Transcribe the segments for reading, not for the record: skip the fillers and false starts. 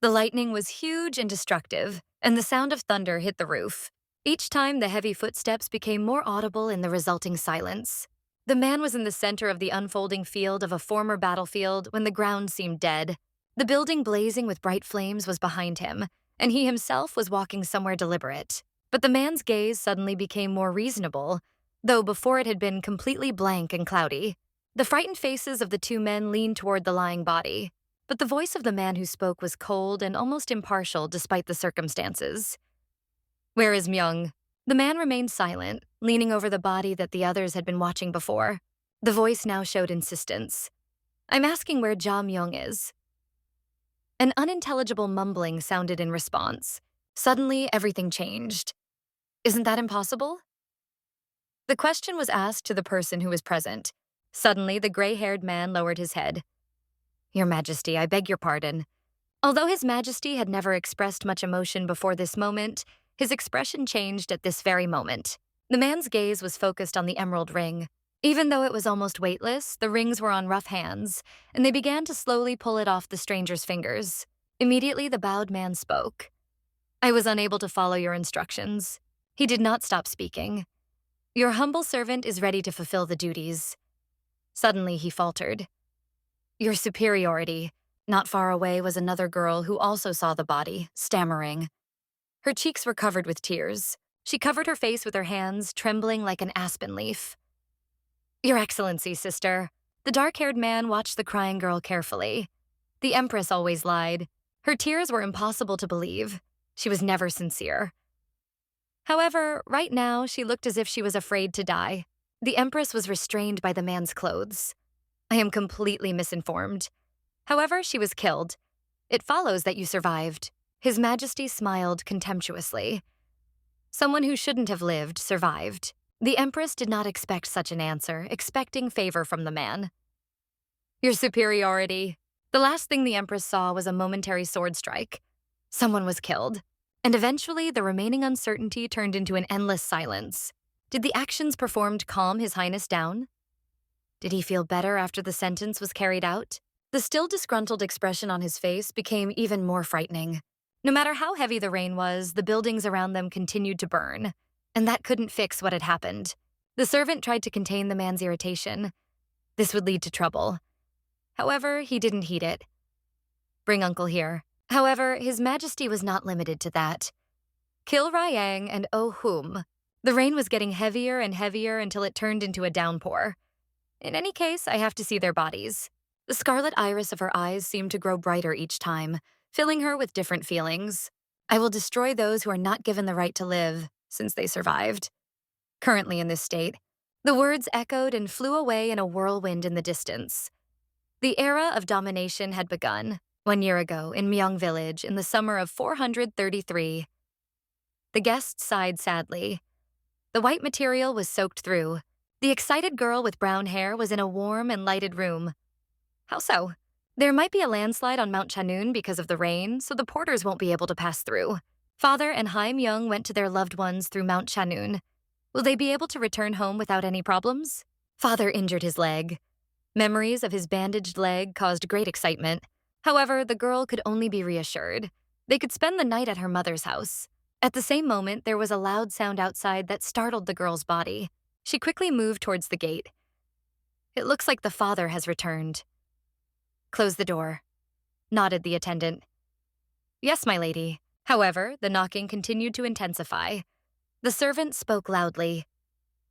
The lightning was huge and destructive, and the sound of thunder hit the roof. Each time, the heavy footsteps became more audible in the resulting silence. The man was in the center of the unfolding field of a former battlefield when the ground seemed dead. The building blazing with bright flames was behind him, and he himself was walking somewhere deliberate. But the man's gaze suddenly became more reasonable, though before it had been completely blank and cloudy. The frightened faces of the two men leaned toward the lying body, but the voice of the man who spoke was cold and almost impartial despite the circumstances. "Where is Myung?" The man remained silent, leaning over the body that the others had been watching before. The voice now showed insistence. "I'm asking where Ja Myung is." An unintelligible mumbling sounded in response. Suddenly, everything changed. "Isn't that impossible?" The question was asked to the person who was present. Suddenly, the gray-haired man lowered his head. "Your Majesty, I beg your pardon." Although His Majesty had never expressed much emotion before this moment, his expression changed at this very moment. The man's gaze was focused on the emerald ring. Even though it was almost weightless, the rings were on rough hands, and they began to slowly pull it off the stranger's fingers. Immediately, the bowed man spoke. "I was unable to follow your instructions." He did not stop speaking. "Your humble servant is ready to fulfill the duties." Suddenly, he faltered. "Your superiority." Not far away was another girl who also saw the body, stammering. Her cheeks were covered with tears. She covered her face with her hands, trembling like an aspen leaf. "Your Excellency, sister." The dark-haired man watched the crying girl carefully. The Empress always lied. Her tears were impossible to believe. She was never sincere. However, right now, she looked as if she was afraid to die. The Empress was restrained by the man's clothes. "I am completely misinformed." However, she was killed. "It follows that you survived." His Majesty smiled contemptuously. "Someone who shouldn't have lived survived." The Empress did not expect such an answer, expecting favor from the man. "Your superiority." The last thing the Empress saw was a momentary sword strike. Someone was killed. And eventually, the remaining uncertainty turned into an endless silence. Did the actions performed calm His Highness down? Did he feel better after the sentence was carried out? The still disgruntled expression on his face became even more frightening. No matter how heavy the rain was, the buildings around them continued to burn, and that couldn't fix what had happened. The servant tried to contain the man's irritation. This would lead to trouble. However, he didn't heed it. "Bring Uncle here." However, His Majesty was not limited to that. "Kill Ryang and Oh Hum." The rain was getting heavier and heavier until it turned into a downpour. "In any case, I have to see their bodies." The scarlet iris of her eyes seemed to grow brighter each time, filling her with different feelings. "I will destroy those who are not given the right to live, since they survived." Currently in this state, the words echoed and flew away in a whirlwind in the distance. The era of domination had begun, 1 year ago in Myeong Village in the summer of 433. The guests sighed sadly. The white material was soaked through. The excited girl with brown hair was in a warm and lighted room. "How so?" "There might be a landslide on Mount Chanun because of the rain, so the porters won't be able to pass through. Father and Hai Myung went to their loved ones through Mount Chanun. Will they be able to return home without any problems?" Father injured his leg. Memories of his bandaged leg caused great excitement. However, the girl could only be reassured. They could spend the night at her mother's house. At the same moment, there was a loud sound outside that startled the girl's body. She quickly moved towards the gate. "It looks like the father has returned." "Close the door," nodded the attendant. "Yes, my lady." However, the knocking continued to intensify. The servant spoke loudly.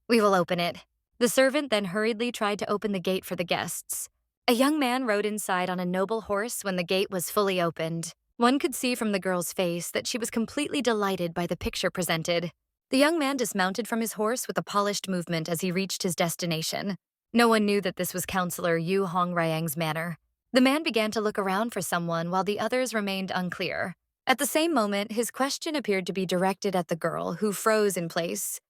"We will open it." The servant then hurriedly tried to open the gate for the guests. A young man rode inside on a noble horse when the gate was fully opened. One could see from the girl's face that she was completely delighted by the picture presented. The young man dismounted from his horse with a polished movement as he reached his destination. No one knew that this was Counselor Yu Hongryang's manor. The man began to look around for someone while the others remained unclear. At the same moment, his question appeared to be directed at the girl, who froze in place.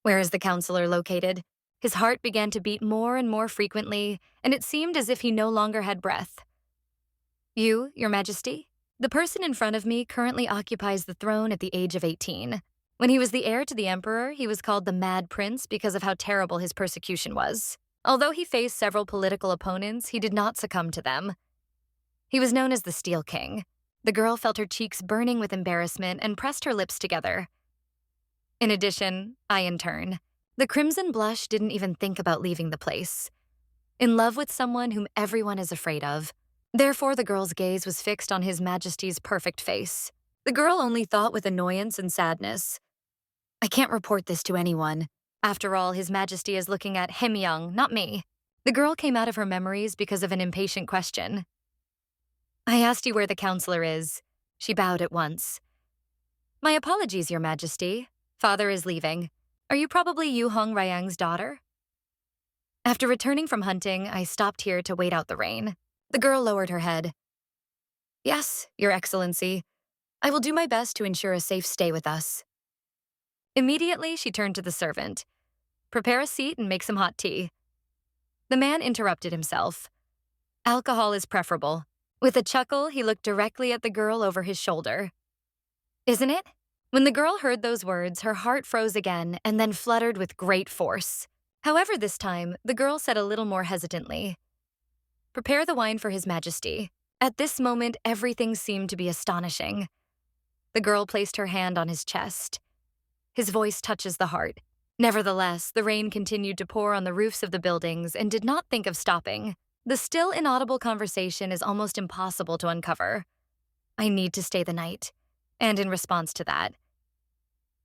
"Where is the counselor located?" His heart began to beat more and more frequently, and it seemed as if he no longer had breath. "You, Your Majesty?" "The person in front of me currently occupies the throne at the age of 18. When he was the heir to the emperor, he was called the Mad Prince because of how terrible his persecution was. Although he faced several political opponents, he did not succumb to them. He was known as the Steel King. The girl felt her cheeks burning with embarrassment and pressed her lips together. In addition, I in turn. The crimson blush didn't even think about leaving the place. In love with someone whom everyone is afraid of. Therefore, the girl's gaze was fixed on His Majesty's perfect face. The girl only thought with annoyance and sadness. I can't report this to anyone. After all, His Majesty is looking at Himyoung, not me. The girl came out of her memories because of an impatient question. I asked you where the counselor is. She bowed at once. My apologies, Your Majesty. Father is leaving. Are you probably Yu Hong Ryang's daughter? After returning from hunting, I stopped here to wait out the rain. The girl lowered her head. Yes, Your Excellency. I will do my best to ensure a safe stay with us. Immediately, she turned to the servant. Prepare a seat and make some hot tea. The man interrupted himself. Alcohol is preferable. With a chuckle, he looked directly at the girl over his shoulder. Isn't it? When the girl heard those words, her heart froze again and then fluttered with great force. However, this time, the girl said a little more hesitantly. Prepare the wine for His Majesty. At this moment, everything seemed to be astonishing. The girl placed her hand on his chest. His voice touches the heart. Nevertheless, the rain continued to pour on the roofs of the buildings and did not think of stopping. The still inaudible conversation is almost impossible to uncover. I need to stay the night. And in response to that,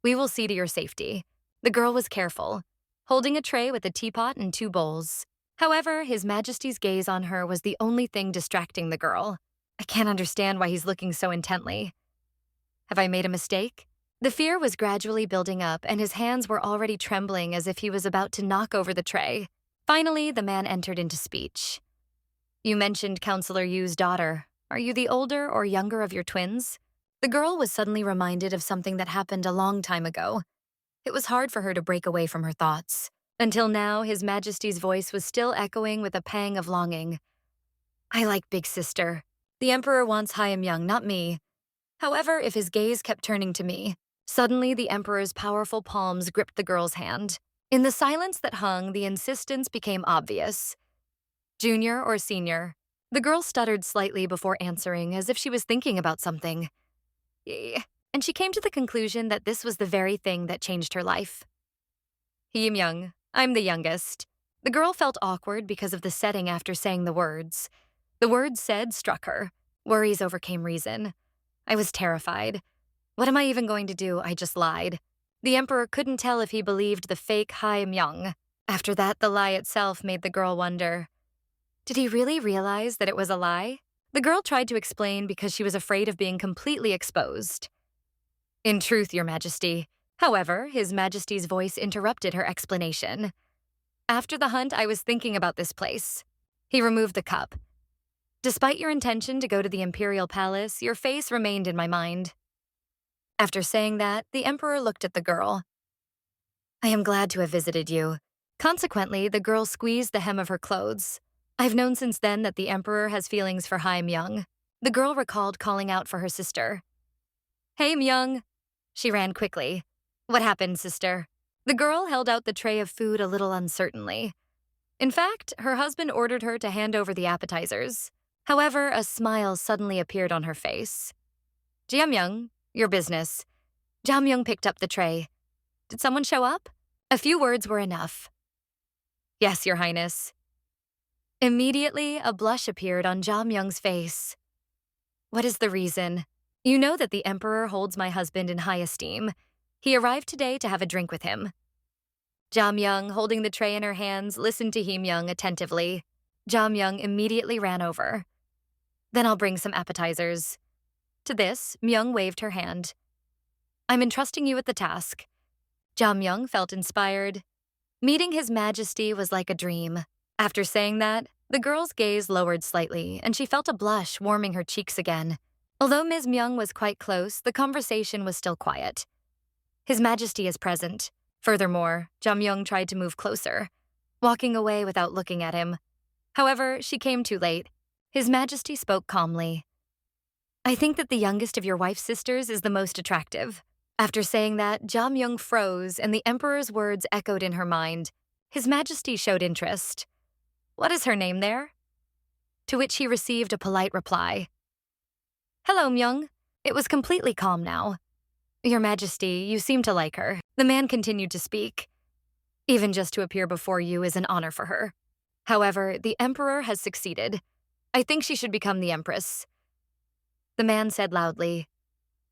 we will see to your safety. The girl was careful, holding a tray with a teapot and 2 bowls. However, His Majesty's gaze on her was the only thing distracting the girl. I can't understand why he's looking so intently. Have I made a mistake? The fear was gradually building up, and his hands were already trembling as if he was about to knock over the tray. Finally, the man entered into speech. You mentioned Counselor Yu's daughter. Are you the older or younger of your twins? The girl was suddenly reminded of something that happened a long time ago. It was hard for her to break away from her thoughts. Until now, His Majesty's voice was still echoing with a pang of longing. I like big sister. The Emperor wants Hyam-young, not me. However, if his gaze kept turning to me, suddenly the Emperor's powerful palms gripped the girl's hand. In the silence that hung, the insistence became obvious. Junior or senior? The girl stuttered slightly before answering, as if she was thinking about something. And she came to the conclusion that this was the very thing that changed her life. Hyam-young, I'm the youngest. The girl felt awkward because of the setting after saying the words. The words said struck her. Worries overcame reason. I was terrified. What am I even going to do? I just lied. The Emperor couldn't tell if he believed the fake Hyam-young. After that, the lie itself made the girl wonder. Did he really realize that it was a lie? The girl tried to explain because she was afraid of being completely exposed. In truth, Your Majesty. However, His Majesty's voice interrupted her explanation. After the hunt, I was thinking about this place. He removed the cup. Despite your intention to go to the Imperial Palace, your face remained in my mind. After saying that, the Emperor looked at the girl. I am glad to have visited you. Consequently, the girl squeezed the hem of her clothes. I've known since then that the Emperor has feelings for Hyam-young. The girl recalled calling out for her sister. Hey, Myung. She ran quickly. What happened, sister? The girl held out the tray of food a little uncertainly. In fact, her husband ordered her to hand over the appetizers. However, a smile suddenly appeared on her face. Jamyoung, your business. Jamyoung picked up the tray. Did someone show up? A few words were enough. Yes, Your Highness. Immediately, a blush appeared on Jamyoung's face. What is the reason? You know that the Emperor holds my husband in high esteem. He arrived today to have a drink with him. Jamyoung, holding the tray in her hands, listened to Hyam-young attentively. Jamyoung immediately ran over. Then I'll bring some appetizers. To this, Myung waved her hand. I'm entrusting you with the task. Jamyoung felt inspired. Meeting His Majesty was like a dream. After saying that, the girl's gaze lowered slightly, and she felt a blush warming her cheeks again. Although Ms. Myung was quite close, the conversation was still quiet. His Majesty is present. Furthermore, Jamyoung tried to move closer, walking away without looking at him. However, she came too late. His Majesty spoke calmly. I think that the youngest of your wife's sisters is the most attractive. After saying that, Jamyoung froze, and the Emperor's words echoed in her mind. His Majesty showed interest. What is her name there? To which he received a polite reply. Hello, Myung. It was completely calm now. Your Majesty, you seem to like her. The man continued to speak. Even just to appear before you is an honor for her. However, the Emperor has succeeded. I think she should become the Empress. The man said loudly,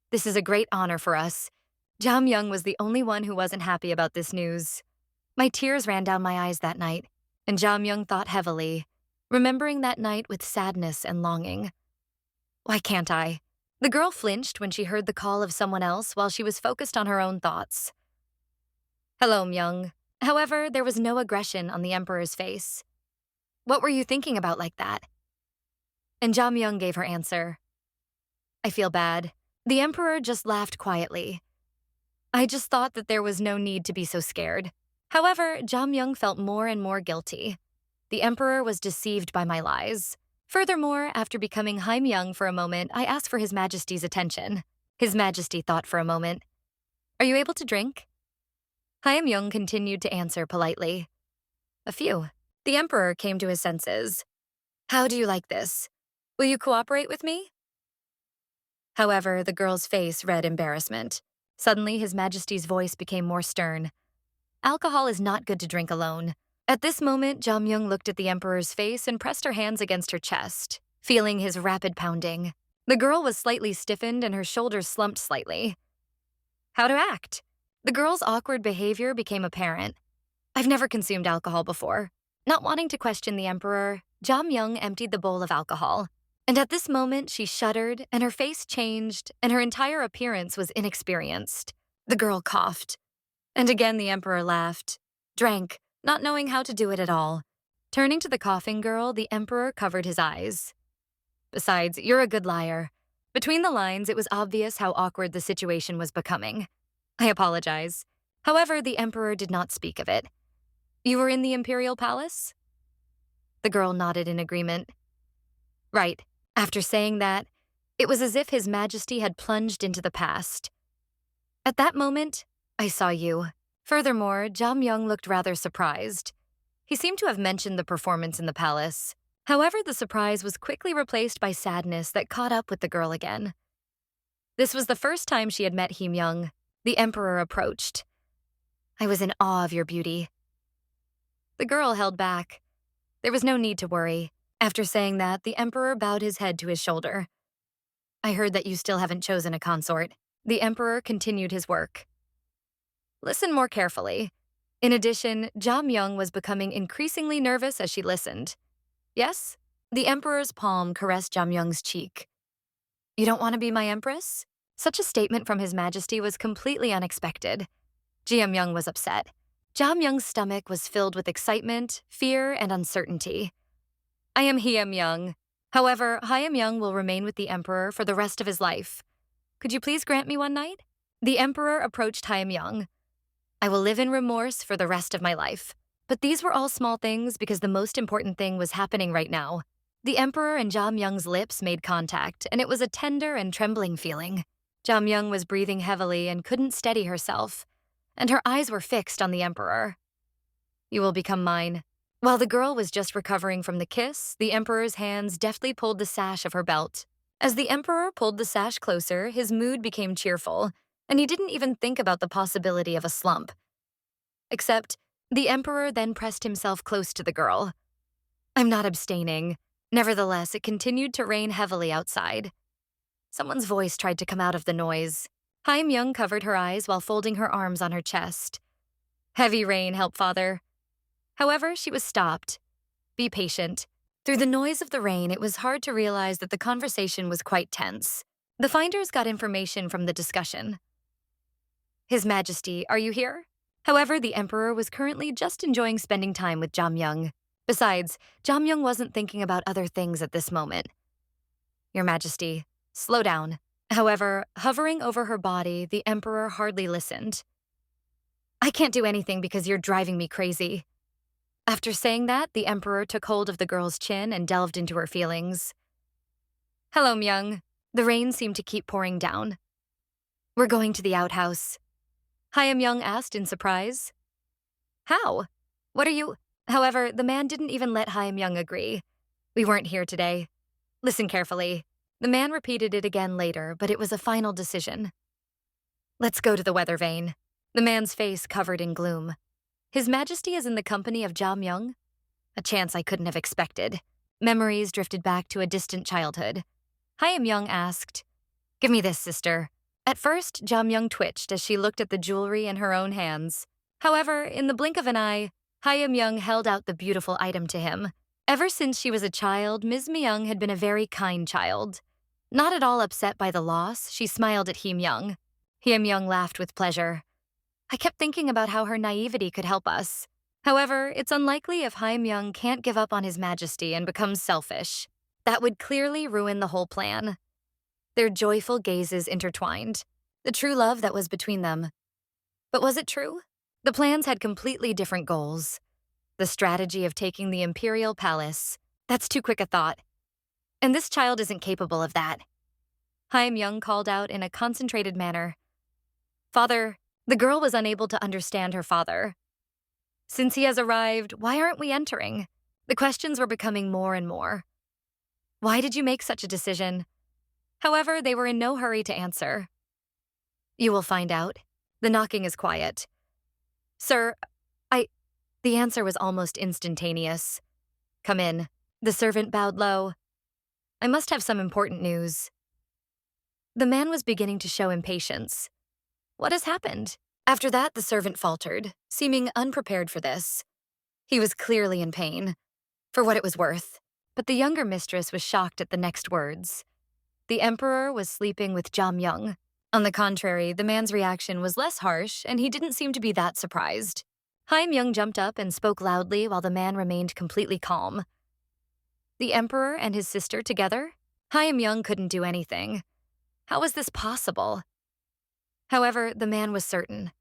"This is a great honor for us." Jam Young was the only one who wasn't happy about this news. My tears ran down my eyes that night, and Jam Young thought heavily, remembering that night with sadness and longing. Why can't I? The girl flinched when she heard the call of someone else while she was focused on her own thoughts. Hello, Myung. However, there was no aggression on the Emperor's face. What were you thinking about like that? And Jam Young gave her answer. I feel bad. The Emperor just laughed quietly. I just thought that there was no need to be so scared. However, Jam Young felt more and more guilty. The Emperor was deceived by my lies. Furthermore, after becoming Haim Young for a moment, I asked for His Majesty's attention. His Majesty thought for a moment. Are you able to drink? Haim Young continued to answer politely. A few. The Emperor came to his senses. How do you like this? Will you cooperate with me? However, the girl's face read embarrassment. Suddenly, His Majesty's voice became more stern. Alcohol is not good to drink alone. At this moment, Jam Young looked at the Emperor's face and pressed her hands against her chest, feeling his rapid pounding. The girl was slightly stiffened and her shoulders slumped slightly. How to act? The girl's awkward behavior became apparent. I've never consumed alcohol before. Not wanting to question the Emperor, Jam Young emptied the bowl of alcohol. And at this moment, she shuddered, and her face changed, and her entire appearance was inexperienced. The girl coughed. And again the Emperor laughed, drank, not knowing how to do it at all. Turning to the coughing girl, the Emperor covered his eyes. Besides, you're a good liar. Between the lines, it was obvious how awkward the situation was becoming. I apologize. However, the Emperor did not speak of it. You were in the Imperial Palace? The girl nodded in agreement. Right. After saying that, it was as if His Majesty had plunged into the past. At that moment, I saw you. Furthermore, Jam Young looked rather surprised. He seemed to have mentioned the performance in the palace. However, the surprise was quickly replaced by sadness that caught up with the girl again. This was the first time she had met Him Young. The Emperor approached. I was in awe of your beauty. The girl held back. There was no need to worry. After saying that, the Emperor bowed his head to his shoulder. I heard that you still haven't chosen a consort. The Emperor continued his work. Listen more carefully. In addition, Jam Young was becoming increasingly nervous as she listened. Yes? The Emperor's palm caressed Jam Young's cheek. You don't want to be my Empress? Such a statement from His Majesty was completely unexpected. Jam Young was upset. Jam Young's stomach was filled with excitement, fear, and uncertainty. I am Hiem Young. However, Haim Young will remain with the Emperor for the rest of his life. Could you please grant me one night? The Emperor approached Haim Young. I will live in remorse for the rest of my life. But these were all small things because the most important thing was happening right now. The Emperor and Jam Young's lips made contact, and it was a tender and trembling feeling. Jam Young was breathing heavily and couldn't steady herself, and her eyes were fixed on the Emperor. You will become mine. While the girl was just recovering from the kiss, the Emperor's hands deftly pulled the sash of her belt. As the Emperor pulled the sash closer, his mood became cheerful, and he didn't even think about the possibility of a slump. Except, the Emperor then pressed himself close to the girl. I'm not abstaining. Nevertheless, it continued to rain heavily outside. Someone's voice tried to come out of the noise. Haim Young covered her eyes while folding her arms on her chest. Heavy rain, help father. However, she was stopped. Be patient. Through the noise of the rain, it was hard to realize that the conversation was quite tense. The finders got information from the discussion. His Majesty, are you here? However, the Emperor was currently just enjoying spending time with Jam Young. Besides, Jam Young wasn't thinking about other things at this moment. Your Majesty, slow down. However, hovering over her body, the Emperor hardly listened. I can't do anything because you're driving me crazy. After saying that, the Emperor took hold of the girl's chin and delved into her feelings. Hello, Myung. The rain seemed to keep pouring down. We're going to the outhouse. Haim Young asked in surprise. How? What are you? However, the man didn't even let Haim Young agree. We weren't here today. Listen carefully. The man repeated it again later, but it was a final decision. Let's go to the weather vane. The man's face covered in gloom. His Majesty is in the company of Jia Myung? A chance I couldn't have expected. Memories drifted back to a distant childhood. Hyam Young asked, "Give me this, sister." At first, Jia Myung twitched as she looked at the jewelry in her own hands. However, in the blink of an eye, Hyam Young held out the beautiful item to him. Ever since she was a child, Ms. Myung had been a very kind child. Not at all upset by the loss, she smiled at Hyam Young. Hyam Young laughed with pleasure. I kept thinking about how her naivety could help us. However, it's unlikely if Hyam Young can't give up on his majesty and becomes selfish. That would clearly ruin the whole plan. Their joyful gazes intertwined, the true love that was between them. But was it true? The plans had completely different goals. The strategy of taking the Imperial palace, that's too quick a thought. And this child isn't capable of that. Hyam Young called out in a concentrated manner. Father, the girl was unable to understand her father. Since he has arrived, why aren't we entering? The questions were becoming more and more. Why did you make such a decision? However, they were in no hurry to answer. You will find out. The knocking is quiet. Sir, The answer was almost instantaneous. Come in. The servant bowed low. I must have some important news. The man was beginning to show impatience. What has happened? After that, the servant faltered, seeming unprepared for this. He was clearly in pain, for what it was worth. But the younger mistress was shocked at the next words. The emperor was sleeping with Jia Myung. On the contrary, the man's reaction was less harsh, and he didn't seem to be that surprised. Hyam Young jumped up and spoke loudly while the man remained completely calm. The emperor and his sister together? Hyam Young couldn't do anything. How was this possible? However, the man was certain.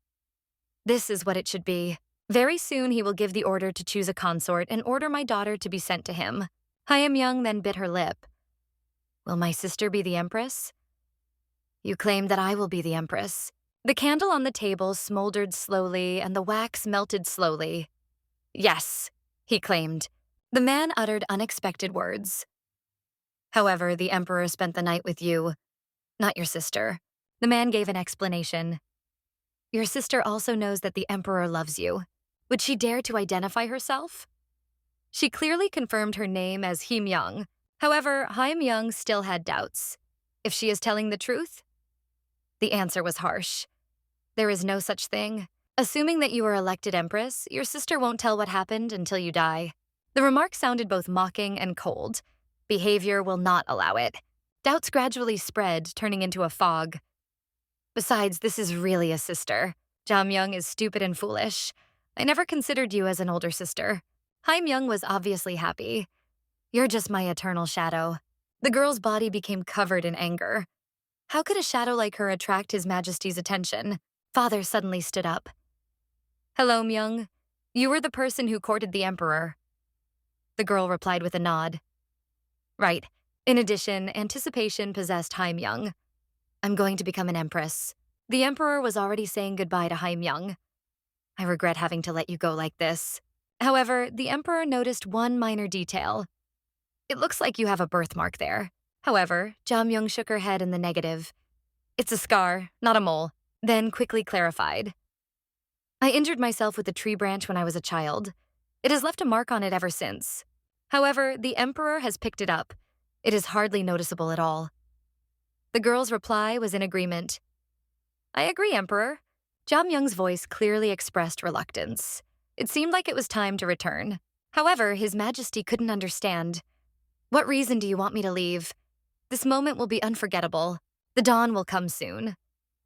This is what it should be. Very soon he will give the order to choose a consort and order my daughter to be sent to him. Hyam Young then bit her lip. Will my sister be the empress? You claim that I will be the empress. The candle on the table smoldered slowly and the wax melted slowly. Yes, he claimed. The man uttered unexpected words. However, the emperor spent the night with you, not your sister. The man gave an explanation. Your sister also knows that the emperor loves you. Would she dare to identify herself? She clearly confirmed her name as Hyam Young. However, Hyam Young still had doubts. If she is telling the truth? The answer was harsh. There is no such thing. Assuming that you are elected empress, your sister won't tell what happened until you die. The remark sounded both mocking and cold. Behavior will not allow it. Doubts gradually spread, turning into a fog. Besides, this is really a sister. Jia Myung is stupid and foolish. I never considered you as an older sister. Hyam Young was obviously happy. You're just my eternal shadow. The girl's body became covered in anger. How could a shadow like her attract His Majesty's attention? Father suddenly stood up. Hello, Myung. You were the person who courted the emperor. The girl replied with a nod. Right. In addition, anticipation possessed Hyam Young. I'm going to become an empress. The emperor was already saying goodbye to Hyam Young. I regret having to let you go like this. However, the emperor noticed one minor detail. It looks like you have a birthmark there. However, Jia Myung shook her head in the negative. It's a scar, not a mole, then quickly clarified. I injured myself with a tree branch when I was a child. It has left a mark on it ever since. However, the emperor has picked it up. It is hardly noticeable at all. The girl's reply was in agreement. I agree, Emperor. Jia Myung's voice clearly expressed reluctance. It seemed like it was time to return. However, His Majesty couldn't understand. What reason do you want me to leave? This moment will be unforgettable. The dawn will come soon.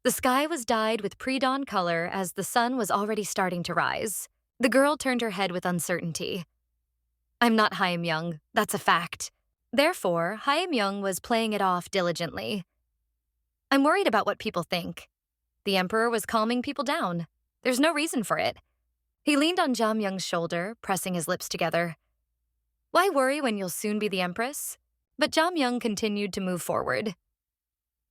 The sky was dyed with pre-dawn color as the sun was already starting to rise. The girl turned her head with uncertainty. I'm not Hyam Young, that's a fact. Therefore, Hyam Young was playing it off diligently. I'm worried about what people think. The emperor was calming people down. There's no reason for it. He leaned on Jia Myung's shoulder, pressing his lips together. Why worry when you'll soon be the empress? But Jia Myung continued to move forward.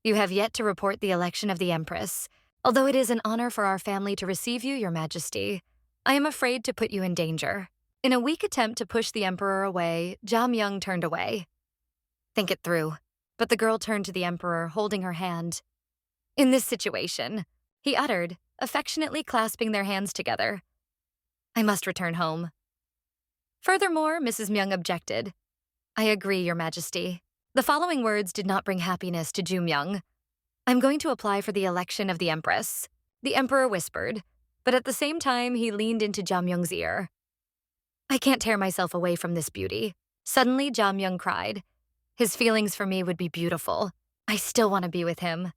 You have yet to report the election of the empress. Although it is an honor for our family to receive you, Your Majesty, I am afraid to put you in danger. In a weak attempt to push the emperor away, Jia Myung turned away. Think it through. But the girl turned to the emperor, holding her hand. In this situation, he uttered, affectionately clasping their hands together, I must return home. Furthermore, Mrs. Myung objected. I agree, Your Majesty. The following words did not bring happiness to Ju Myung. I'm going to apply for the election of the empress, the emperor whispered, but at the same time he leaned into Ja Myung's ear. I can't tear myself away from this beauty. Suddenly, Ja Myung cried. His feelings for me would be beautiful. I still want to be with him.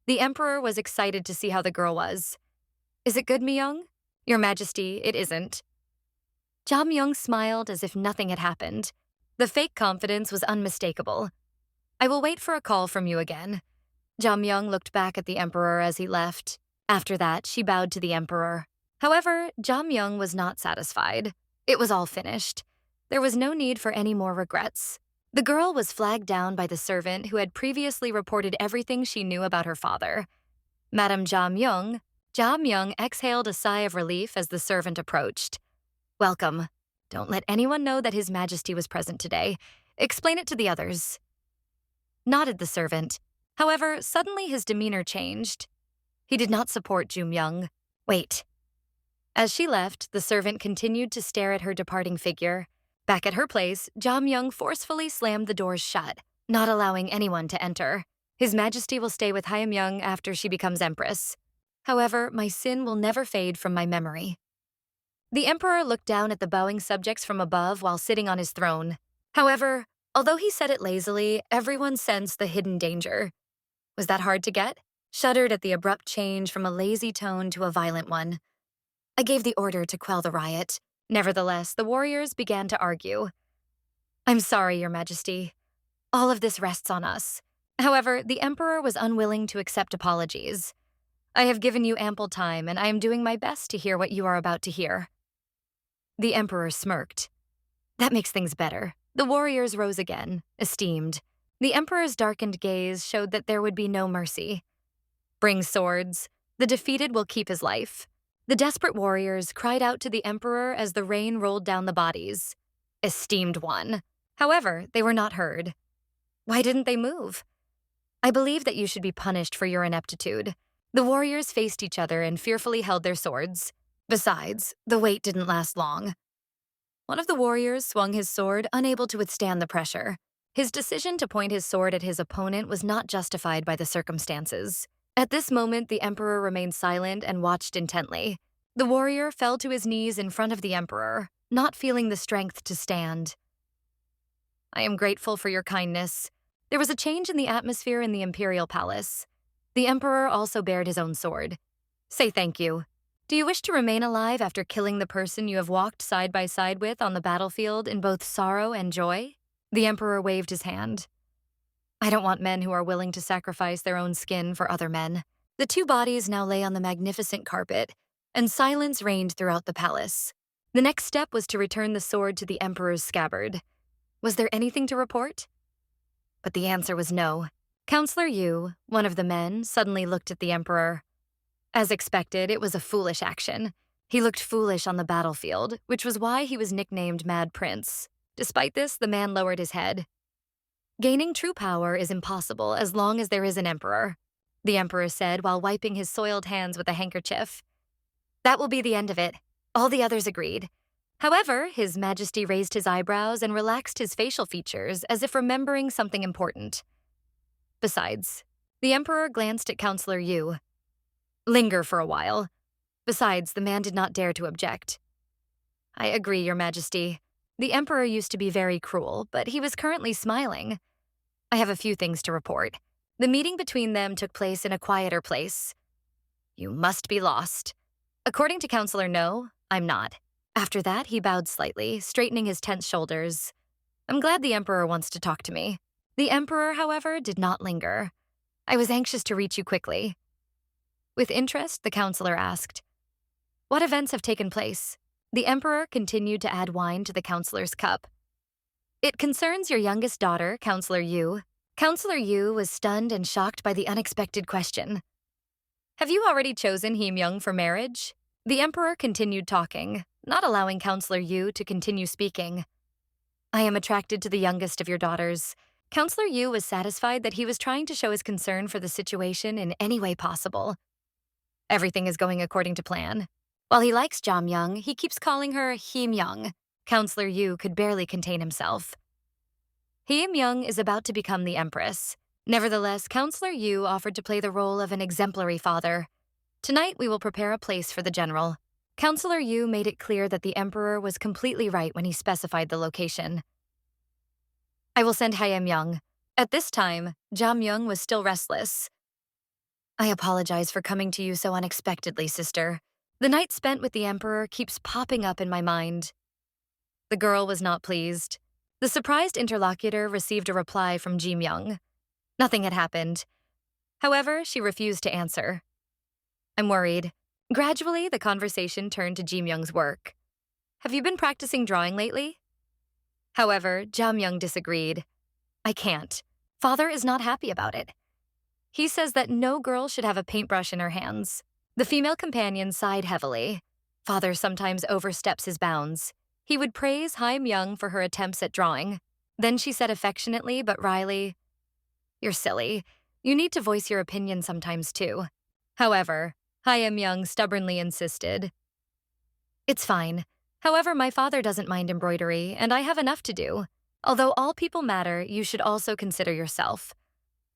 The emperor was excited to see how the girl was. Is it good, Myung? Your Majesty, it isn't. Ja Myung smiled as if nothing had happened. The fake confidence was unmistakable. I will wait for a call from you again. Ja Myung looked back at the emperor as he left. After that, she bowed to the emperor. However, Ja Myung was not satisfied. It was all finished. There was no need for any more regrets. The girl was flagged down by the servant who had previously reported everything she knew about her father. Madame Ja Myung exhaled a sigh of relief as the servant approached. Welcome. Don't let anyone know that His Majesty was present today. Explain it to the others. Nodded the servant. However, suddenly his demeanor changed. He did not support Ju Myung. Wait. As she left, the servant continued to stare at her departing figure. Back at her place, Ja Myung forcefully slammed the doors shut, not allowing anyone to enter. His Majesty will stay with Hae Myung after she becomes empress. However, my sin will never fade from my memory. The emperor looked down at the bowing subjects from above while sitting on his throne. However, although he said it lazily, everyone sensed the hidden danger. Was that hard to get? Shuddered at the abrupt change from a lazy tone to a violent one. I gave the order to quell the riot. Nevertheless, the warriors began to argue. I'm sorry, Your Majesty. All of this rests on us. However, the emperor was unwilling to accept apologies. I have given you ample time, and I am doing my best to hear what you are about to hear. The emperor smirked. That makes things better. The warriors rose again, esteemed. The emperor's darkened gaze showed that there would be no mercy. Bring swords. The defeated will keep his life. The desperate warriors cried out to the emperor as the rain rolled down the bodies. Esteemed one. However, they were not heard. Why didn't they move? I believe that you should be punished for your ineptitude. The warriors faced each other and fearfully held their swords. Besides, the wait didn't last long. One of the warriors swung his sword, unable to withstand the pressure. His decision to point his sword at his opponent was not justified by the circumstances. At this moment, the emperor remained silent and watched intently. The warrior fell to his knees in front of the emperor, not feeling the strength to stand. I am grateful for your kindness. There was a change in the atmosphere in the Imperial palace. The emperor also bared his own sword. Say thank you. Do you wish to remain alive after killing the person you have walked side by side with on the battlefield in both sorrow and joy? The emperor waved his hand. I don't want men who are willing to sacrifice their own skin for other men. The two bodies now lay on the magnificent carpet, and silence reigned throughout the palace. The next step was to return the sword to the emperor's scabbard. Was there anything to report? But the answer was no. Counselor Yu, one of the men, suddenly looked at the emperor. As expected, it was a foolish action. He looked foolish on the battlefield, which was why he was nicknamed Mad Prince. Despite this, the man lowered his head. Gaining true power is impossible as long as there is an emperor, the emperor said while wiping his soiled hands with a handkerchief. That will be the end of it. All the others agreed. However, His Majesty raised his eyebrows and relaxed his facial features as if remembering something important. Besides, the emperor glanced at Counselor Yu. Linger for a while. Besides, the man did not dare to object. I agree, Your Majesty. The emperor used to be very cruel, but he was currently smiling. I have a few things to report. The meeting between them took place in a quieter place. You must be lost. According to Counselor No, I'm not. After that, he bowed slightly, straightening his tense shoulders. I'm glad the emperor wants to talk to me. The emperor, however, did not linger. I was anxious to reach you quickly. With interest, the counselor asked, What events have taken place? The emperor continued to add wine to the counselor's cup. It concerns your youngest daughter, Counselor Yu. Counselor Yu was stunned and shocked by the unexpected question. Have you already chosen Hee Myung for marriage? The emperor continued talking, not allowing Counselor Yu to continue speaking. I am attracted to the youngest of your daughters. Counselor Yu was satisfied that he was trying to show his concern for the situation in any way possible. Everything is going according to plan. While he likes Jam Young, he keeps calling her Him Young. Counselor Yu could barely contain himself. Him Young is about to become the empress. Nevertheless, Counselor Yu offered to play the role of an exemplary father. Tonight, we will prepare a place for the general. Counselor Yu made it clear that the emperor was completely right when he specified the location. I will send Hyam Young. At this time, Jam Young was still restless. I apologize for coming to you so unexpectedly, sister. The night spent with the emperor keeps popping up in my mind. The girl was not pleased. The surprised interlocutor received a reply from Jim Young. Nothing had happened. However, she refused to answer. I'm worried. Gradually, the conversation turned to Jim Young's work. Have you been practicing drawing lately? However, Jam Young disagreed. I can't. Father is not happy about it. He says that no girl should have a paintbrush in her hands. The female companion sighed heavily. Father sometimes oversteps his bounds. He would praise Haim Young for her attempts at drawing. Then she said affectionately but wryly, You're silly. You need to voice your opinion sometimes too. However, Haim Young stubbornly insisted. It's fine. However, my father doesn't mind embroidery, and I have enough to do. Although all people matter, you should also consider yourself.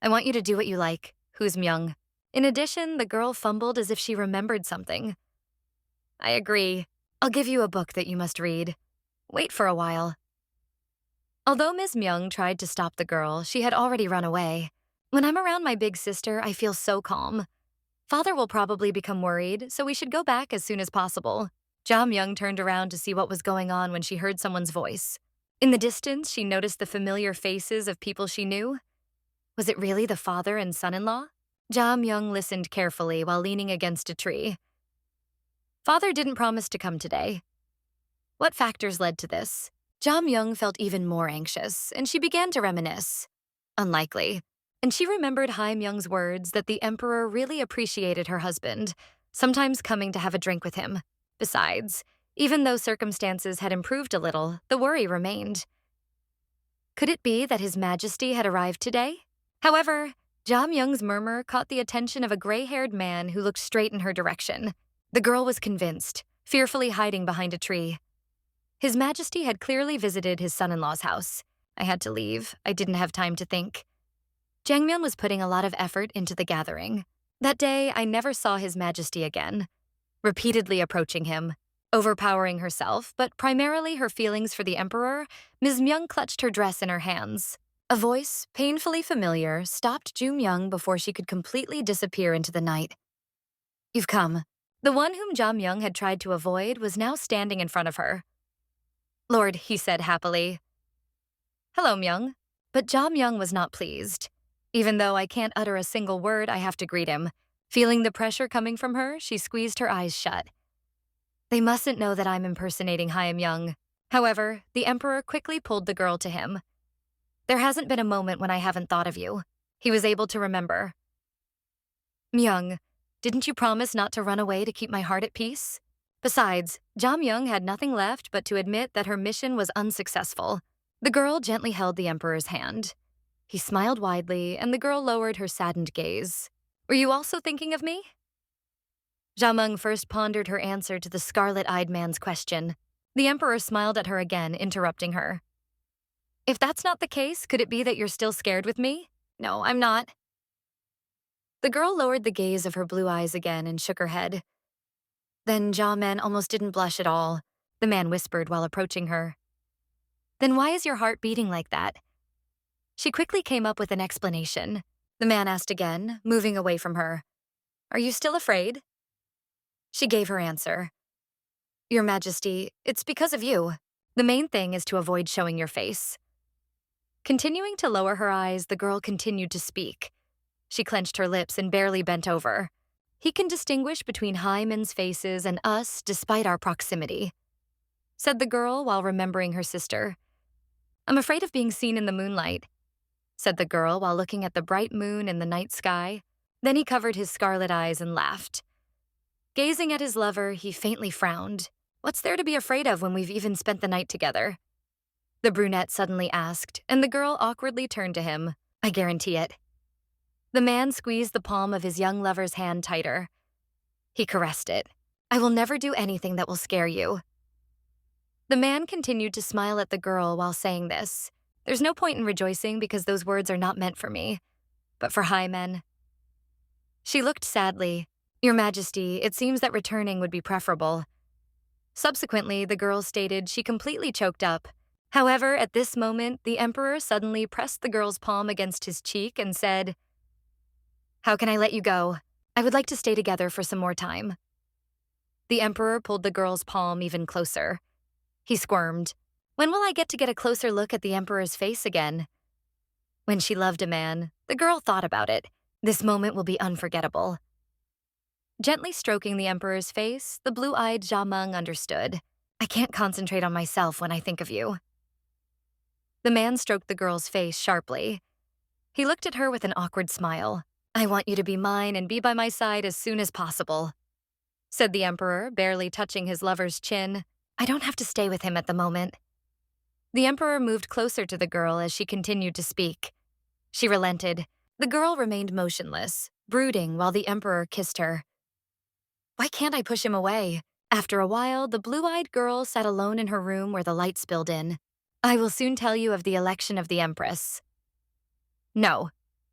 I want you to do what you like, Who's Myung. In addition, the girl fumbled as if she remembered something. I agree. I'll give you a book that you must read. Wait for a while. Although Ms. Myung tried to stop the girl, she had already run away. When I'm around my big sister, I feel so calm. Father will probably become worried, so we should go back as soon as possible. Jam Young turned around to see what was going on when she heard someone's voice. In the distance, she noticed the familiar faces of people she knew. Was it really the father and son-in-law? Jam Young listened carefully while leaning against a tree. Father didn't promise to come today. What factors led to this? Jam Young felt even more anxious, and she began to reminisce. Unlikely. And she remembered Haim Young's words that the emperor really appreciated her husband, sometimes coming to have a drink with him. Besides, even though circumstances had improved a little, the worry remained. Could it be that His Majesty had arrived today? However, Jam Young's murmur caught the attention of a gray-haired man who looked straight in her direction. The girl was convinced, fearfully hiding behind a tree. His Majesty had clearly visited his son-in-law's house. I had to leave. I didn't have time to think. Jangmyeon was putting a lot of effort into the gathering. That day, I never saw His Majesty again. Repeatedly approaching him, overpowering herself, but primarily her feelings for the emperor, Ms. Myung clutched her dress in her hands. A voice, painfully familiar, stopped Jum Young before she could completely disappear into the night. You've come. The one whom Jam Young had tried to avoid was now standing in front of her. Lord, he said happily. Hello, Myung. But Jam Young was not pleased. Even though I can't utter a single word, I have to greet him. Feeling the pressure coming from her, she squeezed her eyes shut. They mustn't know that I'm impersonating Haim Young. However, the emperor quickly pulled the girl to him. There hasn't been a moment when I haven't thought of you. He was able to remember. Myung, didn't you promise not to run away to keep my heart at peace? Besides, Jam Young had nothing left but to admit that her mission was unsuccessful. The girl gently held the emperor's hand. He smiled widely, and the girl lowered her saddened gaze. Were you also thinking of me? Jamung first pondered her answer to the scarlet-eyed man's question. The emperor smiled at her again, interrupting her. If that's not the case, could it be that you're still scared with me? No, I'm not. The girl lowered the gaze of her blue eyes again and shook her head. Then Jaman almost didn't blush at all, the man whispered while approaching her. Then why is your heart beating like that? She quickly came up with an explanation. The man asked again, moving away from her. Are you still afraid? She gave her answer. Your Majesty, it's because of you. The main thing is to avoid showing your face. Continuing to lower her eyes, the girl continued to speak. She clenched her lips and barely bent over. He can distinguish between Hyman's faces and us despite our proximity, said the girl while remembering her sister. I'm afraid of being seen in the moonlight, said the girl while looking at the bright moon in the night sky. Then he covered his scarlet eyes and laughed. Gazing at his lover, he faintly frowned. What's there to be afraid of when we've even spent the night together? the brunette suddenly asked, and the girl awkwardly turned to him. I guarantee it. The man squeezed the palm of his young lover's hand tighter. He caressed it. I will never do anything that will scare you. The man continued to smile at the girl while saying this. There's no point in rejoicing because those words are not meant for me, but for high men. She looked sadly. Your Majesty, it seems that returning would be preferable. Subsequently, the girl stated she completely choked up. However, at this moment, the Emperor suddenly pressed the girl's palm against his cheek and said, How can I let you go? I would like to stay together for some more time. The Emperor pulled the girl's palm even closer. He squirmed. When will I get to get a closer look at the Emperor's face again? When she loved a man, the girl thought about it. This moment will be unforgettable. Gently stroking the Emperor's face, the blue-eyed Jameng understood. I can't concentrate on myself when I think of you. The man stroked the girl's face sharply. He looked at her with an awkward smile. I want you to be mine and be by my side as soon as possible, said the Emperor, barely touching his lover's chin. I don't have to stay with him at the moment. The Emperor moved closer to the girl as she continued to speak. She relented. The girl remained motionless, brooding while the Emperor kissed her. Why can't I push him away? After a while, the blue-eyed girl sat alone in her room where the light spilled in. I will soon tell you of the election of the Empress. No,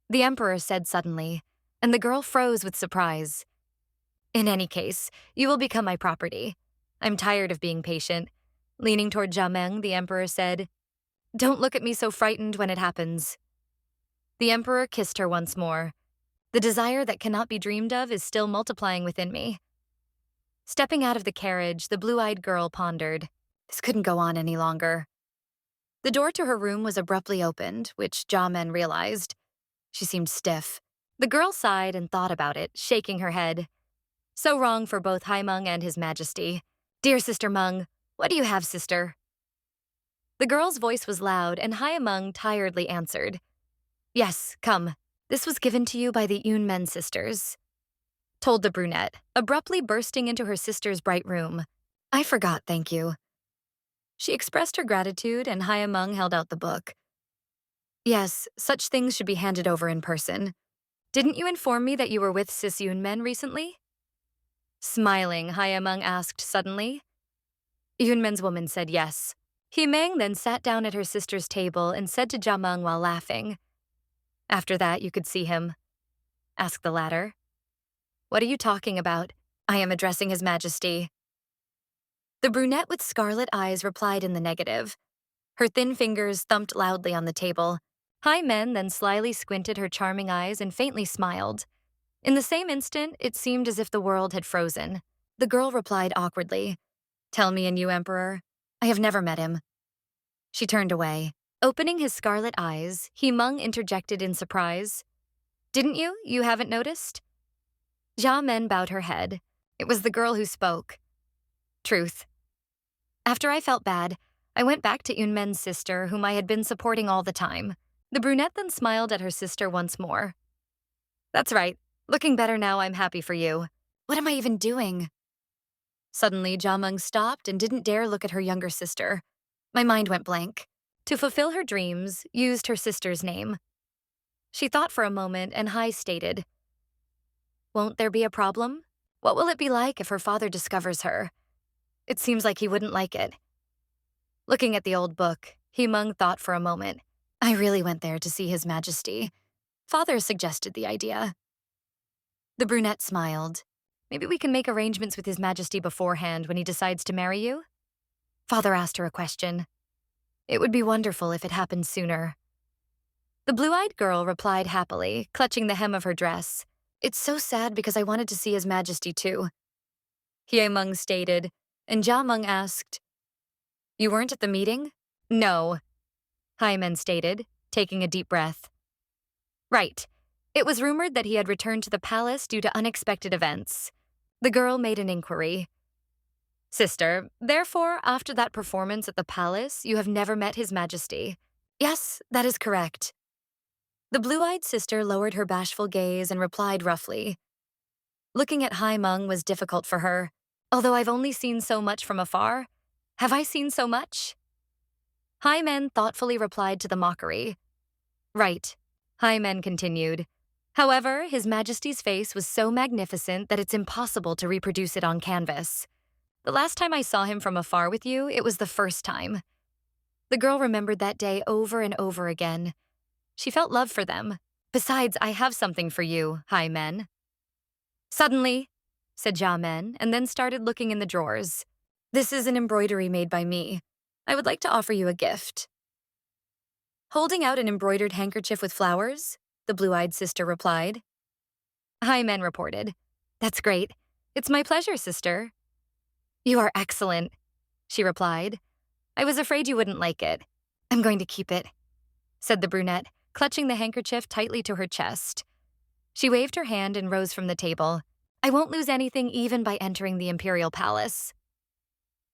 the Emperor said suddenly, and the girl froze with surprise. In any case, you will become my property. I'm tired of being patient. Leaning toward Jameng, the Emperor said, Don't look at me so frightened when it happens. The Emperor kissed her once more. The desire that cannot be dreamed of is still multiplying within me. Stepping out of the carriage, the blue-eyed girl pondered. This couldn't go on any longer. The door to her room was abruptly opened, which Jameng realized. She seemed stiff. The girl sighed and thought about it, shaking her head. So wrong for both Haimeng and His Majesty. Dear Sister Meng, what do you have, sister? The girl's voice was loud, and Haimeng tiredly answered. Yes, come. This was given to you by the Yunmen sisters, told the brunette, abruptly bursting into her sister's bright room. I forgot, thank you. She expressed her gratitude, and Haimeng held out the book. Yes, such things should be handed over in person. Didn't you inform me that you were with Sis Yunmen recently? Smiling, Haimeng asked suddenly. Yunmen's woman said yes. Himeng then sat down at her sister's table and said to Jameng while laughing, After that, you could see him. Asked the latter. What are you talking about? I am addressing His Majesty. The brunette with scarlet eyes replied in the negative. Her thin fingers thumped loudly on the table. Haimen then slyly squinted her charming eyes and faintly smiled. In the same instant, it seemed as if the world had frozen. The girl replied awkwardly, Tell me and you, Emperor. I have never met him. She turned away. Opening his scarlet eyes, Himeng interjected in surprise. Didn't you? You haven't noticed? Jia Men bowed her head. It was the girl who spoke. Truth. After I felt bad, I went back to Yunmen's sister, whom I had been supporting all the time. The brunette then smiled at her sister once more. That's right. Looking better now, I'm happy for you. What am I even doing? Suddenly, Jameng stopped and didn't dare look at her younger sister. My mind went blank. To fulfill her dreams, used her sister's name. She thought for a moment, and Hai stated, Won't there be a problem? What will it be like if her father discovers her? It seems like he wouldn't like it. Looking at the old book, Himeng thought for a moment. I really went there to see His Majesty. Father suggested the idea. The brunette smiled. Maybe we can make arrangements with His Majesty beforehand when he decides to marry you? Father asked her a question. It would be wonderful if it happened sooner. The blue-eyed girl replied happily, clutching the hem of her dress. It's so sad because I wanted to see His Majesty too. Himeng stated, and Jameng asked, You weren't at the meeting? No, Haimen stated, taking a deep breath. Right. It was rumored that he had returned to the palace due to unexpected events. The girl made an inquiry. Sister, therefore, after that performance at the palace, you have never met His Majesty. Yes, that is correct. The blue-eyed sister lowered her bashful gaze and replied roughly. Looking at Haimeng was difficult for her. Although I've only seen so much from afar, have I seen so much? High Men thoughtfully replied to the mockery. Right, High Men continued. However, His Majesty's face was so magnificent that it's impossible to reproduce it on canvas. The last time I saw him from afar with you, it was the first time. The girl remembered that day over and over again. She felt love for them. Besides, I have something for you, High Men. Suddenly, said Jia Men, and then started looking in the drawers. This is an embroidery made by me. I would like to offer you a gift. Holding out an embroidered handkerchief with flowers, the blue-eyed sister replied. High Men reported. That's great. It's my pleasure, sister. You are excellent, she replied. I was afraid you wouldn't like it. I'm going to keep it, said the brunette, clutching the handkerchief tightly to her chest. She waved her hand and rose from the table. I won't lose anything even by entering the Imperial Palace.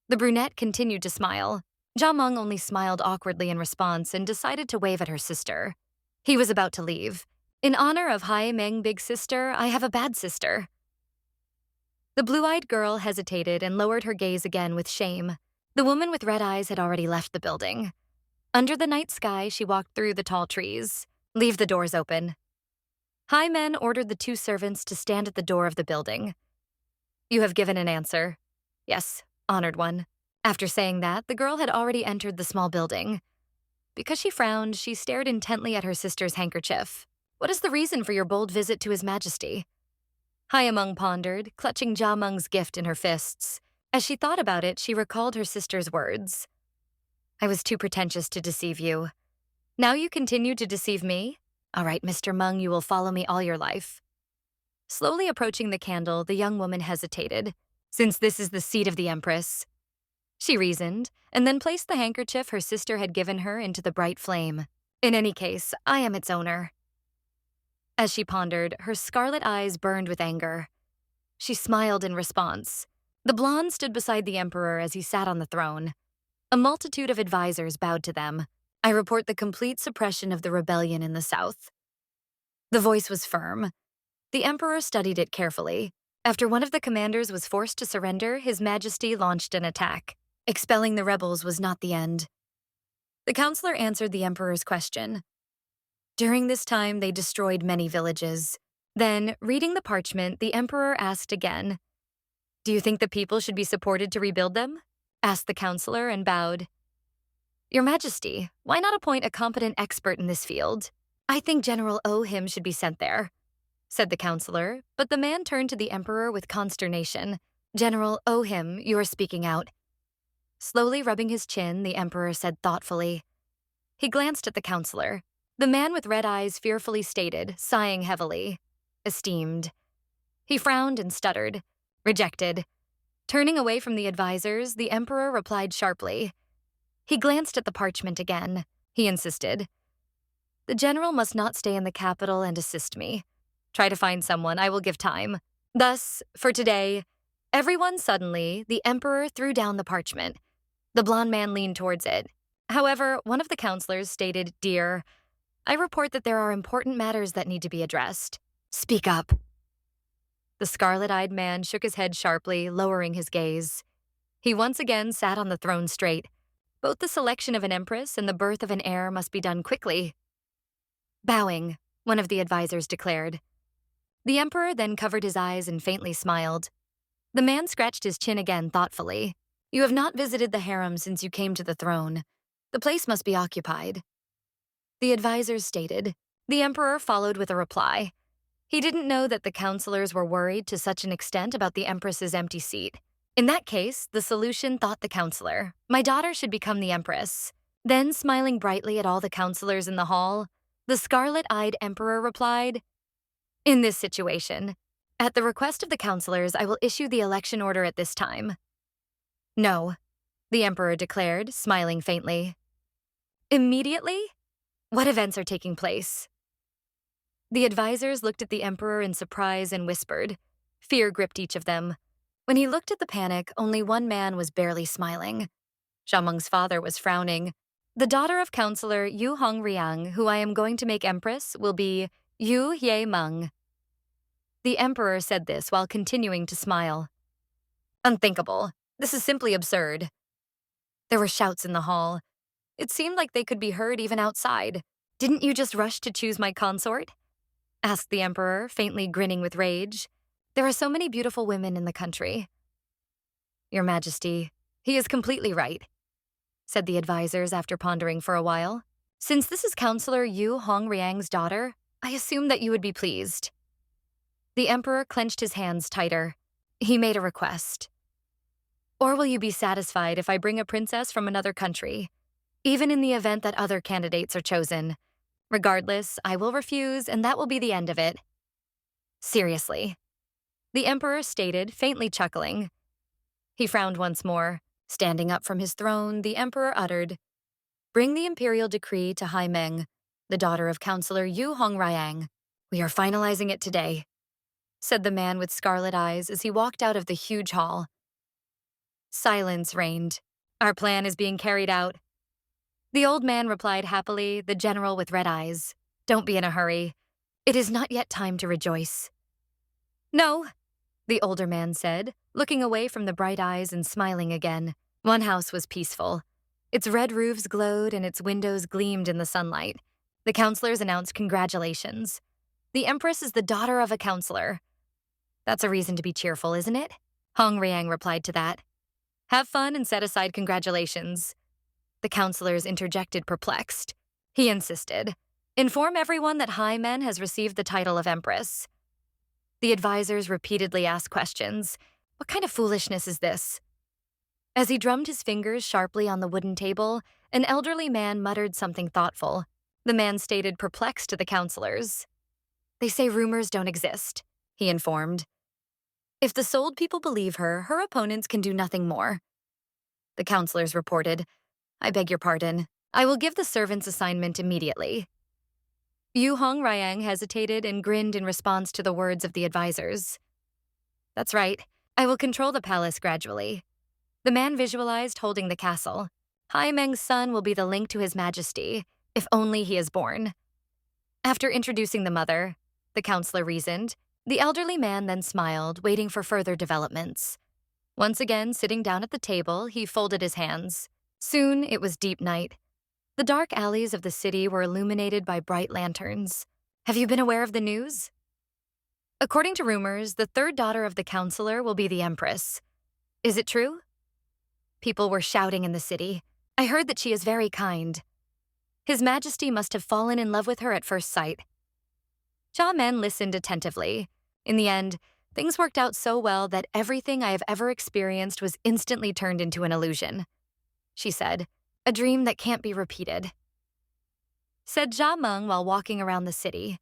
The brunette continued to smile. Jia Meng only smiled awkwardly in response and decided to wave at her sister. He was about to leave. In honor of Hai Meng Big Sister, I have a bad sister. The blue-eyed girl hesitated and lowered her gaze again with shame. The woman with red eyes had already left the building. Under the night sky, she walked through the tall trees. Leave the doors open. High Men ordered the two servants to stand at the door of the building. You have given an answer. Yes, honored one. After saying that, the girl had already entered the small building. Because she frowned, she stared intently at her sister's handkerchief. What is the reason for your bold visit to His Majesty? High Meng pondered, clutching Jia Meng's gift in her fists. As she thought about it, she recalled her sister's words. I was too pretentious to deceive you. Now you continue to deceive me? All right, Mr. Meng, you will follow me all your life. Slowly approaching the candle, the young woman hesitated. Since this is the seat of the Empress, she reasoned, and then placed the handkerchief her sister had given her into the bright flame. In any case, I am its owner. As she pondered, her scarlet eyes burned with anger. She smiled in response. The blonde stood beside the emperor as he sat on the throne. A multitude of advisors bowed to them. I report the complete suppression of the rebellion in the south. The voice was firm. The emperor studied it carefully. After one of the commanders was forced to surrender, His Majesty launched an attack. Expelling the rebels was not the end. The counselor answered the emperor's question. During this time, they destroyed many villages. Then, reading the parchment, the emperor asked again, Do you think the people should be supported to rebuild them? Asked the counselor and bowed. Your Majesty, why not appoint a competent expert in this field? I think General Him should be sent there, said the counselor, but the man turned to the emperor with consternation. General Him, you are speaking out. Slowly rubbing his chin, the emperor said thoughtfully. He glanced at the counselor. The man with red eyes fearfully stated, sighing heavily. Esteemed. He frowned and stuttered. Rejected. Turning away from the advisors, the emperor replied sharply. He glanced at the parchment again. He insisted. The general must not stay in the capital and assist me. Try to find someone, I will give time. Thus, for today, the emperor threw down the parchment. The blonde man leaned towards it. However, one of the counselors stated, Dear, I report that there are important matters that need to be addressed. Speak up. The scarlet-eyed man shook his head sharply, lowering his gaze. He once again sat on the throne straight. Both the selection of an empress and the birth of an heir must be done quickly. Bowing, one of the advisors declared. The emperor then covered his eyes and faintly smiled. The man scratched his chin again thoughtfully. You have not visited the harem since you came to the throne. The place must be occupied. The advisors stated. The emperor followed with a reply. He didn't know that the counselors were worried to such an extent about the empress's empty seat. In that case, the solution, thought the counselor. My daughter should become the empress. Then, smiling brightly at all the counselors in the hall, the scarlet-eyed emperor replied, In this situation, at the request of the counselors, I will issue the election order at this time. No, the emperor declared, smiling faintly. Immediately? What events are taking place? The advisors looked at the emperor in surprise and whispered. Fear gripped each of them. When he looked at the panic, only one man was barely smiling. Jia Meng's father was frowning. The daughter of Counselor Yu Hong Riang, who I am going to make empress, will be Yu Ye Meng. The emperor said this while continuing to smile. Unthinkable. This is simply absurd. There were shouts in the hall. It seemed like they could be heard even outside. Didn't you just rush to choose my consort? Asked the emperor, faintly grinning with rage. There are so many beautiful women in the country. Your Majesty, he is completely right, said the advisors after pondering for a while. Since this is Counselor Yu Hongriang's daughter, I assume that you would be pleased. The emperor clenched his hands tighter. He made a request. Or will you be satisfied if I bring a princess from another country, even in the event that other candidates are chosen? Regardless, I will refuse, and that will be the end of it. Seriously, the emperor stated, faintly chuckling. He frowned once more. Standing up from his throne, the emperor uttered, "Bring the imperial decree to Hai Meng, the daughter of Counselor Yu Hongriang. We are finalizing it today," said the man with scarlet eyes as he walked out of the huge hall. Silence reigned. Our plan is being carried out. The old man replied happily, the general with red eyes. Don't be in a hurry. It is not yet time to rejoice. No, the older man said, looking away from the bright eyes and smiling again. One house was peaceful. Its red roofs glowed and its windows gleamed in the sunlight. The counselors announced congratulations. The empress is the daughter of a counselor. That's a reason to be cheerful, isn't it? Hong Riang replied to that. Have fun and set aside congratulations. The counselors interjected, perplexed. He insisted. Inform everyone that Hai Men has received the title of empress. The advisors repeatedly asked questions. What kind of foolishness is this? As he drummed his fingers sharply on the wooden table, an elderly man muttered something thoughtful. The man stated, perplexed, to the counselors. They say rumors don't exist, he informed. If the sold people believe her, her opponents can do nothing more. The counselors reported, I beg your pardon. I will give the servant's assignment immediately. Yu Hong Riang hesitated and grinned in response to the words of the advisors. That's right. I will control the palace gradually. The man visualized holding the castle. Hai Meng's son will be the link to his majesty, if only he is born. After introducing the mother, the counselor reasoned, the elderly man then smiled, waiting for further developments. Once again, sitting down at the table, he folded his hands. Soon, it was deep night. The dark alleys of the city were illuminated by bright lanterns. Have you been aware of the news? According to rumors, the third daughter of the counselor will be the empress. Is it true? People were shouting in the city. I heard that she is very kind. His Majesty must have fallen in love with her at first sight. Jia Men listened attentively. In the end, things worked out so well that everything I have ever experienced was instantly turned into an illusion. She said, a dream that can't be repeated. Said Jia Meng while walking around the city.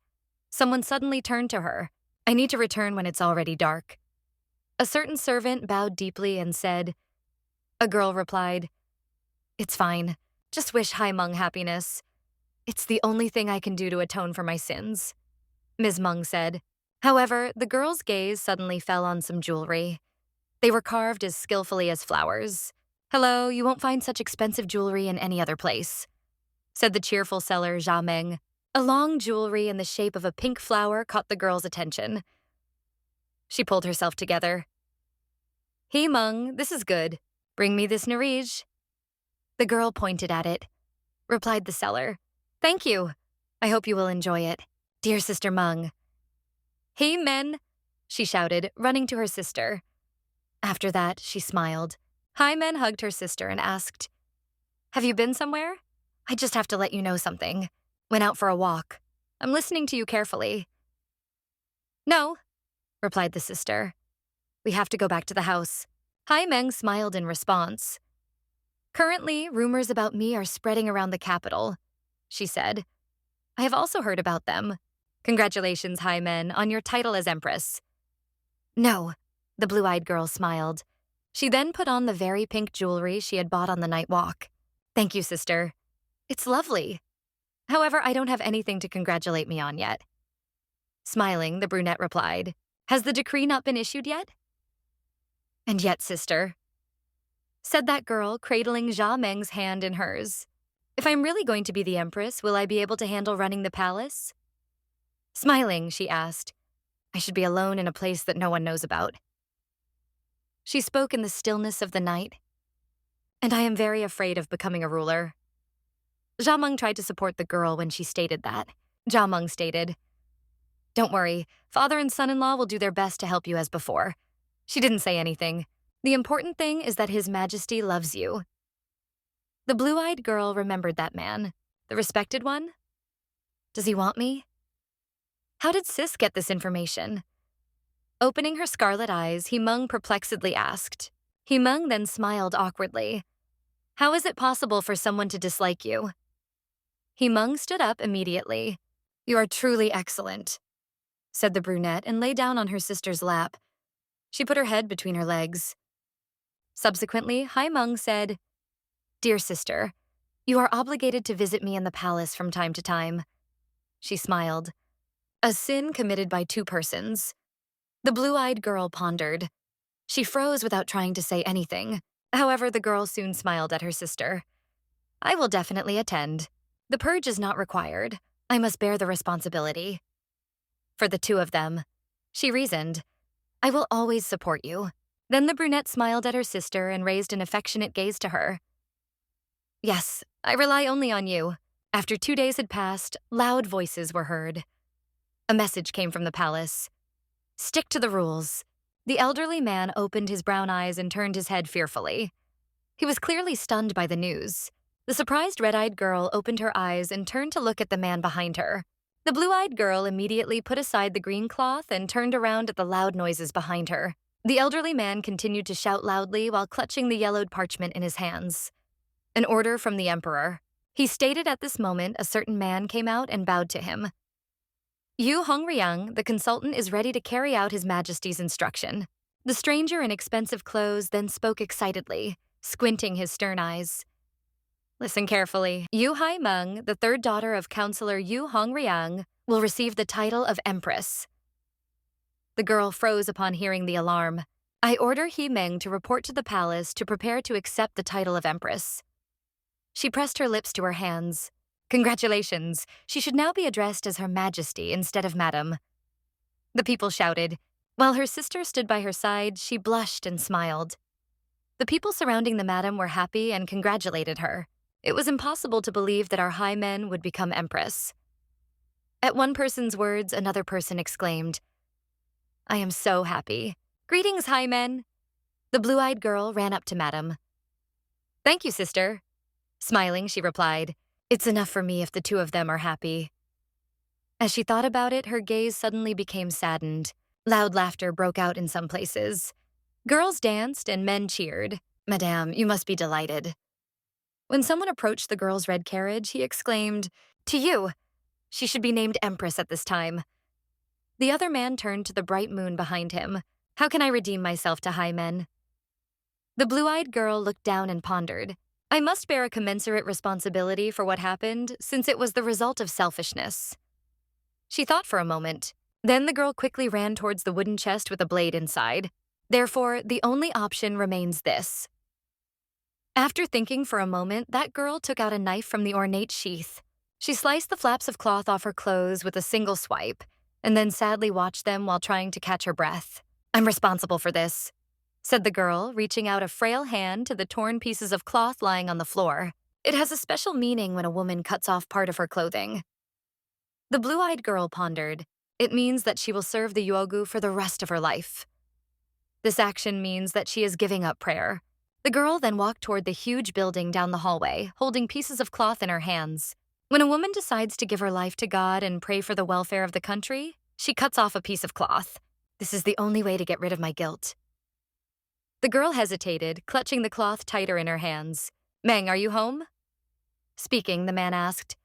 Someone suddenly turned to her. I need to return when it's already dark. A certain servant bowed deeply and said, a girl replied, it's fine. Just wish Hai Meng happiness. It's the only thing I can do to atone for my sins. Ms. Meng said. However, the girl's gaze suddenly fell on some jewelry. They were carved as skillfully as flowers. Hello, you won't find such expensive jewelry in any other place, said the cheerful seller Jia Meng. A long jewelry in the shape of a pink flower caught the girl's attention. She pulled herself together. He Meng, this is good. Bring me this nerij. The girl pointed at it. Replied the seller. Thank you. I hope you will enjoy it. Dear Sister Meng. Hey, men, she shouted, running to her sister. After that, she smiled. Hai Men hugged her sister and asked, have you been somewhere? I just have to let you know something. Went out for a walk. I'm listening to you carefully. No, replied the sister. We have to go back to the house. Hai Meng smiled in response. Currently, rumors about me are spreading around the capital, she said. I have also heard about them. Congratulations, Hai Men, on your title as empress. No, the blue-eyed girl smiled. She then put on the very pink jewelry she had bought on the night walk. Thank you, sister. It's lovely. However, I don't have anything to congratulate me on yet. Smiling, the brunette replied, has the decree not been issued yet? And yet, sister, said that girl, cradling Jia Meng's hand in hers. If I'm really going to be the empress, will I be able to handle running the palace? Smiling, she asked, I should be alone in a place that no one knows about. She spoke in the stillness of the night. And I am very afraid of becoming a ruler. Jiameng tried to support the girl when she stated that. Jiameng stated, "Don't worry, father and son-in-law will do their best to help you as before." She didn't say anything. The important thing is that His Majesty loves you. The blue-eyed girl remembered that man. The respected one? Does he want me? How did Sis get this information? Opening her scarlet eyes, Himeng perplexedly asked. Himeng then smiled awkwardly. How is it possible for someone to dislike you? Himeng stood up immediately. You are truly excellent, said the brunette and lay down on her sister's lap. She put her head between her legs. Subsequently, Himeng said, Dear sister, you are obligated to visit me in the palace from time to time. She smiled. A sin committed by two persons. The blue-eyed girl pondered. She froze without trying to say anything. However, the girl soon smiled at her sister. I will definitely attend. The purge is not required. I must bear the responsibility. For the two of them, she reasoned, I will always support you. Then the brunette smiled at her sister and raised an affectionate gaze to her. Yes, I rely only on you. After 2 days had passed, loud voices were heard. A message came from the palace. Stick to the rules. The elderly man opened his brown eyes and turned his head fearfully. He was clearly stunned by the news. The surprised red-eyed girl opened her eyes and turned to look at the man behind her. The blue-eyed girl immediately put aside the green cloth and turned around at the loud noises behind her. The elderly man continued to shout loudly while clutching the yellowed parchment in his hands. An order from the emperor. He stated at this moment a certain man came out and bowed to him. Yu Hongriang, the consultant, is ready to carry out His Majesty's instruction. The stranger in expensive clothes then spoke excitedly, squinting his stern eyes. Listen carefully. Yu Haimeng, the third daughter of Counselor Yu Hongriang, will receive the title of Empress. The girl froze upon hearing the alarm. I order Himeng to report to the palace to prepare to accept the title of Empress. She pressed her lips to her hands. Congratulations. She should now be addressed as Her Majesty instead of Madam. The people shouted. While her sister stood by her side, she blushed and smiled. The people surrounding the madam were happy and congratulated her. It was impossible to believe that our high men would become empress. At one person's words, another person exclaimed, I am so happy. Greetings, high men. The blue-eyed girl ran up to madam. Thank you, sister. Smiling, she replied, It's enough for me if the two of them are happy. As she thought about it, her gaze suddenly became saddened. Loud laughter broke out in some places. Girls danced and men cheered. Madame, you must be delighted. When someone approached the girl's red carriage, he exclaimed, To you! She should be named Empress at this time. The other man turned to the bright moon behind him. How can I redeem myself to high men? The blue-eyed girl looked down and pondered. I must bear a commensurate responsibility for what happened, since it was the result of selfishness. She thought for a moment. Then the girl quickly ran towards the wooden chest with a blade inside. Therefore, the only option remains this. After thinking for a moment, that girl took out a knife from the ornate sheath. She sliced the flaps of cloth off her clothes with a single swipe, and then sadly watched them while trying to catch her breath. I'm responsible for this, said the girl, reaching out a frail hand to the torn pieces of cloth lying on the floor. It has a special meaning when a woman cuts off part of her clothing. The blue-eyed girl pondered. It means that she will serve the Yuogu for the rest of her life. This action means that she is giving up prayer. The girl then walked toward the huge building down the hallway, holding pieces of cloth in her hands. When a woman decides to give her life to God and pray for the welfare of the country, she cuts off a piece of cloth. This is the only way to get rid of my guilt. The girl hesitated, clutching the cloth tighter in her hands. Meng, are you home? Speaking, the man asked,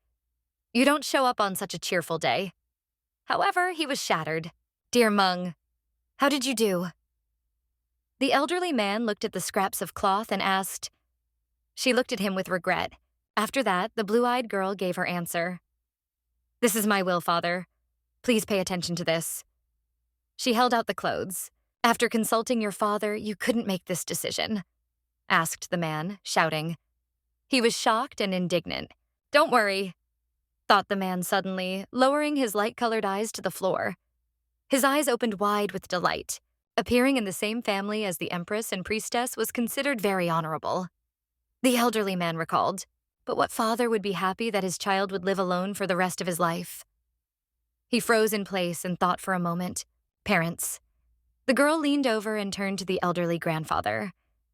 You don't show up on such a cheerful day. However, he was shattered. Dear Meng, how did you do? The elderly man looked at the scraps of cloth and asked. She looked at him with regret. After that, the blue-eyed girl gave her answer. This is my will, father. Please pay attention to this. She held out the clothes. After consulting your father, you couldn't make this decision, asked the man, shouting. He was shocked and indignant. Don't worry, thought the man suddenly, lowering his light-colored eyes to the floor. His eyes opened wide with delight. Appearing in the same family as the Empress and Priestess was considered very honorable. The elderly man recalled, but what father would be happy that his child would live alone for the rest of his life? He froze in place and thought for a moment. Parents. The girl leaned over and turned to the elderly grandfather.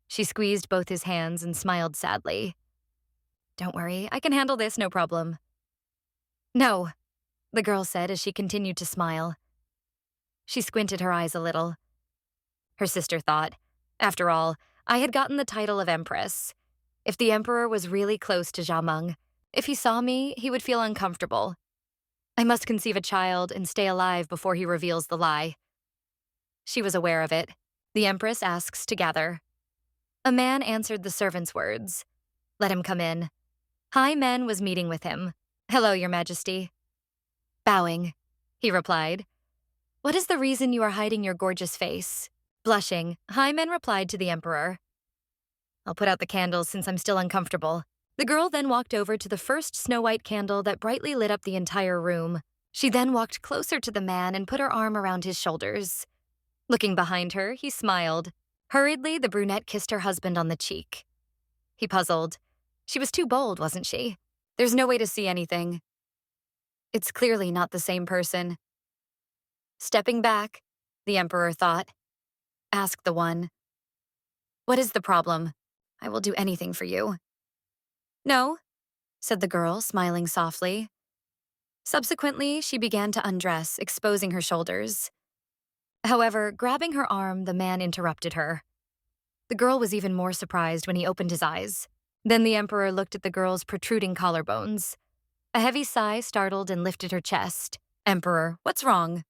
She squeezed both his hands and smiled sadly. Don't worry, I can handle this, no problem. No, the girl said as she continued to smile. She squinted her eyes a little. Her sister thought, after all, I had gotten the title of empress. If the emperor was really close to Jiameng, if he saw me, he would feel uncomfortable. I must conceive a child and stay alive before he reveals the lie. She was aware of it. The empress asks to gather. A man answered the servant's words. Let him come in. High Men was meeting with him. Hello, Your Majesty. Bowing, he replied. What is the reason you are hiding your gorgeous face? Blushing, High Men replied to the emperor. I'll put out the candles since I'm still uncomfortable. The girl then walked over to the first snow-white candle that brightly lit up the entire room. She then walked closer to the man and put her arm around his shoulders. Looking behind her, he smiled. Hurriedly, the brunette kissed her husband on the cheek. He puzzled. She was too bold, wasn't she? There's no way to see anything. It's clearly not the same person. Stepping back, the emperor thought. Ask the one. What is the problem? I will do anything for you. No, said the girl, smiling softly. Subsequently, she began to undress, exposing her shoulders. However, grabbing her arm, the man interrupted her. The girl was even more surprised when he opened his eyes. Then the emperor looked at the girl's protruding collarbones. A heavy sigh startled and lifted her chest. Emperor, what's wrong?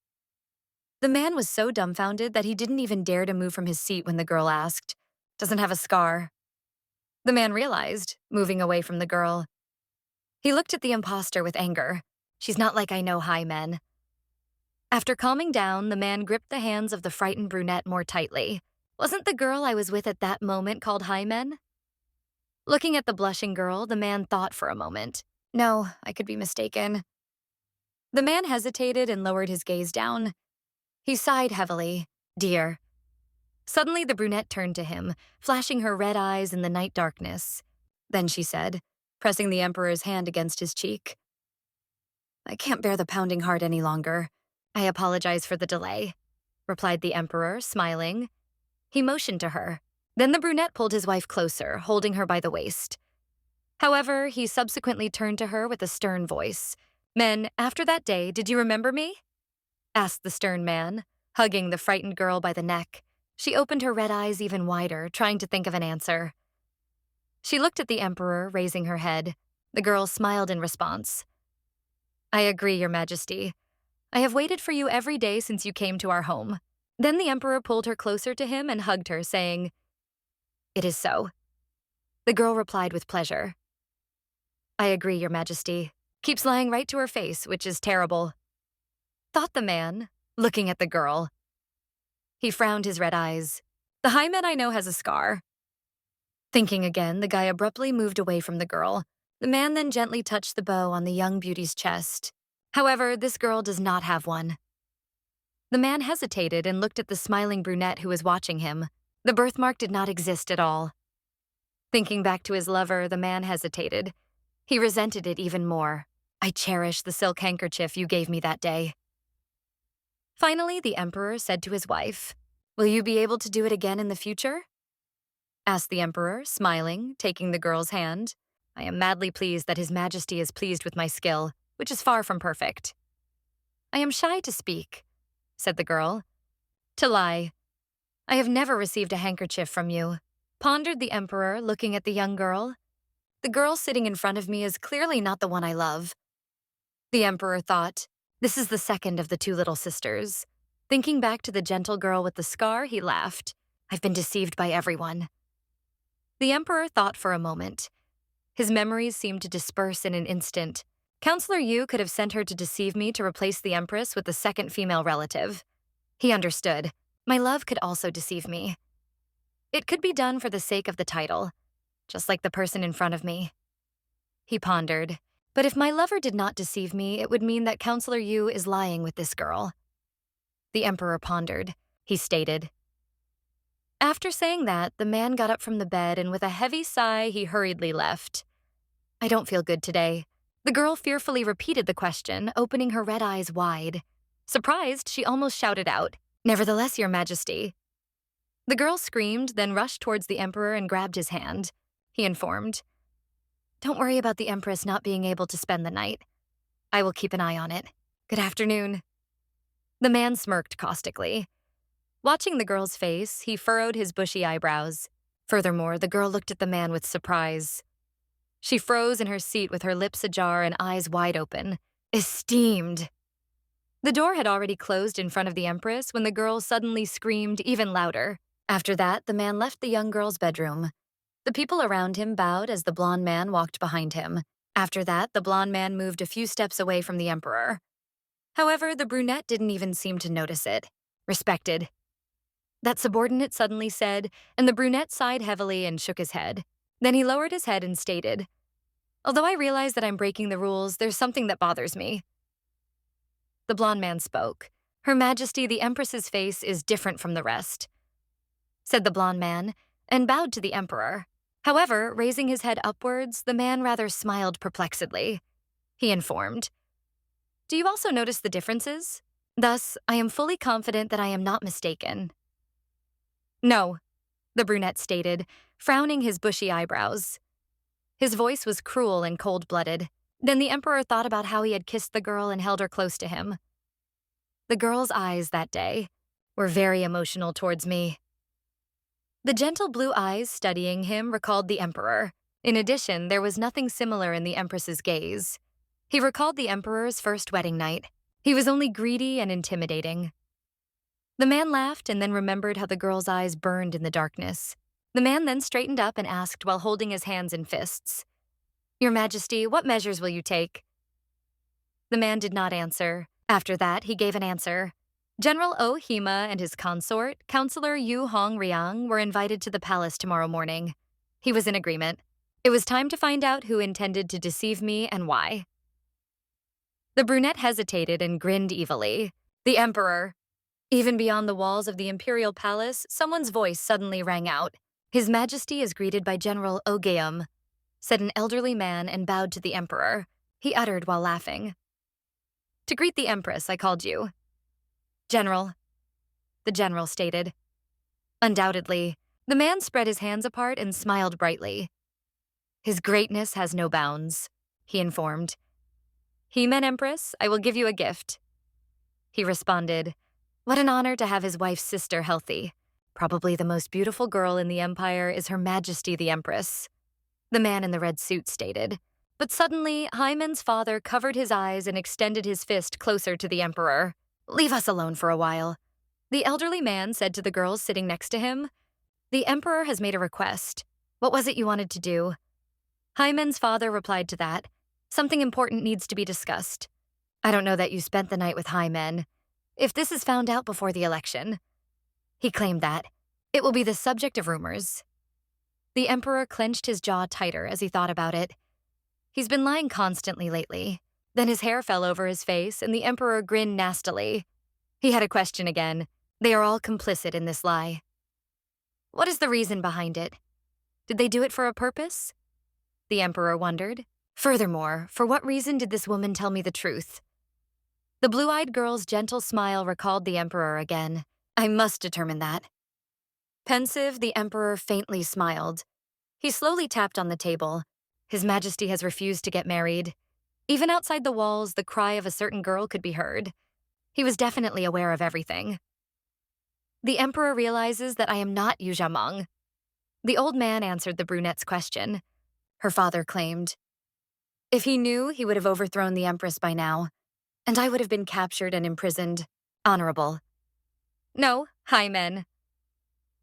The man was so dumbfounded that he didn't even dare to move from his seat when the girl asked, Doesn't have a scar. The man realized, moving away from the girl. He looked at the imposter with anger. She's not like I know high men. After calming down, the man gripped the hands of the frightened brunette more tightly. Wasn't the girl I was with at that moment called high men? Looking at the blushing girl, the man thought for a moment. No, I could be mistaken. The man hesitated and lowered his gaze down. He sighed heavily. Dear. Suddenly, the brunette turned to him, flashing her red eyes in the night darkness. Then she said, pressing the emperor's hand against his cheek. I can't bear the pounding heart any longer. I apologize for the delay, replied the emperor, smiling. He motioned to her. Then the brunette pulled his wife closer, holding her by the waist. However, he subsequently turned to her with a stern voice. Men, after that day, did you remember me? Asked the stern man, hugging the frightened girl by the neck. She opened her red eyes even wider, trying to think of an answer. She looked at the emperor, raising her head. The girl smiled in response. I agree, Your Majesty. I have waited for you every day since you came to our home. Then the emperor pulled her closer to him and hugged her, saying, It is so. The girl replied with pleasure. I agree, Your Majesty. Keeps lying right to her face, which is terrible. Thought the man, looking at the girl. He frowned his red eyes. The high man I know has a scar. Thinking again, the guy abruptly moved away from the girl. The man then gently touched the bow on the young beauty's chest. However, this girl does not have one. The man hesitated and looked at the smiling brunette who was watching him. The birthmark did not exist at all. Thinking back to his lover, the man hesitated. He resented it even more. I cherish the silk handkerchief you gave me that day. Finally, the emperor said to his wife, Will you be able to do it again in the future? Asked the emperor, smiling, taking the girl's hand. I am madly pleased that His Majesty is pleased with my skill, which is far from perfect. I am shy to speak, said the girl. To lie. I have never received a handkerchief from you, pondered the emperor, looking at the young girl. The girl sitting in front of me is clearly not the one I love. The emperor thought, this is the second of the two little sisters. Thinking back to the gentle girl with the scar, he laughed. I've been deceived by everyone. The emperor thought for a moment. His memories seemed to disperse in an instant. Counselor Yu could have sent her to deceive me to replace the empress with the second female relative. He understood. My love could also deceive me. It could be done for the sake of the title, just like the person in front of me. He pondered. But if my lover did not deceive me, it would mean that Counselor Yu is lying with this girl. The emperor pondered. He stated. After saying that, the man got up from the bed and with a heavy sigh, he hurriedly left. I don't feel good today. The girl fearfully repeated the question, opening her red eyes wide. Surprised, she almost shouted out, "Nevertheless, Your Majesty." The girl screamed, then rushed towards the Emperor and grabbed his hand. He informed, "Don't worry about the Empress not being able to spend the night. I will keep an eye on it. Good afternoon." The man smirked caustically. Watching the girl's face, he furrowed his bushy eyebrows. Furthermore, the girl looked at the man with surprise. She froze in her seat with her lips ajar and eyes wide open. Esteemed. The door had already closed in front of the Empress when the girl suddenly screamed even louder. After that, the man left the young girl's bedroom. The people around him bowed as the blonde man walked behind him. After that, the blonde man moved a few steps away from the Emperor. However, the brunette didn't even seem to notice it. Respected. That subordinate suddenly said, and the brunette sighed heavily and shook his head. Then he lowered his head and stated, "Although I realize that I'm breaking the rules, there's something that bothers me." The blonde man spoke. "Her Majesty, the Empress's face is different from the rest," said the blonde man, and bowed to the Emperor. However, raising his head upwards, the man rather smiled perplexedly. He informed, "Do you also notice the differences? Thus, I am fully confident that I am not mistaken." "No," the brunette stated, frowning his bushy eyebrows. His voice was cruel and cold-blooded. Then the Emperor thought about how he had kissed the girl and held her close to him. The girl's eyes that day were very emotional towards me. The gentle blue eyes studying him recalled the Emperor. In addition, there was nothing similar in the Empress's gaze. He recalled the Emperor's first wedding night. He was only greedy and intimidating. The man laughed and then remembered how the girl's eyes burned in the darkness. The man then straightened up and asked while holding his hands in fists, "Your Majesty, what measures will you take?" The man did not answer. After that, he gave an answer. General O. Hima and his consort, Counselor Yu Hong Riang, were invited to the palace tomorrow morning. He was in agreement. It was time to find out who intended to deceive me and why. The brunette hesitated and grinned evilly. The Emperor. Even beyond the walls of the Imperial Palace, someone's voice suddenly rang out. "His Majesty is greeted by General Ogeum," said an elderly man and bowed to the Emperor. He uttered while laughing, "To greet the Empress, I called you." "General," the general stated. "Undoubtedly." The man spread his hands apart and smiled brightly. "His greatness has no bounds," he informed. "Heman Empress, I will give you a gift." He responded, "What an honor to have his wife's sister healthy. Probably the most beautiful girl in the Empire is Her Majesty the Empress," the man in the red suit stated. But suddenly, Hyman's father covered his eyes and extended his fist closer to the Emperor. "Leave us alone for a while," the elderly man said to the girls sitting next to him. "The Emperor has made a request. What was it you wanted to do?" Hyman's father replied to that. "Something important needs to be discussed. I don't know that you spent the night with Hyman. If this is found out before the election," he claimed that, "it will be the subject of rumors." The Emperor clenched his jaw tighter as he thought about it. He's been lying constantly lately. Then his hair fell over his face, and the Emperor grinned nastily. He had a question again. "They are all complicit in this lie. What is the reason behind it? Did they do it for a purpose?" The Emperor wondered. "Furthermore, for what reason did this woman tell me the truth?" The blue-eyed girl's gentle smile recalled the Emperor again. "I must determine that." Pensive, the Emperor faintly smiled. He slowly tapped on the table. "His Majesty has refused to get married." Even outside the walls, the cry of a certain girl could be heard. He was definitely aware of everything. "The Emperor realizes that I am not Yu Jiameng." The old man answered the brunette's question. Her father claimed, "If he knew, he would have overthrown the Empress by now, and I would have been captured and imprisoned. Honorable." "No, high men."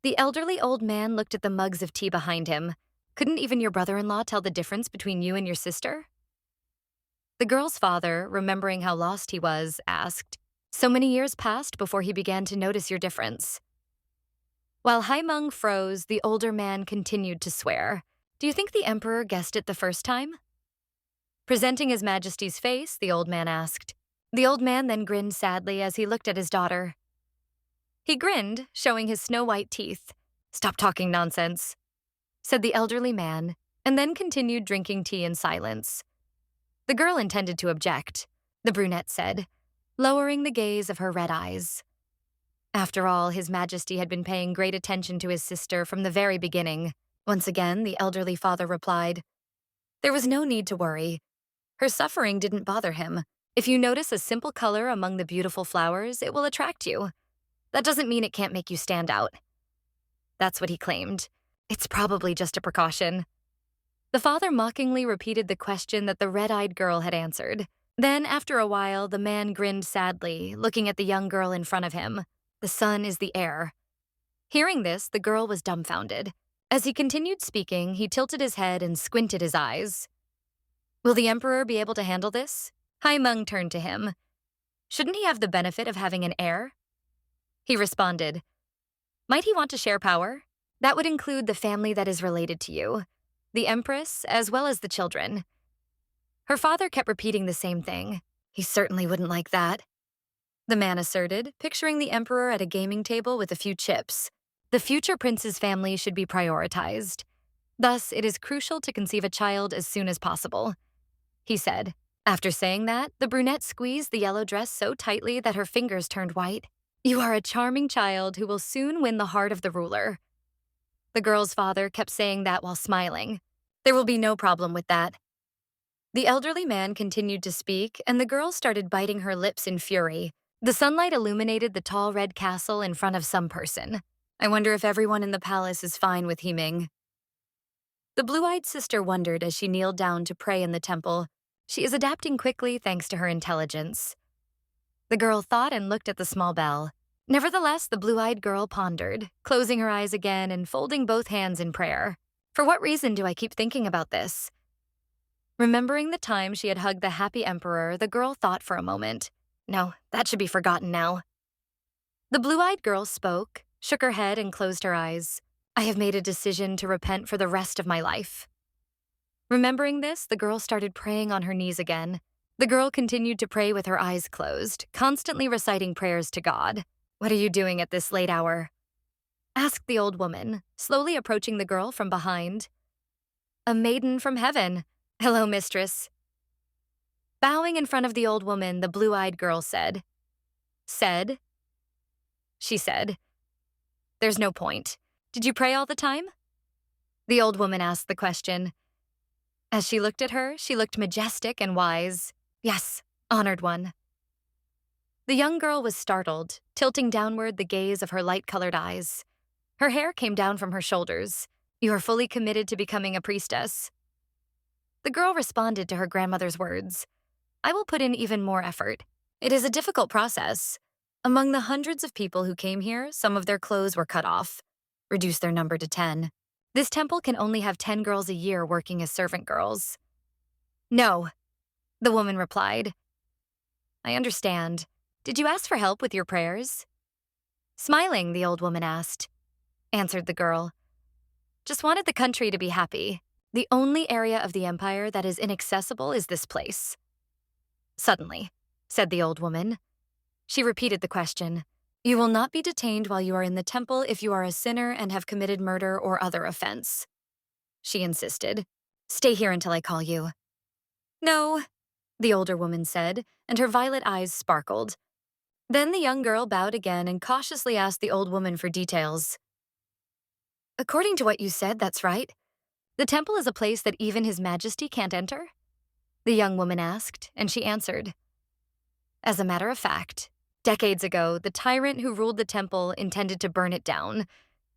The elderly old man looked at the mugs of tea behind him. "Couldn't even your brother-in-law tell the difference between you and your sister?" The girl's father, remembering how lost he was, asked, "So many years passed before he began to notice your difference." While Haimeng froze, the older man continued to swear. "Do you think the Emperor guessed it the first time?" Presenting His Majesty's face, the old man asked. The old man then grinned sadly as he looked at his daughter. He grinned, showing his snow-white teeth. "Stop talking nonsense," said the elderly man. and then continued drinking tea in silence. The girl intended to object, the brunette said, lowering the gaze of her red eyes. After all, His Majesty had been paying great attention to his sister from the very beginning. Once again, the elderly father replied, "There was no need to worry. Her suffering didn't bother him. If you notice a simple color among the beautiful flowers, it will attract you. That doesn't mean it can't make you stand out." That's what he claimed. It's probably just a precaution. The father mockingly repeated the question that the red-eyed girl had answered. Then, after a while, the man grinned sadly, looking at the young girl in front of him. The son is the heir. Hearing this, the girl was dumbfounded. As he continued speaking, he tilted his head and squinted his eyes. "Will the emperor be able to handle this?" Haimeng turned to him. "Shouldn't he have the benefit of having an heir?" He responded, "Might he want to share power? That would include the family that is related to you, the empress, as well as the children." Her father kept repeating the same thing. "He certainly wouldn't like that," the man asserted, picturing the emperor at a gaming table with a few chips. The future prince's family should be prioritized. Thus, it is crucial to conceive a child as soon as possible, he said. After saying that, the brunette squeezed the yellow dress so tightly that her fingers turned white. "You are a charming child who will soon win the heart of the ruler." The girl's father kept saying that while smiling. "There will be no problem with that." The elderly man continued to speak, and the girl started biting her lips in fury. The sunlight illuminated the tall red castle in front of some person. "I wonder if everyone in the palace is fine with Himing." The blue-eyed sister wondered as she kneeled down to pray in the temple. She is adapting quickly thanks to her intelligence. The girl thought and looked at the small bell. Nevertheless, the blue-eyed girl pondered, closing her eyes again and folding both hands in prayer. For what reason do I keep thinking about this? Remembering the time she had hugged the happy emperor, the girl thought for a moment. No, that should be forgotten now. The blue-eyed girl spoke, shook her head, and closed her eyes. "I have made a decision to repent for the rest of my life." Remembering this, the girl started praying on her knees again. The girl continued to pray with her eyes closed, constantly reciting prayers to God. "What are you doing at this late hour?" asked the old woman, slowly approaching the girl from behind. "A maiden from heaven. Hello, mistress." Bowing in front of the old woman, the blue-eyed girl said, She said, "There's no point. Did you pray all the time?" The old woman asked the question. As she looked at her, she looked majestic and wise. "Yes, honored one." The young girl was startled, tilting downward the gaze of her light-colored eyes. Her hair came down from her shoulders. "You are fully committed to becoming a priestess." The girl responded to her grandmother's words. "I will put in even more effort. It is a difficult process. Among the hundreds of people who came here, some of their clothes were cut off. Reduce their number to 10. This temple can only have 10 girls a year working as servant girls." "No," the woman replied. "I understand. Did you ask for help with your prayers?" Smiling, the old woman answered the girl. "Just wanted the country to be happy. The only area of the empire that is inaccessible is this place." "Suddenly," said the old woman. She repeated the question. "You will not be detained while you are in the temple if you are a sinner and have committed murder or other offense." She insisted. "Stay here until I call you." "No," the older woman said, and her violet eyes sparkled. Then the young girl bowed again and cautiously asked the old woman for details. "According to what you said, that's right. The temple is a place that even His Majesty can't enter?" the young woman asked, and she answered. "As a matter of fact, decades ago, the tyrant who ruled the temple intended to burn it down,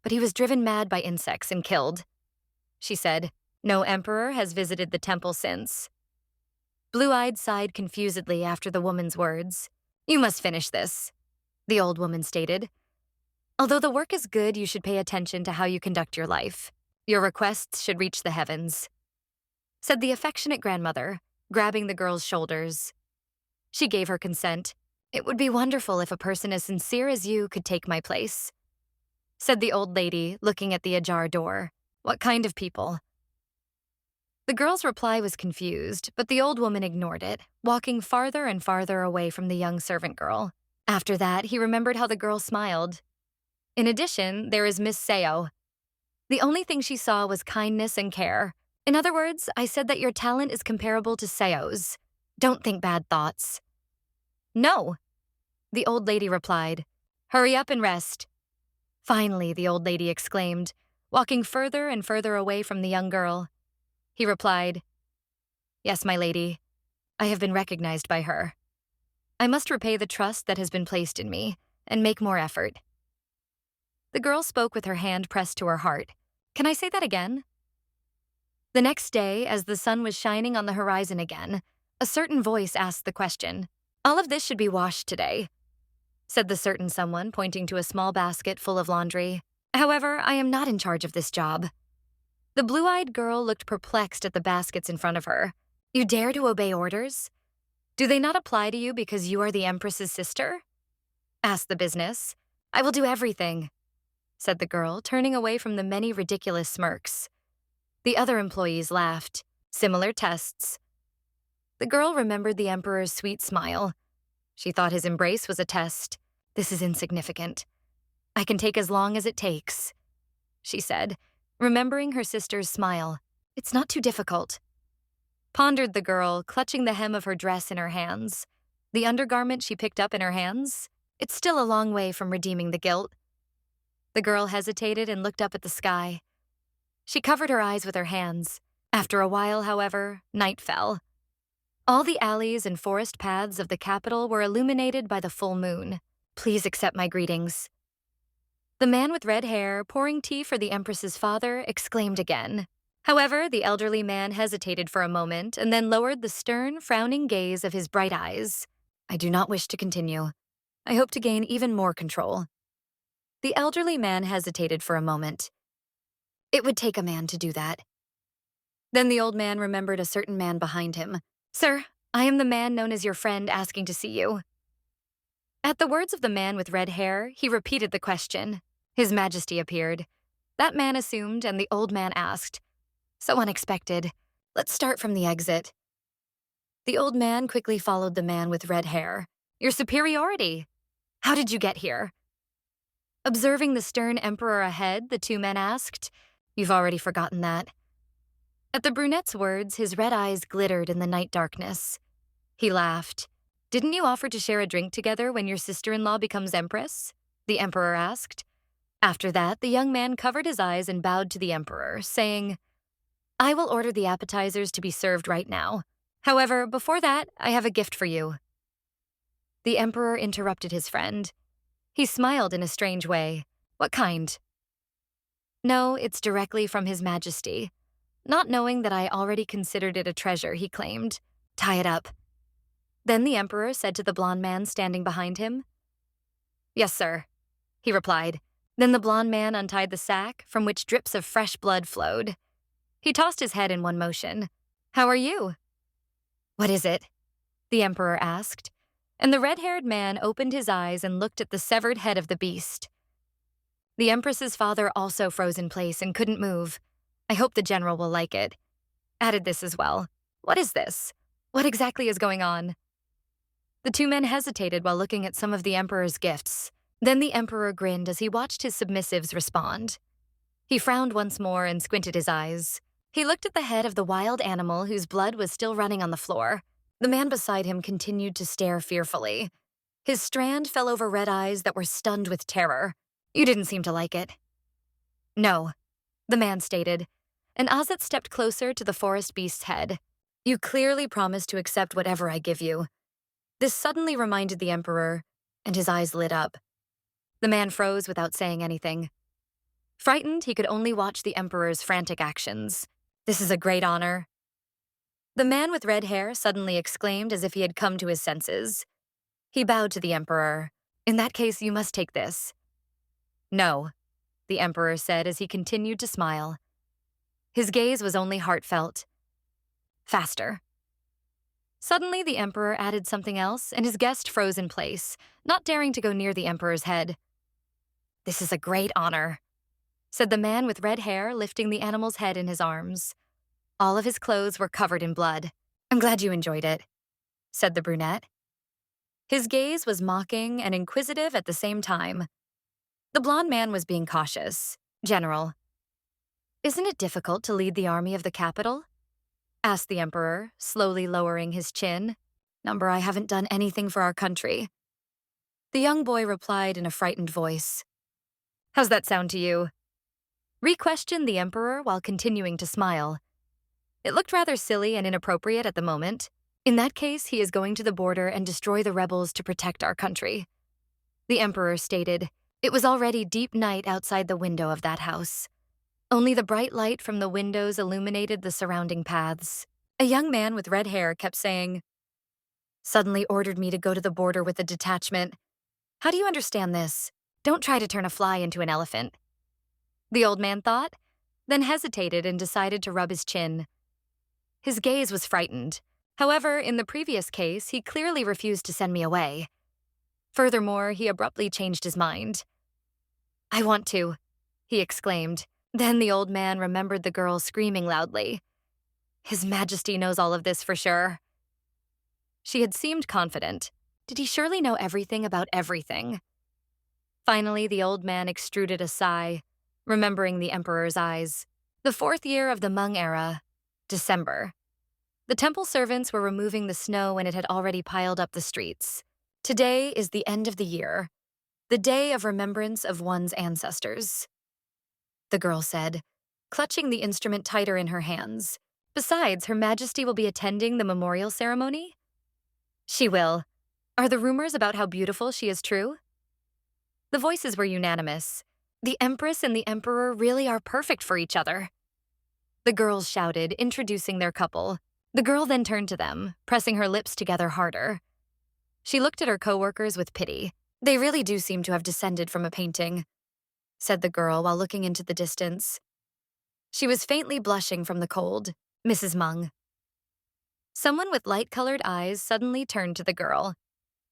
but he was driven mad by insects and killed." She said, "No emperor has visited the temple since." Blue-eyed sighed confusedly after the woman's words. "You must finish this," the old woman stated. "Although the work is good, you should pay attention to how you conduct your life. Your requests should reach the heavens," said the affectionate grandmother, grabbing the girl's shoulders. She gave her consent. "It would be wonderful if a person as sincere as you could take my place," said the old lady, looking at the ajar door. "What kind of people?" The girl's reply was confused, but the old woman ignored it, walking farther and farther away from the young servant girl. After that, he remembered how the girl smiled. "In addition, there is Miss Seo. The only thing she saw was kindness and care. In other words, I said that your talent is comparable to Seo's. Don't think bad thoughts. No, the old lady replied. Hurry up and rest. Finally, the old lady exclaimed, walking further and further away from the young girl. He replied, Yes, my lady, I have been recognized by her. I must repay the trust that has been placed in me and make more effort. The girl spoke with her hand pressed to her heart. Can I say that again? The next day, as the sun was shining on the horizon again, a certain voice asked the question, All of this should be washed today, said the certain someone, pointing to a small basket full of laundry. However, I am not in charge of this job. The blue-eyed girl looked perplexed at the baskets in front of her. You dare to obey orders? Do they not apply to you because you are the Empress's sister? Asked the business. I will do everything, said the girl, turning away from the many ridiculous smirks. The other employees laughed. Similar tests. The girl remembered the Emperor's sweet smile. She thought his embrace was a test. This is insignificant. I can take as long as it takes, she said, remembering her sister's smile. It's not too difficult. Pondered the girl, clutching the hem of her dress in her hands. The undergarment she picked up in her hands? It's still a long way from redeeming the guilt. The girl hesitated and looked up at the sky. She covered her eyes with her hands. After a while, however, night fell. All the alleys and forest paths of the capital were illuminated by the full moon. Please accept my greetings. The man with red hair, pouring tea for the Empress's father, exclaimed again. However, the elderly man hesitated for a moment and then lowered the stern, frowning gaze of his bright eyes. I do not wish to continue. I hope to gain even more control. The elderly man hesitated for a moment. It would take a man to do that. Then the old man remembered a certain man behind him. Sir, I am the man known as your friend asking to see you. At the words of the man with red hair, he repeated the question. His Majesty appeared. That man assumed, and the old man asked. So unexpected. Let's start from the exit. The old man quickly followed the man with red hair. Your superiority. How did you get here? Observing the stern emperor ahead, the two men asked. You've already forgotten that. At the brunette's words, his red eyes glittered in the night darkness. He laughed. Didn't you offer to share a drink together when your sister-in-law becomes empress? The emperor asked. After that, the young man covered his eyes and bowed to the emperor, saying, I will order the appetizers to be served right now. However, before that, I have a gift for you. The emperor interrupted his friend. He smiled in a strange way. What kind? No, it's directly from His Majesty. Not knowing that I already considered it a treasure, he claimed. Tie it up. Then the emperor said to the blond man standing behind him. Yes, sir, he replied. Then the blond man untied the sack, from which drips of fresh blood flowed. He tossed his head in one motion. How are you? What is it? The emperor asked, and the red-haired man opened his eyes and looked at the severed head of the beast. The Empress's father also froze in place and couldn't move. I hope the general will like it. Added this as well. What is this? What exactly is going on? The two men hesitated while looking at some of the emperor's gifts. Then the emperor grinned as he watched his submissives respond. He frowned once more and squinted his eyes. He looked at the head of the wild animal whose blood was still running on the floor. The man beside him continued to stare fearfully. His strand fell over red eyes that were stunned with terror. You didn't seem to like it. No, the man stated, and Azat stepped closer to the forest beast's head. You clearly promised to accept whatever I give you. This suddenly reminded the emperor, and his eyes lit up. The man froze without saying anything. Frightened, he could only watch the emperor's frantic actions. This is a great honor. The man with red hair suddenly exclaimed as if he had come to his senses. He bowed to the emperor. In that case, you must take this. No, the emperor said as he continued to smile. His gaze was only heartfelt. Faster. Suddenly, the emperor added something else, and his guest froze in place, not daring to go near the emperor's head. This is a great honor, said the man with red hair, lifting the animal's head in his arms. All of his clothes were covered in blood. I'm glad you enjoyed it, said the brunette. His gaze was mocking and inquisitive at the same time. The blond man was being cautious. General. Isn't it difficult to lead the army of the capital? Asked the emperor, slowly lowering his chin. Number, I haven't done anything for our country. The young boy replied in a frightened voice. How's that sound to you? Re-questioned the emperor while continuing to smile. It looked rather silly and inappropriate at the moment. In that case, he is going to the border and destroy the rebels to protect our country. The emperor stated. It was already deep night outside the window of that house. Only the bright light from the windows illuminated the surrounding paths. A young man with red hair kept saying, suddenly ordered me to go to the border with a detachment. How do you understand this? Don't try to turn a fly into an elephant. The old man thought, then hesitated and decided to rub his chin. His gaze was frightened. However, in the previous case, he clearly refused to send me away. Furthermore, he abruptly changed his mind. I want to, he exclaimed. Then the old man remembered the girl screaming loudly. His Majesty knows all of this for sure. She had seemed confident. Did he surely know everything about everything? Finally, the old man extruded a sigh, remembering the emperor's eyes. The 4th year of the Ming era, December. The temple servants were removing the snow when it had already piled up the streets. Today is the end of the year, the day of remembrance of one's ancestors, the girl said, clutching the instrument tighter in her hands. Besides, Her Majesty will be attending the memorial ceremony? She will. Are the rumors about how beautiful she is true? The voices were unanimous. The Empress and the Emperor really are perfect for each other. The girls shouted, introducing their couple. The girl then turned to them, pressing her lips together harder. She looked at her coworkers with pity. They really do seem to have descended from a painting, said the girl while looking into the distance. She was faintly blushing from the cold. Mrs. Meng. Someone with light-colored eyes suddenly turned to the girl.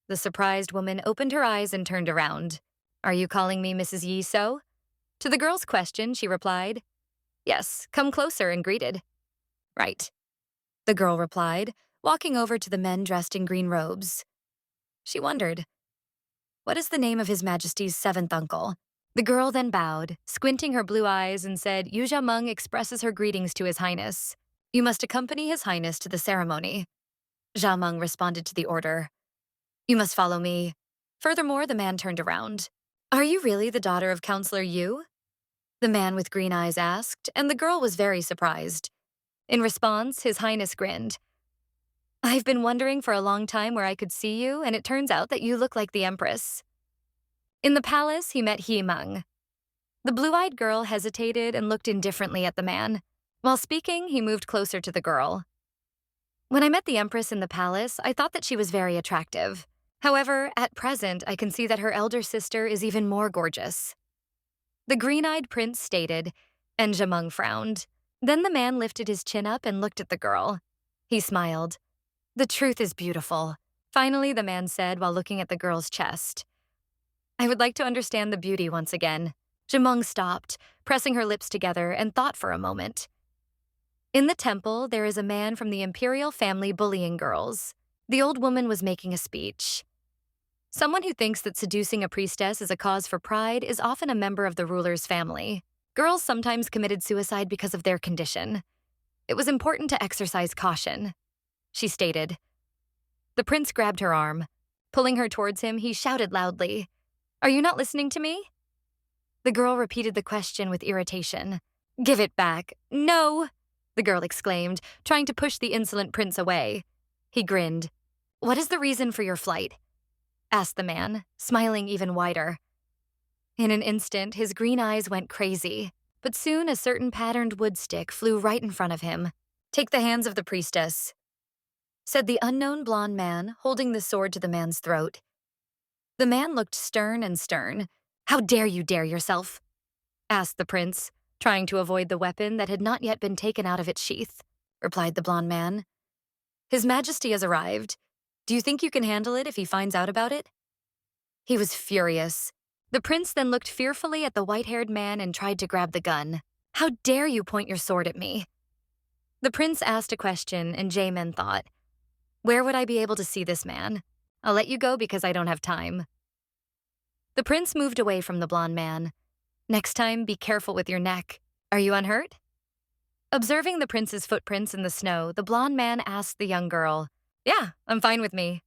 The surprised woman opened her eyes and turned around. Are you calling me Mrs. Yi So? To the girl's question, she replied, yes, come closer and greeted. Right. The girl replied, walking over to the men dressed in green robes. She wondered, what is the name of His Majesty's 7th uncle? The girl then bowed, squinting her blue eyes, and said, Yuja Meng expresses her greetings to His Highness. You must accompany His Highness to the ceremony. Jia Meng responded to the order. You must follow me. Furthermore, the man turned around. Are you really the daughter of Counselor Yu? The man with green eyes asked, and the girl was very surprised. In response, His Highness grinned. I've been wondering for a long time where I could see you, and it turns out that you look like the Empress. In the palace, he met He Meng. The blue-eyed girl hesitated and looked indifferently at the man. While speaking, he moved closer to the girl. When I met the Empress in the palace, I thought that she was very attractive. However, at present, I can see that her elder sister is even more gorgeous. The green-eyed prince stated, and Jia Meng frowned. Then the man lifted his chin up and looked at the girl. He smiled. The truth is beautiful. Finally, the man said while looking at the girl's chest. I would like to understand the beauty once again. Jia Meng stopped, pressing her lips together, and thought for a moment. In the temple, there is a man from the Imperial family bullying girls. The old woman was making a speech. Someone who thinks that seducing a priestess is a cause for pride is often a member of the ruler's family. Girls sometimes committed suicide because of their condition. It was important to exercise caution, she stated. The prince grabbed her arm. Pulling her towards him, he shouted loudly, Are you not listening to me? The girl repeated the question with irritation. Give it back. No, the girl exclaimed, trying to push the insolent prince away. He grinned. What is the reason for your flight? Asked the man, smiling even wider. In an instant, his green eyes went crazy, but soon a certain patterned wood stick flew right in front of him. Take the hands of the priestess, said the unknown blonde man, holding the sword to the man's throat. The man looked stern and stern. How dare you dare yourself? Asked the prince, trying to avoid the weapon that had not yet been taken out of its sheath, replied the blonde man. His Majesty has arrived. Do you think you can handle it if he finds out about it? He was furious. The prince then looked fearfully at the white-haired man and tried to grab the gun. How dare you point your sword at me? The prince asked a question, and Jaemin thought, where would I be able to see this man? I'll let you go because I don't have time. The prince moved away from the blonde man. Next time, be careful with your neck. Are you unhurt? Observing the prince's footprints in the snow, the blonde man asked the young girl, "Yeah, I'm fine with me."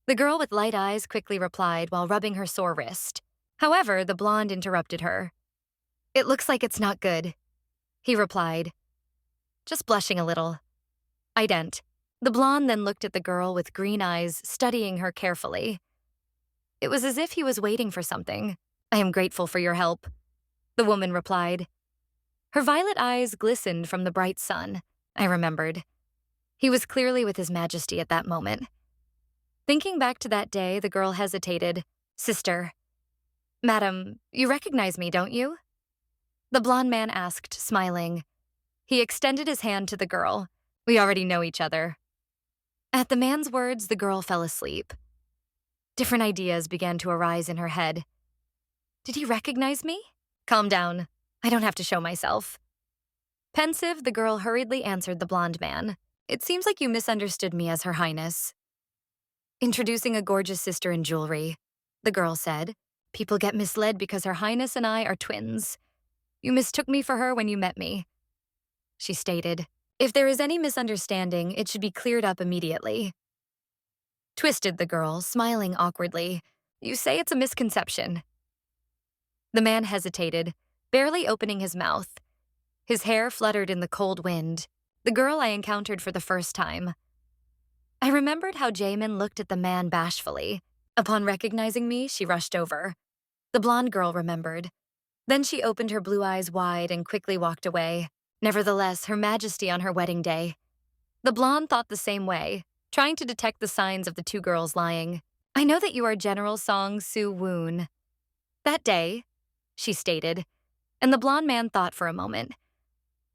The girl with light eyes quickly replied while rubbing her sore wrist. However, the blonde interrupted her. "It looks like it's not good," he replied, just blushing a little. "Ident." The blonde then looked at the girl with green eyes, studying her carefully. It was as if he was waiting for something. "I am grateful for your help," the woman replied. Her violet eyes glistened from the bright sun. I remembered. He was clearly with His Majesty at that moment. Thinking back to that day, the girl hesitated. "Sister." "Madam, you recognize me, don't you?" The blonde man asked, smiling. He extended his hand to the girl. "We already know each other." At the man's words, the girl fell asleep. Different ideas began to arise in her head. Did he recognize me? Calm down. I don't have to show myself. Pensive, the girl hurriedly answered the blonde man. "It seems like you misunderstood me as Her Highness." Introducing a gorgeous sister in jewelry, the girl said. "People get misled because Her Highness and I are twins. You mistook me for her when you met me," she stated. "If there is any misunderstanding, it should be cleared up immediately." Twisted the girl, smiling awkwardly. "You say it's a misconception." The man hesitated, barely opening his mouth. His hair fluttered in the cold wind. The girl I encountered for the first time. I remembered how Jamin looked at the man bashfully. Upon recognizing me, she rushed over. The blonde girl remembered. Then she opened her blue eyes wide and quickly walked away. Nevertheless, Her Majesty on her wedding day. The blonde thought the same way, trying to detect the signs of the two girls lying. "I know that you are General Song Soo Woon." "That day," she stated, and the blonde man thought for a moment.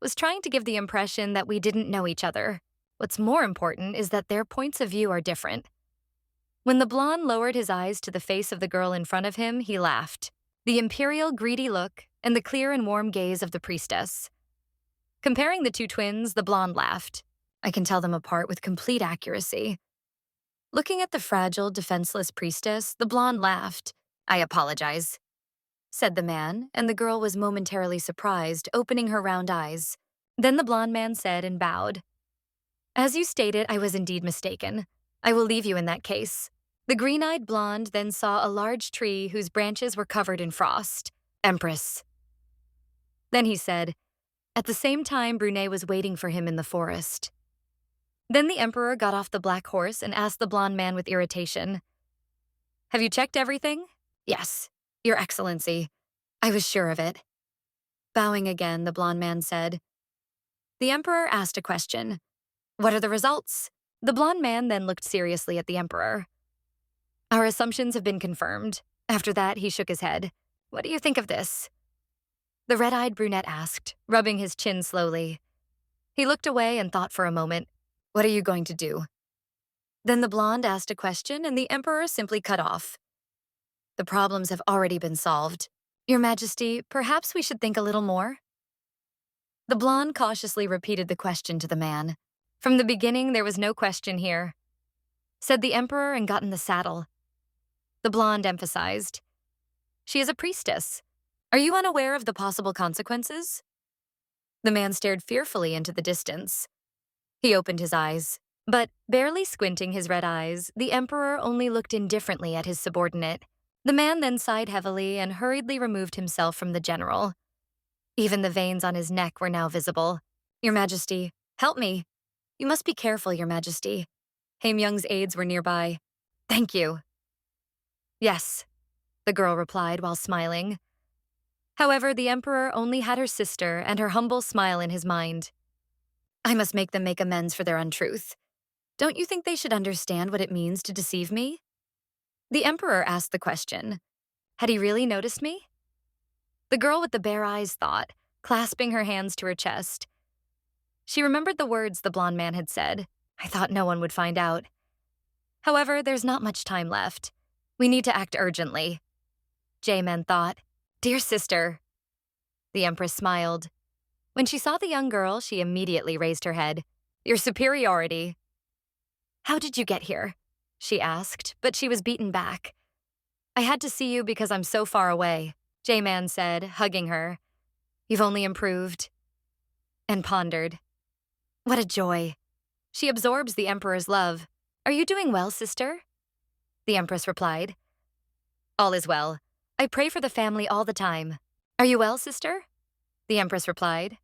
"Was trying to give the impression that we didn't know each other. What's more important is that their points of view are different." When the blonde lowered his eyes to the face of the girl in front of him, he laughed. The imperial greedy look and the clear and warm gaze of the priestess. Comparing the two twins, the blonde laughed. I can tell them apart with complete accuracy. Looking at the fragile, defenseless priestess, the blonde laughed. "I apologize," said the man, and the girl was momentarily surprised, opening her round eyes. Then the blonde man said and bowed. "As you stated, I was indeed mistaken. I will leave you in that case." The green-eyed blonde then saw a large tree whose branches were covered in frost. "Empress." Then he said, "At the same time, Brunei was waiting for him in the forest." Then the emperor got off the black horse and asked the blonde man with irritation, "Have you checked everything?" "Yes, Your Excellency. I was sure of it." Bowing again, the blonde man said. The emperor asked a question. "What are the results?" The blonde man then looked seriously at the emperor. "Our assumptions have been confirmed." After that, he shook his head. "What do you think of this?" The red-eyed brunette asked, rubbing his chin slowly. He looked away and thought for a moment. "What are you going to do?" Then the blonde asked a question and the emperor simply cut off. "The problems have already been solved. Your Majesty, perhaps we should think a little more?" The blonde cautiously repeated the question to the man. "From the beginning, there was no question here," said the emperor and got in the saddle. The blonde emphasized, "She is a priestess. Are you unaware of the possible consequences?" The man stared fearfully into the distance. He opened his eyes, but, barely squinting his red eyes, the emperor only looked indifferently at his subordinate. The man then sighed heavily and hurriedly removed himself from the general. Even the veins on his neck were now visible. "Your Majesty, help me." "You must be careful, Your Majesty." Haemyoung's aides were nearby. "Thank you." "Yes," the girl replied while smiling. However, the emperor only had her sister and her humble smile in his mind. "I must make them make amends for their untruth. Don't you think they should understand what it means to deceive me?" The emperor asked the question. Had he really noticed me? The girl with the bare eyes thought, clasping her hands to her chest. She remembered the words the blonde man had said. "I thought no one would find out." However, there's not much time left. We need to act urgently. Jamin thought. "Dear sister." The empress smiled. When she saw the young girl, she immediately raised her head. "Your superiority." "How did you get here?" she asked, but she was beaten back. "I had to see you because I'm so far away," J-Man said, hugging her. "You've only improved." and pondered. What a joy. She absorbs the emperor's love. Are you doing well, sister? The empress replied. All is well. I pray for the family all the time. Are you well, sister? The empress replied.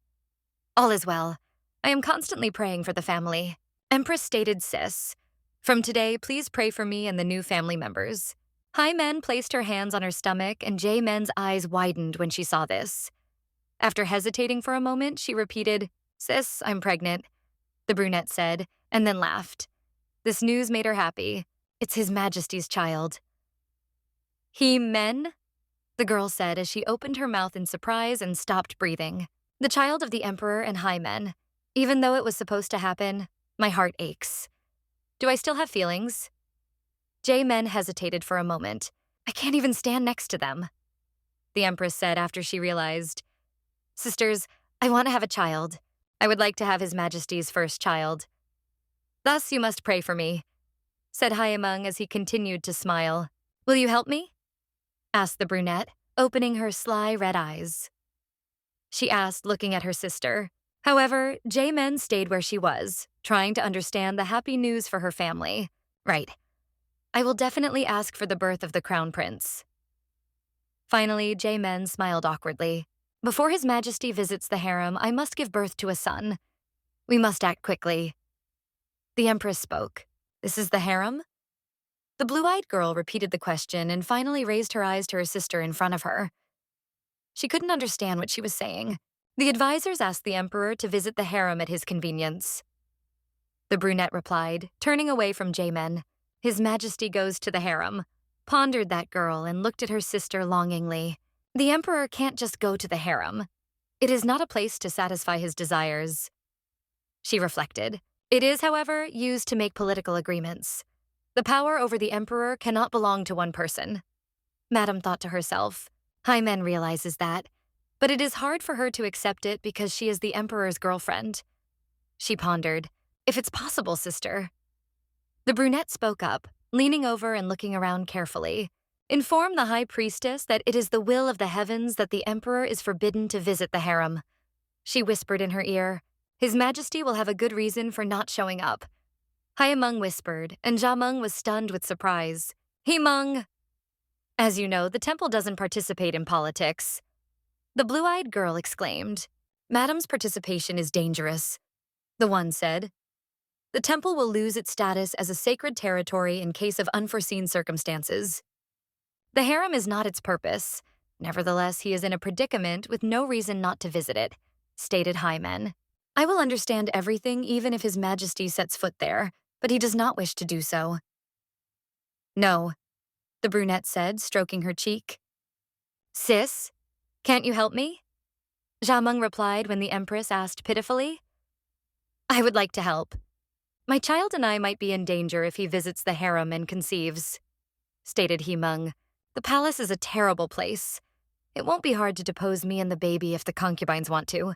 All is well. I am constantly praying for the family. Empress stated sis. From today, please pray for me and the new family members. Hai Men placed her hands on her stomach, and Jae Men's eyes widened when she saw this. After hesitating for a moment, she repeated, Sis, I'm pregnant, the brunette said, and then laughed. This news made her happy. It's His Majesty's child. He men? The girl said as she opened her mouth in surprise and stopped breathing. The child of the Emperor and Hai Men. Even though it was supposed to happen, my heart aches. Do I still have feelings? Jae Men hesitated for a moment. I can't even stand next to them. The Empress said after she realized, Sisters, I want to have a child. I would like to have His Majesty's first child. Thus you must pray for me, said Hyamung as he continued to smile. Will you help me? Asked the brunette, opening her sly red eyes. She asked, looking at her sister. However, Jae Men stayed where she was, trying to understand the happy news for her family. Right. I will definitely ask for the birth of the crown prince. Finally, Jae Men smiled awkwardly. Before His Majesty visits the harem, I must give birth to a son. We must act quickly. The Empress spoke. This is the harem? The blue-eyed girl repeated the question and finally raised her eyes to her sister in front of her. She couldn't understand what she was saying. The advisors asked the Emperor to visit the harem at his convenience. The brunette replied, turning away from Jae Men. His Majesty goes to the harem, pondered that girl and looked at her sister longingly. The Emperor can't just go to the harem. It is not a place to satisfy his desires. She reflected. It is, however, used to make political agreements. The power over the Emperor cannot belong to one person. Madame thought to herself. Hai Men realizes that, but it is hard for her to accept it because she is the Emperor's girlfriend. She pondered. If it's possible, sister. The brunette spoke up, leaning over and looking around carefully. Inform the High Priestess that it is the will of the heavens that the Emperor is forbidden to visit the harem. She whispered in her ear. His Majesty will have a good reason for not showing up. Hyamung whispered, and Jamung was stunned with surprise. Himung! As you know, the temple doesn't participate in politics. The blue-eyed girl exclaimed. Madame's participation is dangerous. The one said. The temple will lose its status as a sacred territory in case of unforeseen circumstances. The harem is not its purpose. Nevertheless, he is in a predicament with no reason not to visit it, stated Hai Men. I will understand everything even if His Majesty sets foot there, but he does not wish to do so. No, the brunette said, stroking her cheek. Sis, can't you help me? Jamung replied when the Empress asked pitifully. I would like to help. My child and I might be in danger if he visits the harem and conceives, stated Himung. The palace is a terrible place. It won't be hard to depose me and the baby if the concubines want to,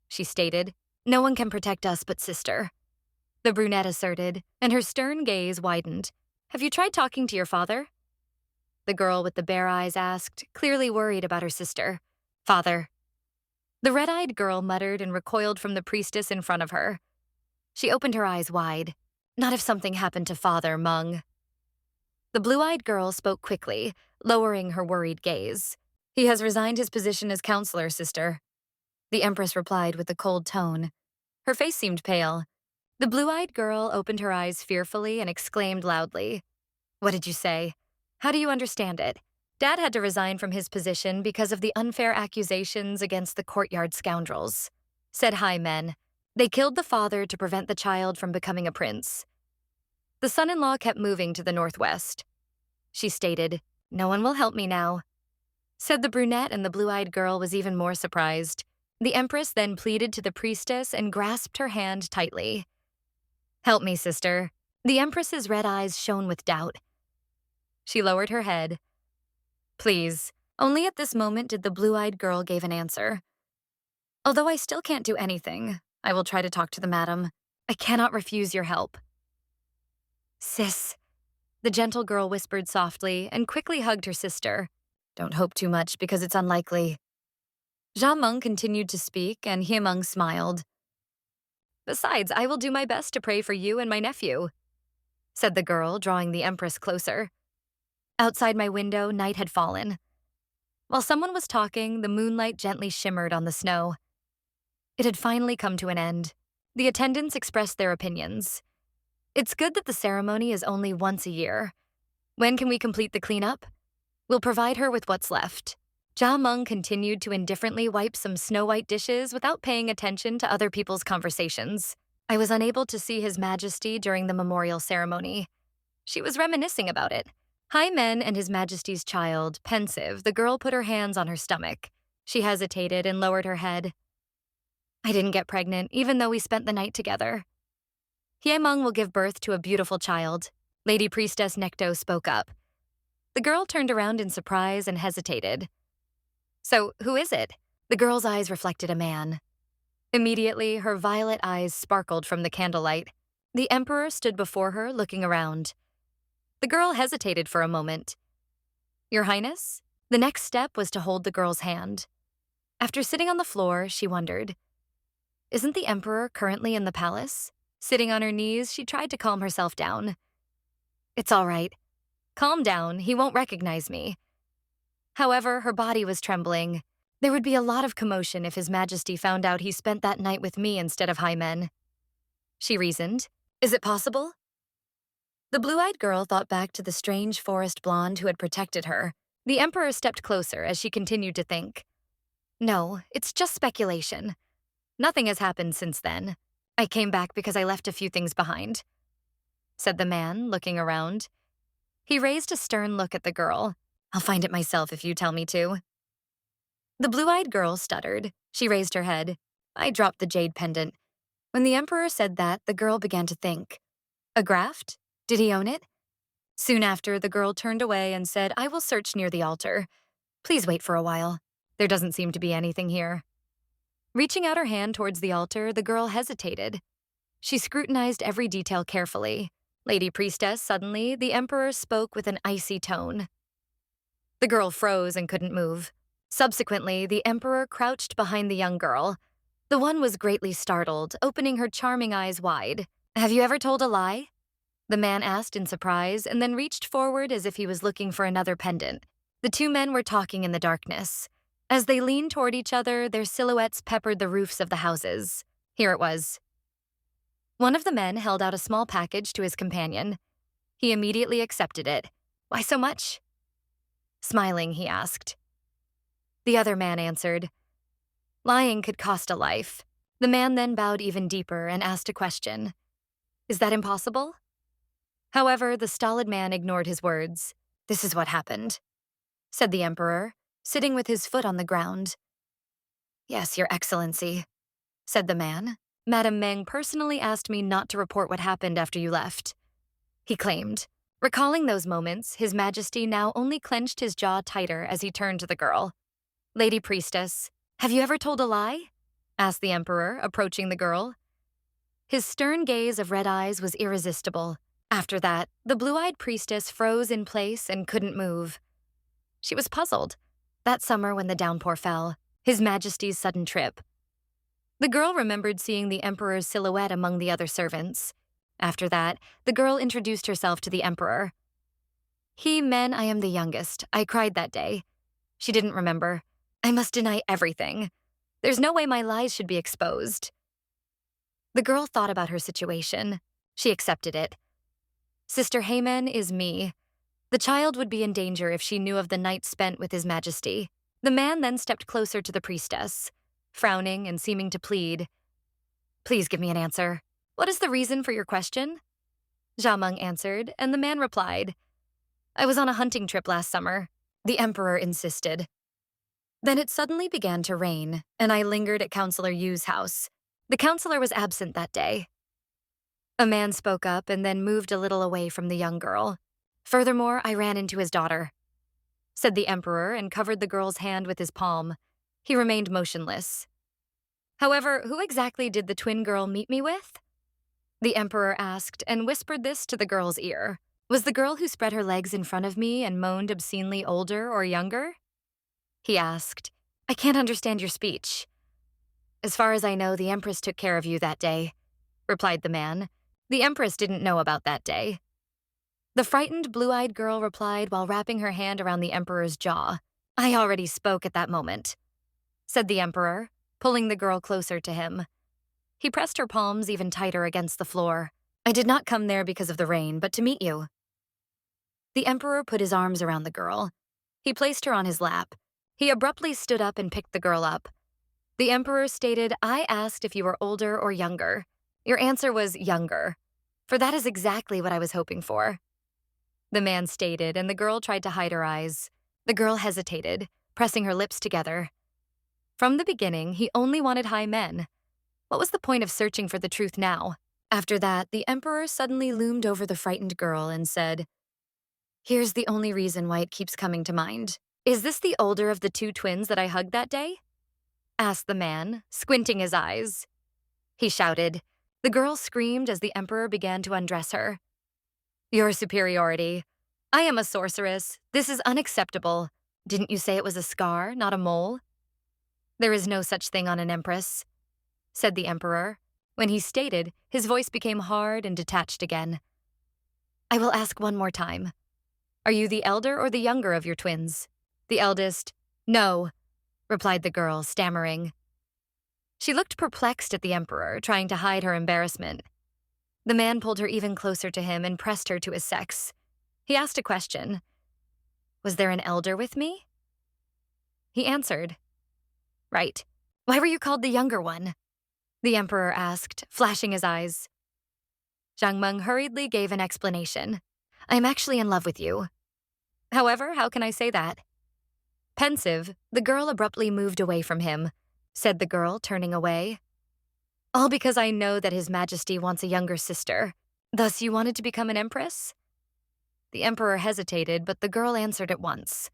she stated. No one can protect us but sister, the brunette asserted, and her stern gaze widened. Have you tried talking to your father? The girl with the bare eyes asked, clearly worried about her sister. Father. The red-eyed girl muttered and recoiled from the priestess in front of her. She opened her eyes wide. Not if something happened to Father, Mung. The blue-eyed girl spoke quickly, lowering her worried gaze. He has resigned his position as counselor, sister. The Empress replied with a cold tone. Her face seemed pale. The blue-eyed girl opened her eyes fearfully and exclaimed loudly. What did you say? How do you understand it? Dad had to resign from his position because of the unfair accusations against the courtyard scoundrels, said Hai Men. They killed the father to prevent the child from becoming a prince. The son-in-law kept moving to the northwest. She stated, No one will help me now, said the brunette, and the blue-eyed girl was even more surprised. The Empress then pleaded to the priestess and grasped her hand tightly. Help me, sister. The Empress's red eyes shone with doubt. She lowered her head. Please. Only at this moment did the blue-eyed girl give an answer. Although I still can't do anything, I will try to talk to the madam. I cannot refuse your help. Sis, the gentle girl whispered softly and quickly hugged her sister. Don't hope too much because it's unlikely. Jamung continued to speak and Himung smiled. Besides, I will do my best to pray for you and my nephew, said the girl, drawing the empress closer. Outside my window, night had fallen. While someone was talking, the moonlight gently shimmered on the snow. It had finally come to an end. The attendants expressed their opinions. It's good that the ceremony is only once a year. When can we complete the cleanup? We'll provide her with what's left. Jia Meng continued to indifferently wipe some snow-white dishes without paying attention to other people's conversations. I was unable to see His Majesty during the memorial ceremony. She was reminiscing about it. Hai Men and His Majesty's child, pensive, the girl put her hands on her stomach. She hesitated and lowered her head. I didn't get pregnant, even though we spent the night together. Hie Meng will give birth to a beautiful child. Lady Priestess Necto spoke up. The girl turned around in surprise and hesitated. So, who is it? The girl's eyes reflected a man. Immediately, her violet eyes sparkled from the candlelight. The emperor stood before her, looking around. The girl hesitated for a moment. Your Highness? The next step was to hold the girl's hand. After sitting on the floor, she wondered, isn't the emperor currently in the palace? Sitting on her knees, she tried to calm herself down. It's all right. Calm down, he won't recognize me. However, her body was trembling. There would be a lot of commotion if His Majesty found out he spent that night with me instead of Hai Men. She reasoned. Is it possible? The blue-eyed girl thought back to the strange forest blonde who had protected her. The emperor stepped closer as she continued to think. No, it's just speculation. Nothing has happened since then. I came back because I left a few things behind, said the man, looking around. He raised a stern look at the girl. I'll find it myself if you tell me to. The blue-eyed girl stuttered. She raised her head. I dropped the jade pendant. When the emperor said that, the girl began to think. A graft? Did he own it? Soon after, the girl turned away and said, I will search near the altar. Please wait for a while. There doesn't seem to be anything here. Reaching out her hand towards the altar, the girl hesitated. She scrutinized every detail carefully. Lady Priestess, suddenly, the emperor spoke with an icy tone. The girl froze and couldn't move. Subsequently, the emperor crouched behind the young girl. The one was greatly startled, opening her charming eyes wide. Have you ever told a lie? The man asked in surprise and then reached forward as if he was looking for another pendant. The two men were talking in the darkness. As they leaned toward each other, their silhouettes peppered the roofs of the houses. Here it was. One of the men held out a small package to his companion. He immediately accepted it. Why so much? Smiling, he asked. The other man answered, lying could cost a life. The man then bowed even deeper and asked a question. Is that impossible? However, the stolid man ignored his words. This is what happened, said the emperor, sitting with his foot on the ground. Yes, Your Excellency, said the man. Madame Meng personally asked me not to report what happened after you left, he claimed. Recalling those moments, His Majesty now only clenched his jaw tighter as he turned to the girl. Lady Priestess, have you ever told a lie? Asked the emperor, approaching the girl. His stern gaze of red eyes was irresistible. After that, the blue-eyed priestess froze in place and couldn't move. She was puzzled. That summer when the downpour fell, His Majesty's sudden trip. The girl remembered seeing the emperor's silhouette among the other servants. After that, the girl introduced herself to the emperor. He men, I am the youngest. I cried that day. She didn't remember. I must deny everything. There's no way my lies should be exposed. The girl thought about her situation. She accepted it. Sister Haymen is me. The child would be in danger if she knew of the night spent with His Majesty. The man then stepped closer to the priestess, frowning and seeming to plead. Please give me an answer. What is the reason for your question? Jia Meng answered, and the man replied, I was on a hunting trip last summer. The emperor insisted. Then it suddenly began to rain, and I lingered at Counselor Yu's house. The counselor was absent that day. A man spoke up and then moved a little away from the young girl. Furthermore, I ran into his daughter, said the emperor and covered the girl's hand with his palm. He remained motionless. However, who exactly did the twin girl meet me with? The emperor asked and whispered this to the girl's ear. Was the girl who spread her legs in front of me and moaned obscenely older or younger? He asked, I can't understand your speech. As far as I know, the empress took care of you that day. replied the man. The empress didn't know about that day. The frightened, blue-eyed girl replied while wrapping her hand around the emperor's jaw. I already spoke at that moment, said the emperor, pulling the girl closer to him. He pressed her palms even tighter against the floor. I did not come there because of the rain, but to meet you. The emperor put his arms around the girl. He placed her on his lap. He abruptly stood up and picked the girl up. The emperor stated, I asked if you were older or younger. Your answer was younger, for that is exactly what I was hoping for. The man stated, and the girl tried to hide her eyes. The girl hesitated, pressing her lips together. From the beginning, he only wanted high men. What was the point of searching for the truth now? After that, the emperor suddenly loomed over the frightened girl and said, Here's the only reason why it keeps coming to mind. Is this the older of the two twins that I hugged that day? Asked the man, squinting his eyes. He shouted. The girl screamed as the emperor began to undress her. Your superiority. I am a sorceress. This is unacceptable. Didn't you say it was a scar, not a mole? There is no such thing on an empress, said the emperor. When he stated, his voice became hard and detached again. I will ask one more time. Are you the elder or the younger of your twins? The eldest. No, replied the girl, stammering. She looked perplexed at the emperor, trying to hide her embarrassment. The man pulled her even closer to him and pressed her to his sex. He asked a question. Was there an elder with me? He answered. Right. Why were you called the younger one? The emperor asked, flashing his eyes. Zhang Meng hurriedly gave an explanation. I am actually in love with you. However, how can I say that? Pensive, the girl abruptly moved away from him, said the girl, turning away. All because I know that His Majesty wants a younger sister. Thus you wanted to become an empress? The emperor hesitated, but the girl answered at once.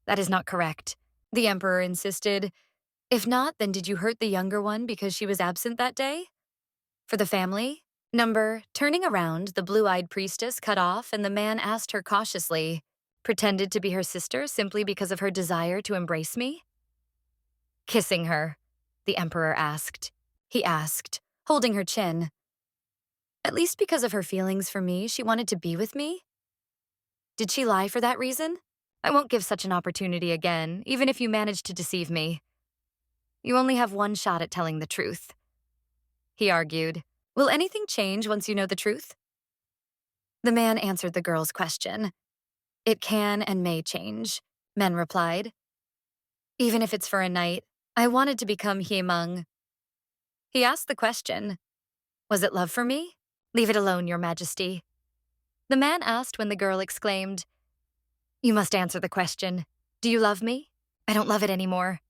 That is not correct, the emperor insisted. If not, then did you hurt the younger one because she was absent that day? For the family? Turning around, the blue-eyed priestess cut off, and the man asked her cautiously, pretended to be her sister simply because of her desire to embrace me? Kissing her, the emperor asked. He asked, holding her chin. At least because of her feelings for me, she wanted to be with me? Did she lie for that reason? I won't give such an opportunity again, even if you manage to deceive me. You only have one shot at telling the truth. He argued. Will anything change once you know the truth? The man answered the girl's question. It can and may change, Men replied. Even if it's for a night, I wanted to become Hiemeng. He asked the question. Was it love for me? Leave it alone, Your Majesty. The man asked when the girl exclaimed, You must answer the question. Do you love me? I don't love it anymore.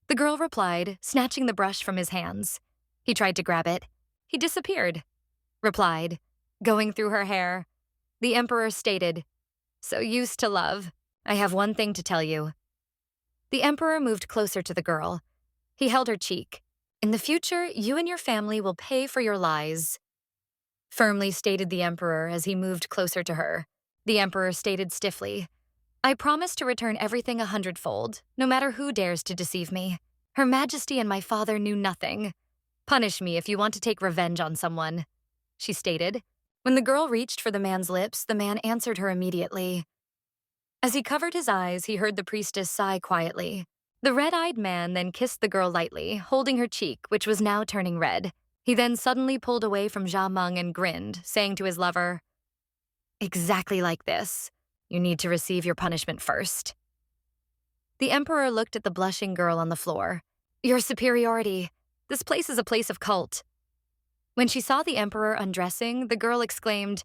The girl replied, snatching the brush from his hands. He tried to grab it. He disappeared. Replied, going through her hair. The emperor stated, So used to love. I have one thing to tell you. The emperor moved closer to the girl. He held her cheek. In the future, you and your family will pay for your lies. Firmly stated the emperor as he moved closer to her. The emperor stated stiffly, I promise to return everything 100-fold, no matter who dares to deceive me. Her Majesty and my father knew nothing. Punish me if you want to take revenge on someone, she stated. When the girl reached for the man's lips, the man answered her immediately. As he covered his eyes, he heard the priestess sigh quietly. The red-eyed man then kissed the girl lightly, holding her cheek, which was now turning red. He then suddenly pulled away from Zha Meng and grinned, saying to his lover, Exactly like this. You need to receive your punishment first. The emperor looked at the blushing girl on the floor. Your superiority. This place is a place of cult. When she saw the emperor undressing, the girl exclaimed.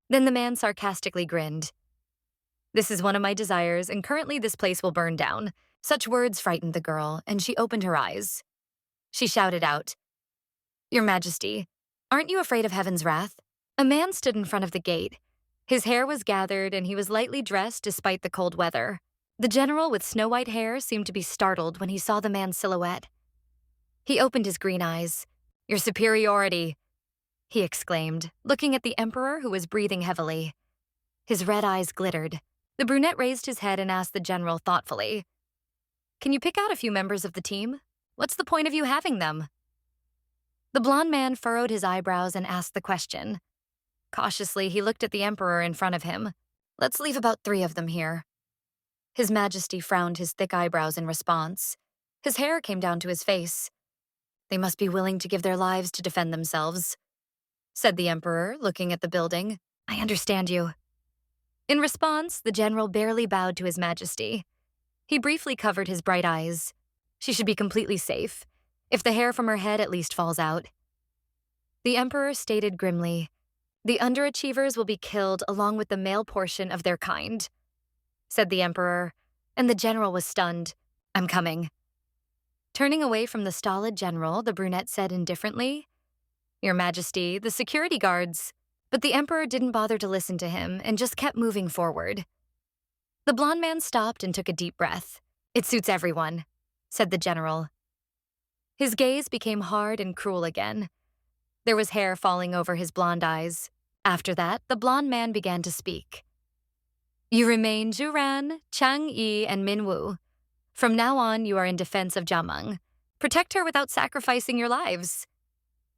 Then the man sarcastically grinned. This is one of my desires, and currently this place will burn down. Such words frightened the girl, and she opened her eyes. She shouted out, Your Majesty, aren't you afraid of heaven's wrath? A man stood in front of the gate. His hair was gathered, and he was lightly dressed despite the cold weather. The general with snow-white hair seemed to be startled when he saw the man's silhouette. He opened his green eyes. Your superiority, he exclaimed, looking at the emperor who was breathing heavily. His red eyes glittered. The brunette raised his head and asked the general thoughtfully, Can you pick out a few members of the team? What's the point of you having them? The blond man furrowed his eyebrows and asked the question. Cautiously, he looked at the emperor in front of him. Let's leave about 3 of them here. His Majesty frowned his thick eyebrows in response. His hair came down to his face. They must be willing to give their lives to defend themselves, said the emperor, looking at the building. I understand you. In response, the general barely bowed to his Majesty. He briefly covered his bright eyes. She should be completely safe, if the hair from her head at least falls out. The emperor stated grimly, the underachievers will be killed along with the male portion of their kind, said the emperor, and the general was stunned. I'm coming. Turning away from the stolid general, the brunette said indifferently, Your Majesty, the security guards. But the emperor didn't bother to listen to him and just kept moving forward. The blond man stopped and took a deep breath. It suits everyone, said the general. His gaze became hard and cruel again. There was hair falling over his blonde eyes. After that, the blond man began to speak. You remain Juran, Chang-yi, and Minwoo. From now on, you are in defense of Jameng. Protect her without sacrificing your lives,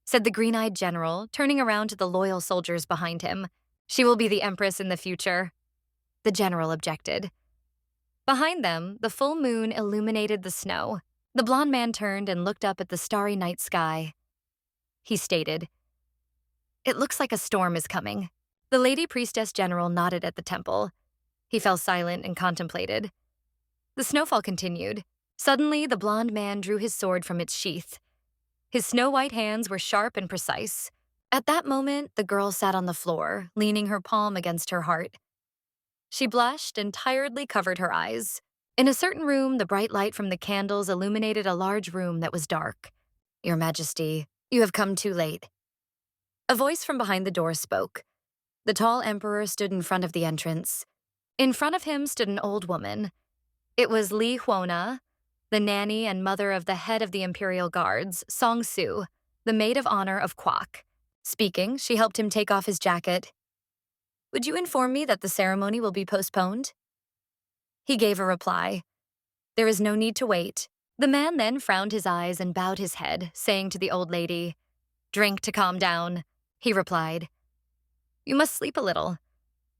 said the green-eyed general, turning around to the loyal soldiers behind him. She will be the empress in the future, the general objected. Behind them, the full moon illuminated the snow. The blond man turned and looked up at the starry night sky. He stated, It looks like a storm is coming. The lady priestess general nodded at the temple. He fell silent and contemplated. The snowfall continued. Suddenly, the blond man drew his sword from its sheath. His snow-white hands were sharp and precise. At that moment, the girl sat on the floor, leaning her palm against her heart. She blushed and tiredly covered her eyes. In a certain room, the bright light from the candles illuminated a large room that was dark. Your Majesty, you have come too late. A voice from behind the door spoke. The tall emperor stood in front of the entrance. In front of him stood an old woman. It was Li Huona, the nanny and mother of the head of the Imperial Guards, Song Su, the maid of honor of Kwak. Speaking, she helped him take off his jacket. Would you inform me that the ceremony will be postponed? He gave a reply. There is no need to wait. The man then frowned his eyes and bowed his head, saying to the old lady, Drink to calm down, he replied. You must sleep a little.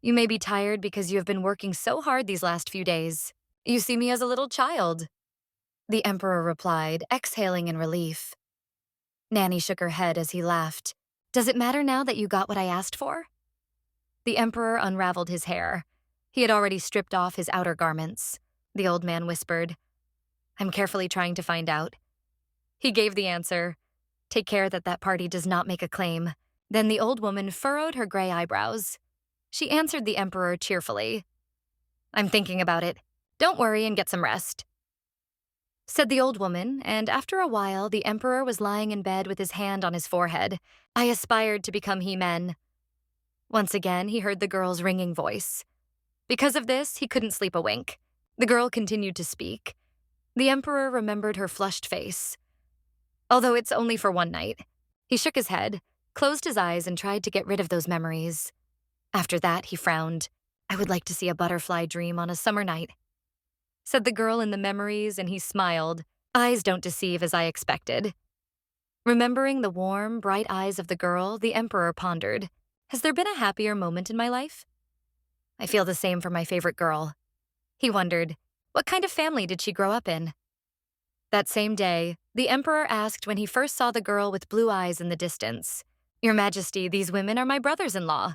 You may be tired because you have been working so hard these last few days. You see me as a little child, the emperor replied, exhaling in relief. Nanny shook her head as he laughed. Does it matter now that you got what I asked for? The emperor unraveled his hair. He had already stripped off his outer garments. The old man whispered, I'm carefully trying to find out. He gave the answer, Take care that that party does not make a claim. Then the old woman furrowed her gray eyebrows. She answered the emperor cheerfully. I'm thinking about it. Don't worry and get some rest, said the old woman, and after a while, the emperor was lying in bed with his hand on his forehead. I aspired to become He-Men. Once again, he heard the girl's ringing voice. Because of this, he couldn't sleep a wink. The girl continued to speak. The emperor remembered her flushed face. Although it's only for one night. He shook his head, closed his eyes, and tried to get rid of those memories. After that, he frowned. I would like to see a butterfly dream on a summer night, said the girl in the memories, and he smiled. Eyes don't deceive as I expected. Remembering the warm, bright eyes of the girl, the emperor pondered. Has there been a happier moment in my life? I feel the same for my favorite girl. He wondered, what kind of family did she grow up in? That same day, the emperor asked when he first saw the girl with blue eyes in the distance. Your Majesty, these women are my brothers-in-law.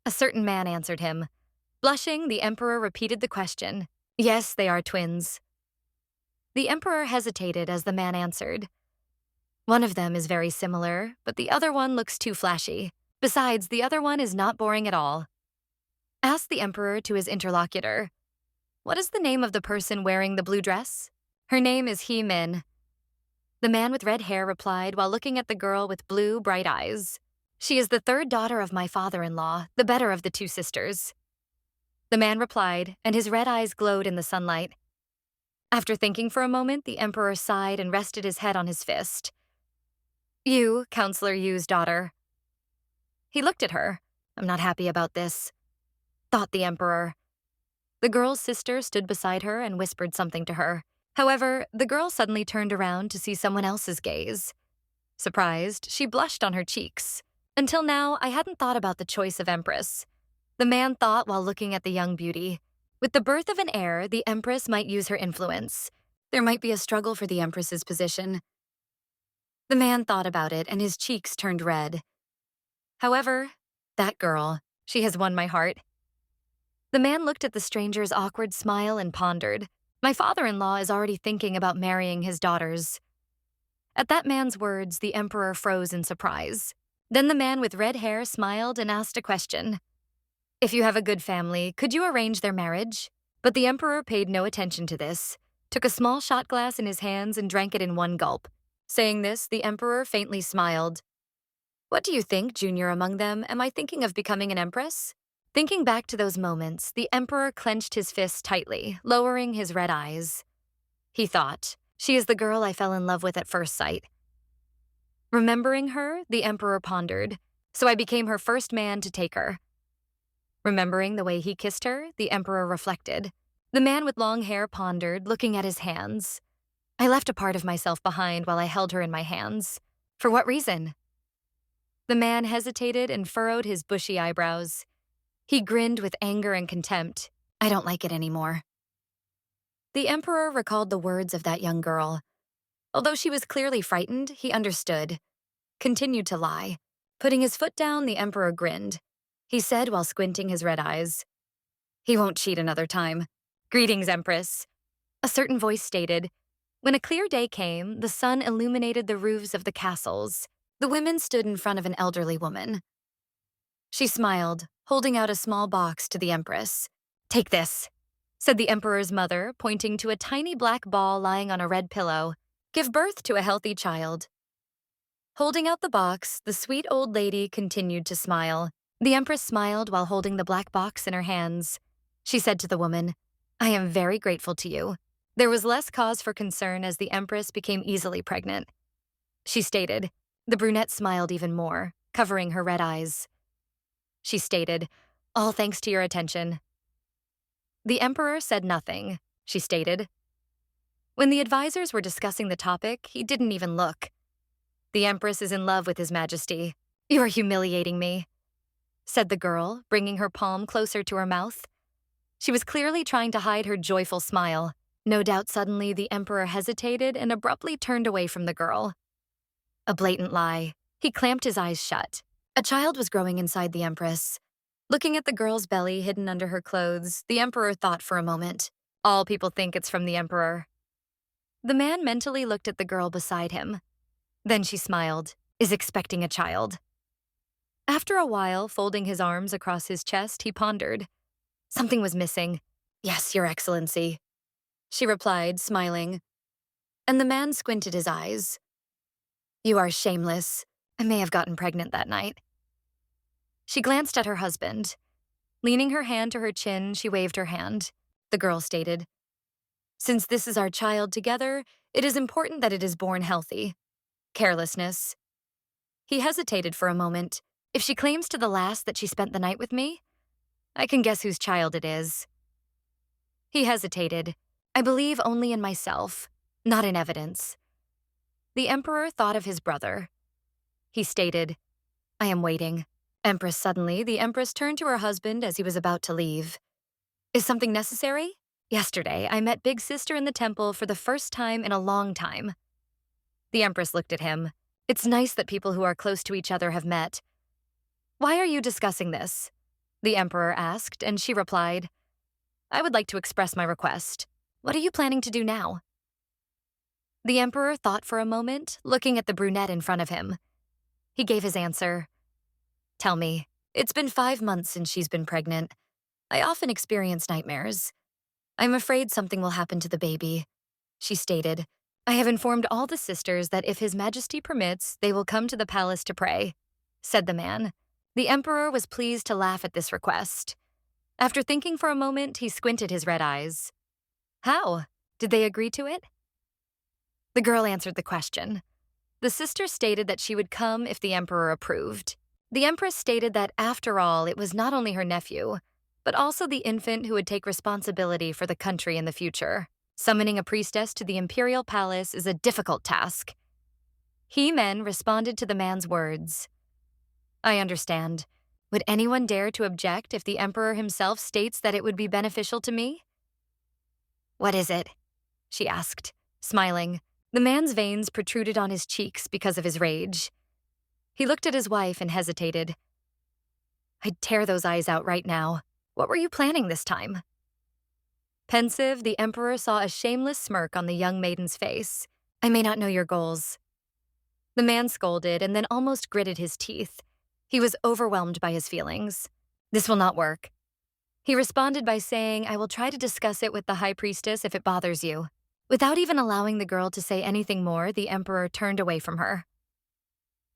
A certain man answered him. Blushing, the emperor repeated the question. Yes, they are twins. The emperor hesitated as the man answered. One of them is very similar, but the other one looks too flashy. Besides, the other one is not boring at all. Asked the emperor to his interlocutor. What is the name of the person wearing the blue dress? Her name is He-Min. The man with red hair replied while looking at the girl with blue, bright eyes. She is the third daughter of my father-in-law, the better of the two sisters. The man replied, and his red eyes glowed in the sunlight. After thinking for a moment, the emperor sighed and rested his head on his fist. You, Counselor Yu's daughter. He looked at her. I'm not happy about this, thought the emperor. The girl's sister stood beside her and whispered something to her. However, the girl suddenly turned around to see someone else's gaze. Surprised, she blushed on her cheeks. Until now, I hadn't thought about the choice of empress. The man thought while looking at the young beauty. With the birth of an heir, the empress might use her influence. There might be a struggle for the empress's position. The man thought about it, and his cheeks turned red. However, that girl, she has won my heart. The man looked at the stranger's awkward smile and pondered. My father-in-law is already thinking about marrying his daughters. At that man's words, the emperor froze in surprise. Then the man with red hair smiled and asked a question. If you have a good family, could you arrange their marriage? But the emperor paid no attention to this, took a small shot glass in his hands and drank it in one gulp. Saying this, the emperor faintly smiled. What do you think, junior among them? Am I thinking of becoming an empress? Thinking back to those moments, the emperor clenched his fists tightly, lowering his red eyes. He thought, she is the girl I fell in love with at first sight. Remembering her, the emperor pondered, so I became her first man to take her. Remembering the way he kissed her, the emperor reflected. The man with long hair pondered, looking at his hands. I left a part of myself behind while I held her in my hands. For what reason? The man hesitated and furrowed his bushy eyebrows. He grinned with anger and contempt. I don't like it anymore. The emperor recalled the words of that young girl. Although she was clearly frightened, he understood. Continued to lie. Putting his foot down, the emperor grinned. He said while squinting his red eyes. He won't cheat another time. Greetings, Empress. A certain voice stated. When a clear day came, the sun illuminated the roofs of the castles. The women stood in front of an elderly woman. She smiled, holding out a small box to the empress. Take this, said the emperor's mother, pointing to a tiny black ball lying on a red pillow. Give birth to a healthy child. Holding out the box, the sweet old lady continued to smile. The empress smiled while holding the black box in her hands. She said to the woman, I am very grateful to you. There was less cause for concern as the empress became easily pregnant. She stated. The brunette smiled even more, covering her red eyes. She stated, all thanks to your attention. The emperor said nothing, she stated. When the advisors were discussing the topic, he didn't even look. The empress is in love with his majesty. You are humiliating me, said the girl, bringing her palm closer to her mouth. She was clearly trying to hide her joyful smile. No doubt suddenly the emperor hesitated and abruptly turned away from the girl. A blatant lie. He clamped his eyes shut. A child was growing inside the empress. Looking at the girl's belly hidden under her clothes, the emperor thought for a moment. All people think it's from the emperor. The man mentally looked at the girl beside him. Then she smiled, is expecting a child. After a while, folding his arms across his chest, he pondered. Something was missing. Yes, Your Excellency, she replied, smiling. And the man squinted his eyes. You are shameless. I may have gotten pregnant that night. She glanced at her husband. Leaning her hand to her chin, she waved her hand. The girl stated, Since this is our child together, it is important that it is born healthy. Carelessness. He hesitated for a moment. If she claims to the last that she spent the night with me, I can guess whose child it is. He hesitated. I believe only in myself, not in evidence. The emperor thought of his brother. He stated, I am waiting. Empress, suddenly, the empress turned to her husband as he was about to leave. Is something necessary? Yesterday, I met Big Sister in the temple for the first time in a long time. The empress looked at him. It's nice that people who are close to each other have met. Why are you discussing this? The emperor asked, and she replied, I would like to express my request. What are you planning to do now? The emperor thought for a moment, looking at the brunette in front of him. He gave his answer. Tell me, it's been 5 months since she's been pregnant. I often experience nightmares. I'm afraid something will happen to the baby, she stated. I have informed all the sisters that if His Majesty permits, they will come to the palace to pray, said the man. The emperor was pleased to laugh at this request. After thinking for a moment, he squinted his red eyes. How? Did they agree to it? The girl answered the question. The sister stated that she would come if the emperor approved. The empress stated that, after all, it was not only her nephew, but also the infant who would take responsibility for the country in the future. Summoning a priestess to the Imperial palace is a difficult task. He-men responded to the man's words. I understand. Would anyone dare to object if the emperor himself states that it would be beneficial to me? What is it? She asked, smiling. The man's veins protruded on his cheeks because of his rage. He looked at his wife and hesitated. I'd tear those eyes out right now. What were you planning this time? Pensive, the emperor saw a shameless smirk on the young maiden's face. I may not know your goals. The man scolded and then almost gritted his teeth. He was overwhelmed by his feelings. This will not work. He responded by saying, I will try to discuss it with the high priestess if it bothers you. Without even allowing the girl to say anything more, the emperor turned away from her.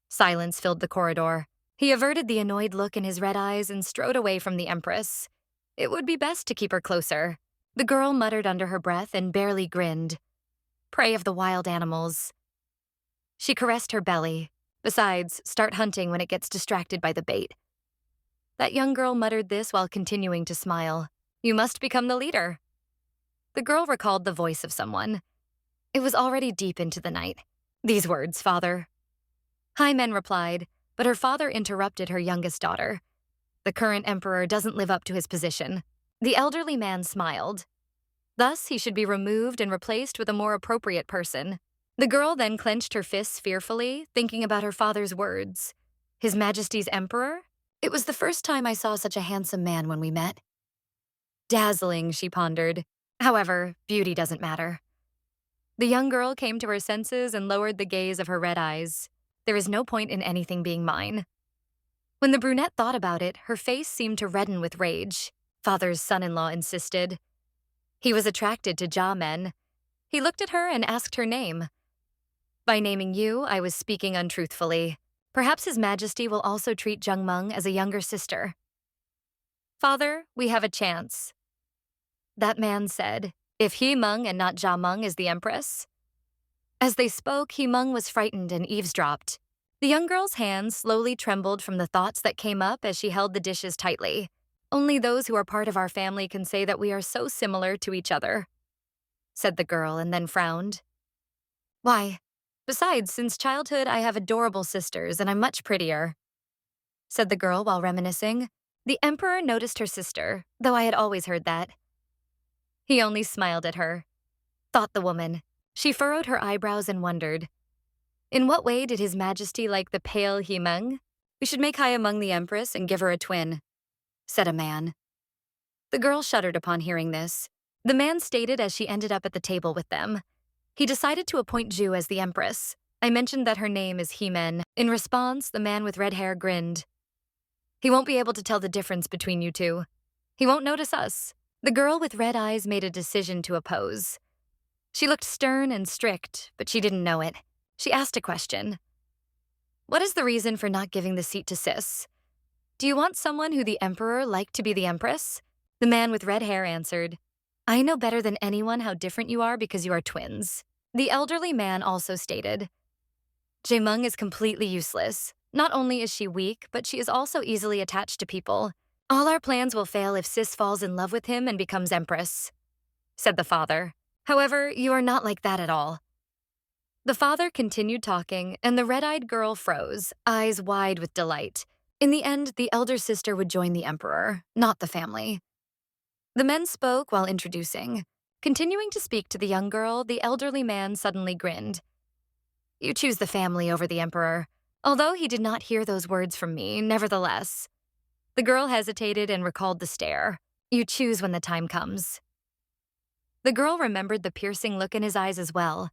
Silence filled the corridor. He averted the annoyed look in his red eyes and strode away from the empress. It would be best to keep her closer. The girl muttered under her breath and barely grinned. Prey of the wild animals. She caressed her belly. Besides, start hunting when it gets distracted by the bait. That young girl muttered this while continuing to smile. You must become the leader. The girl recalled the voice of someone. It was already deep into the night. These words, father. High men replied, but her father interrupted her youngest daughter. The current emperor doesn't live up to his position. The elderly man smiled. Thus, he should be removed and replaced with a more appropriate person. The girl then clenched her fists fearfully, thinking about her father's words. His Majesty's Emperor? It was the first time I saw such a handsome man when we met. Dazzling, she pondered. However, beauty doesn't matter. The young girl came to her senses and lowered the gaze of her red eyes. There is no point in anything being mine. When the brunette thought about it, her face seemed to redden with rage. Father's son-in-law insisted. He was attracted to Ja men. He looked at her and asked her name. By naming you, I was speaking untruthfully. Perhaps His Majesty will also treat Jung Meng as a younger sister. Father, we have a chance. That man said, if He Meng and not Ja Meng is the empress. As they spoke, He Meng was frightened and eavesdropped. The young girl's hands slowly trembled from the thoughts that came up as she held the dishes tightly. Only those who are part of our family can say that we are so similar to each other, said the girl and then frowned. Why? Besides, since childhood, I have adorable sisters and I'm much prettier, said the girl while reminiscing. The emperor noticed her sister, though I had always heard that. He only smiled at her, thought the woman. She furrowed her eyebrows and wondered. In what way did His Majesty like the pale He Meng? We should make high among the empress and give her a twin, said a man. The girl shuddered upon hearing this. The man stated as she ended up at the table with them. He decided to appoint Ju as the empress. I mentioned that her name is He-men. In response, the man with red hair grinned. He won't be able to tell the difference between you two. He won't notice us. The girl with red eyes made a decision to oppose. She looked stern and strict, but she didn't know it. She asked a question. What is the reason for not giving the seat to Sis? Do you want someone who the emperor liked to be the empress? The man with red hair answered, I know better than anyone how different you are because you are twins. The elderly man also stated, Jae-mung is completely useless. Not only is she weak, but she is also easily attached to people. All our plans will fail if Sis falls in love with him and becomes empress, said the father. However, you are not like that at all. The father continued talking, and the red-eyed girl froze, eyes wide with delight. In the end, the elder sister would join the emperor, not the family. The men spoke while introducing. Continuing to speak to the young girl, the elderly man suddenly grinned. You choose the family over the emperor. Although he did not hear those words from me, nevertheless. The girl hesitated and recalled the stare. You choose when the time comes. The girl remembered the piercing look in his eyes as well.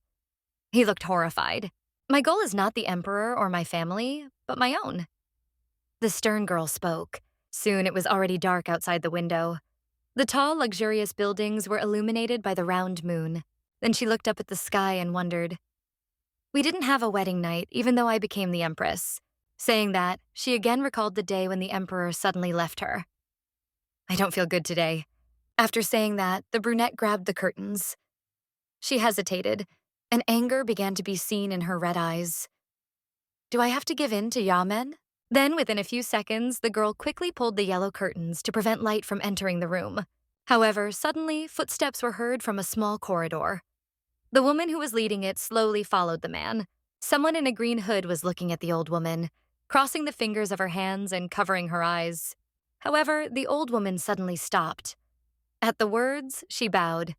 He looked horrified. My goal is not the emperor or my family, but my own. The stern girl spoke. Soon it was already dark outside the window. The tall, luxurious buildings were illuminated by the round moon. Then she looked up at the sky and wondered. We didn't have a wedding night, even though I became the empress. Saying that, she again recalled the day when the emperor suddenly left her. I don't feel good today. After saying that, the brunette grabbed the curtains. She hesitated, and anger began to be seen in her red eyes. Do I have to give in to Ya-men? Then, within a few seconds, the girl quickly pulled the yellow curtains to prevent light from entering the room. However, suddenly, footsteps were heard from a small corridor. The woman who was leading it slowly followed the man. Someone in a green hood was looking at the old woman, crossing the fingers of her hands and covering her eyes. However, the old woman suddenly stopped. At the words, she bowed.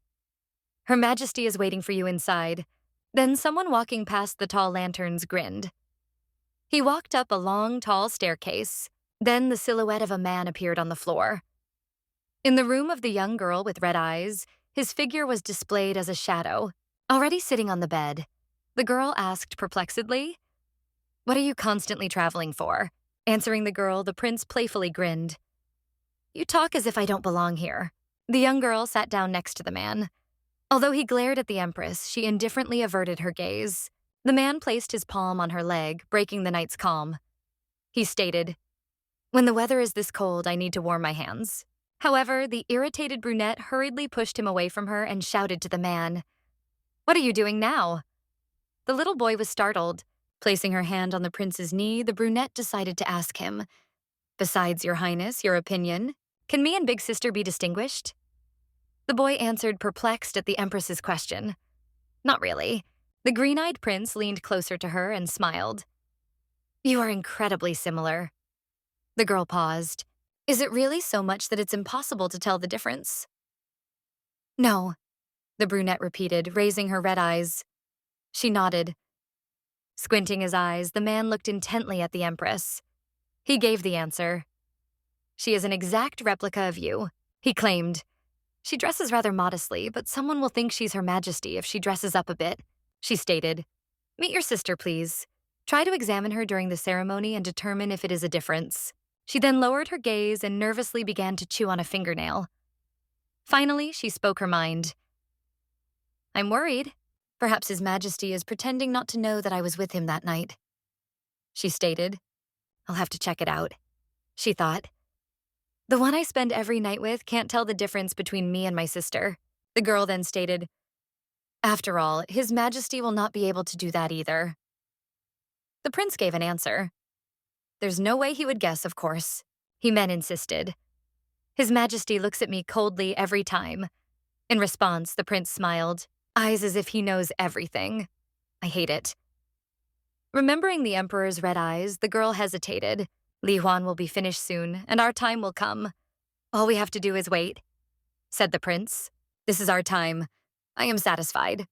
Her Majesty is waiting for you inside. Then someone walking past the tall lanterns grinned. He walked up a long, tall staircase. Then the silhouette of a man appeared on the floor. In the room of the young girl with red eyes, his figure was displayed as a shadow, already sitting on the bed. The girl asked perplexedly, "What are you constantly traveling for?" Answering the girl, the prince playfully grinned. "You talk as if I don't belong here." The young girl sat down next to the man. Although he glared at the empress, she indifferently averted her gaze. The man placed his palm on her leg, breaking the night's calm. He stated, "When the weather is this cold, I need to warm my hands." However, the irritated brunette hurriedly pushed him away from her and shouted to the man, "What are you doing now?" The little boy was startled. Placing her hand on the prince's knee, the brunette decided to ask him, "Besides, your highness, your opinion, can me and big sister be distinguished?" The boy answered, perplexed at the empress's question. "Not really." The green-eyed prince leaned closer to her and smiled. "You are incredibly similar." The girl paused. "Is it really so much that it's impossible to tell the difference?" "No," the brunette repeated, raising her red eyes. She nodded. Squinting his eyes, the man looked intently at the empress. He gave the answer. "She is an exact replica of you," he claimed. "She dresses rather modestly, but someone will think she's Her Majesty if she dresses up a bit," she stated. "Meet your sister, please. Try to examine her during the ceremony and determine if it is a difference." She then lowered her gaze and nervously began to chew on a fingernail. Finally, she spoke her mind. "I'm worried. Perhaps His Majesty is pretending not to know that I was with him that night," she stated. "I'll have to check it out," she thought. "The one I spend every night with can't tell the difference between me and my sister." The girl then stated, "After all, His Majesty will not be able to do that either." The prince gave an answer. "There's no way he would guess, of course," he then insisted. "His Majesty looks at me coldly every time." In response, the prince smiled, eyes as if he knows everything. "I hate it." Remembering the emperor's red eyes, the girl hesitated. "Li Huan will be finished soon, and our time will come. All we have to do is wait," said the prince. "This is our time. I am satisfied."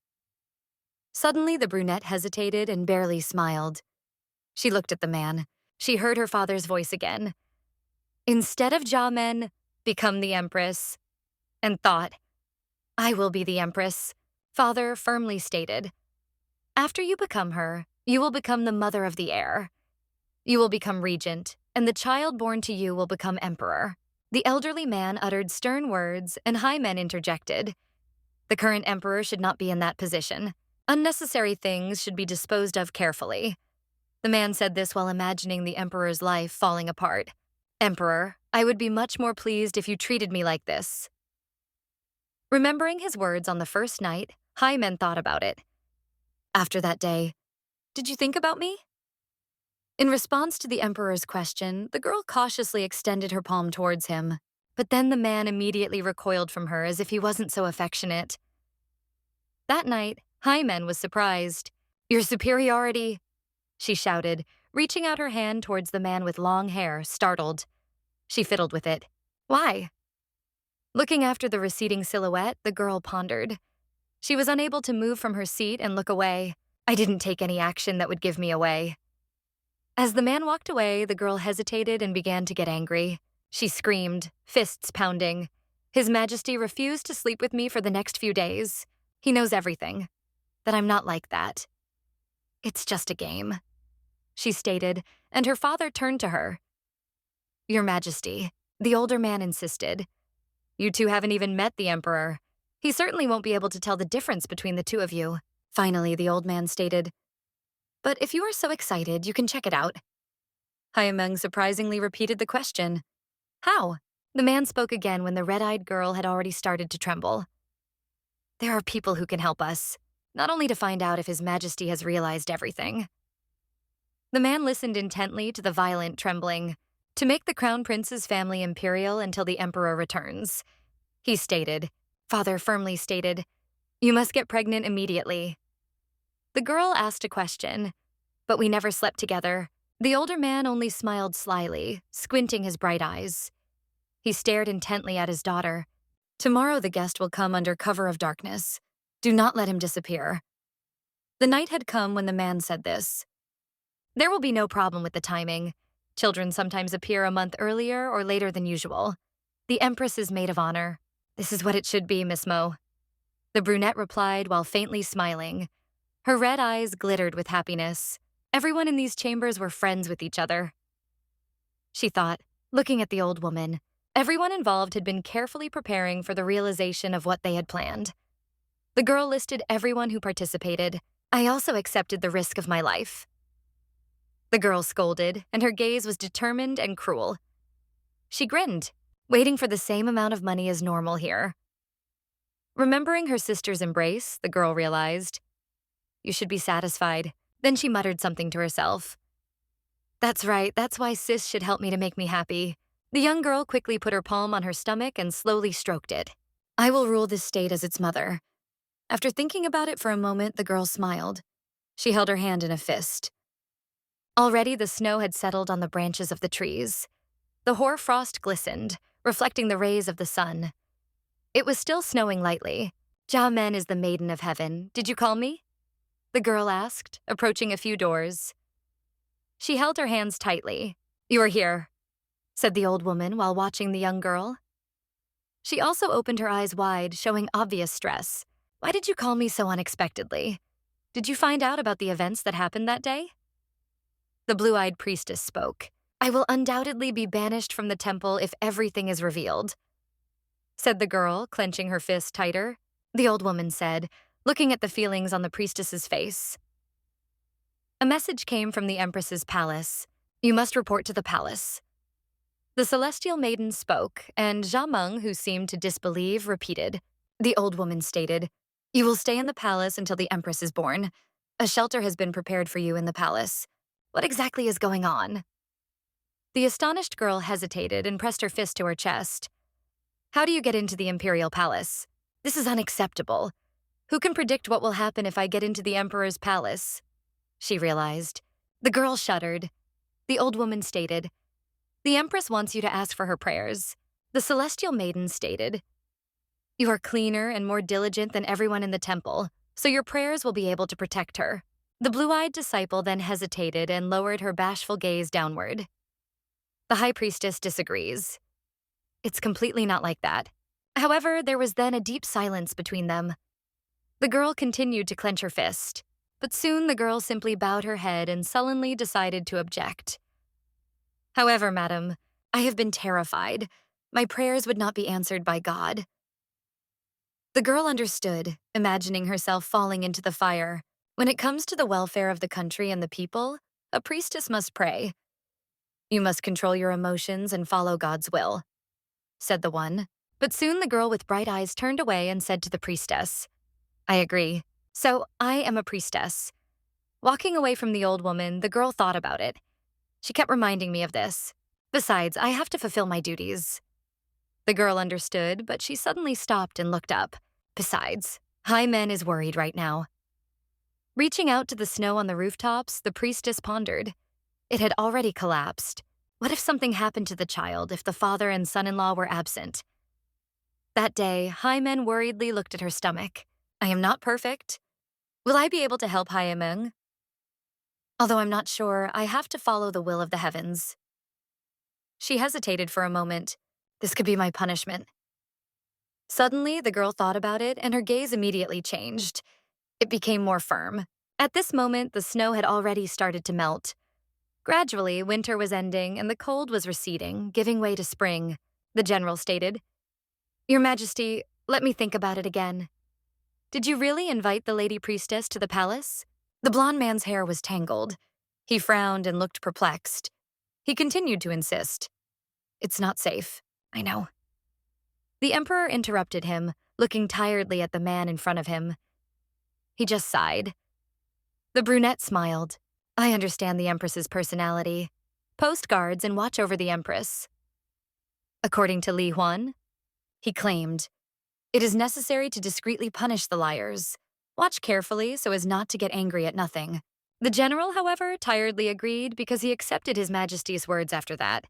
Suddenly, the brunette hesitated and barely smiled. She looked at the man. She heard her father's voice again. "Instead of Jiamen, become the empress," and thought, "I will be the empress," father firmly stated. "After you become her, you will become the mother of the heir. You will become regent, and the child born to you will become emperor." The elderly man uttered stern words, and high men interjected. The current emperor should not be in that position. Unnecessary things should be disposed of carefully. The man said this while imagining the emperor's life falling apart. "Emperor, I would be much more pleased if you treated me like this." Remembering his words on the first night, high men thought about it. After that day, "Did you think about me?" In response to the emperor's question, the girl cautiously extended her palm towards him, but then the man immediately recoiled from her as if he wasn't so affectionate. That night, Hymen was surprised. "Your superiority," she shouted, reaching out her hand towards the man with long hair, startled. She fiddled with it. "Why?" Looking after the receding silhouette, the girl pondered. She was unable to move from her seat and look away. "I didn't take any action that would give me away." As the man walked away, the girl hesitated and began to get angry. She screamed, fists pounding. "His Majesty refused to sleep with me for the next few days. He knows everything. That I'm not like that. It's just a game," she stated, and her father turned to her. "Your Majesty," the older man insisted. "You two haven't even met the Emperor. He certainly won't be able to tell the difference between the two of you." Finally, the old man stated, "But if you are so excited, you can check it out." Hyameng surprisingly repeated the question. "How?" The man spoke again when the red-eyed girl had already started to tremble. "There are people who can help us, not only to find out if His Majesty has realized everything." The man listened intently to the violent trembling. "To make the Crown Prince's family imperial until the Emperor returns," he stated. Father firmly stated, "You must get pregnant immediately." The girl asked a question, but we never slept together. The older man only smiled slyly, squinting his bright eyes. He stared intently at his daughter. Tomorrow the guest will come under cover of darkness. Do not let him disappear. The night had come when the man said this. There will be no problem with the timing. Children sometimes appear a month earlier or later than usual. The Empress is maid of honor. This is what it should be, Miss Mo. The brunette replied while faintly smiling. Her red eyes glittered with happiness. Everyone in these chambers were friends with each other. She thought, looking at the old woman. Everyone involved had been carefully preparing for the realization of what they had planned. The girl listed everyone who participated. I also accepted the risk of my life. The girl scolded, and her gaze was determined and cruel. She grinned, waiting for the same amount of money as normal here. Remembering her sister's embrace, the girl realized, you should be satisfied. Then she muttered something to herself. That's right, that's why sis should help me to make me happy. The young girl quickly put her palm on her stomach and slowly stroked it. I will rule this state as its mother. After thinking about it for a moment, the girl smiled. She held her hand in a fist. Already the snow had settled on the branches of the trees. The hoarfrost glistened, reflecting the rays of the sun. It was still snowing lightly. Men is the maiden of heaven. Did you call me? The girl asked, approaching a few doors. She held her hands tightly. You are here, said the old woman while watching the young girl. She also opened her eyes wide, showing obvious stress. Why did you call me so unexpectedly? Did you find out about the events that happened that day? The blue-eyed priestess spoke. I will undoubtedly be banished from the temple if everything is revealed, said the girl, clenching her fist tighter. The old woman said, looking at the feelings on the priestess's face. A message came from the Empress's palace. You must report to the palace. The celestial maiden spoke, and Jameng, who seemed to disbelieve, repeated. The old woman stated, you will stay in the palace until the Empress is born. A shelter has been prepared for you in the palace. What exactly is going on? The astonished girl hesitated and pressed her fist to her chest. How do you get into the Imperial palace? This is unacceptable. Who can predict what will happen if I get into the Emperor's palace? She realized. The girl shuddered. The old woman stated, the Empress wants you to ask for her prayers. The celestial maiden stated, you are cleaner and more diligent than everyone in the temple, so your prayers will be able to protect her. The blue-eyed disciple then hesitated and lowered her bashful gaze downward. The high priestess disagrees. It's completely not like that. However, there was then a deep silence between them. The girl continued to clench her fist, but soon the girl simply bowed her head and sullenly decided to object. However, madam, I have been terrified. My prayers would not be answered by God. The girl understood, imagining herself falling into the fire. When it comes to the welfare of the country and the people, a priestess must pray. You must control your emotions and follow God's will, said the one. But soon the girl with bright eyes turned away and said to the priestess, I agree. So I am a priestess. Walking away from the old woman, the girl thought about it. She kept reminding me of this. Besides, I have to fulfill my duties. The girl understood, but she suddenly stopped and looked up. Besides, High Men is worried right now. Reaching out to the snow on the rooftops, the priestess pondered. It had already collapsed. What if something happened to the child if the father and son-in-law were absent? That day, High Men worriedly looked at her stomach. I am not perfect. Will I be able to help High Men? Although I'm not sure, I have to follow the will of the heavens. She hesitated for a moment. This could be my punishment. Suddenly, the girl thought about it, and her gaze immediately changed. It became more firm. At this moment, the snow had already started to melt. Gradually, winter was ending, and the cold was receding, giving way to spring. The general stated, Your Majesty, let me think about it again. Did you really invite the lady priestess to the palace? The blond man's hair was tangled. He frowned and looked perplexed. He continued to insist. It's not safe. I know. The emperor interrupted him, looking tiredly at the man in front of him. He just sighed. The brunette smiled. I understand the Empress's personality. Post guards and watch over the Empress. According to Li Huan, he claimed, it is necessary to discreetly punish the liars. Watch carefully so as not to get angry at nothing. The general, however, tiredly agreed because he accepted His Majesty's words after that.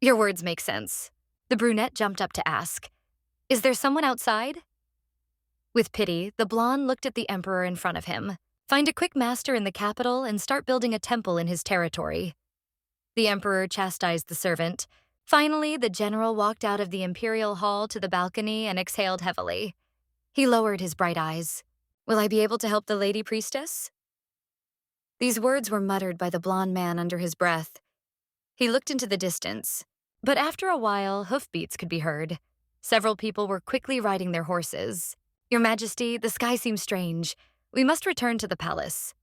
Your words make sense. The brunette jumped up to ask, Is there someone outside? With pity, the blonde looked at the emperor in front of him. Find a quick master in the capital and start building a temple in his territory. The emperor chastised the servant. Finally, the general walked out of the imperial hall to the balcony and exhaled heavily. He lowered his bright eyes. Will I be able to help the lady priestess? These words were muttered by the blonde man under his breath. He looked into the distance, but after a while, hoofbeats could be heard. Several people were quickly riding their horses. Your Majesty, the sky seems strange. We must return to the palace.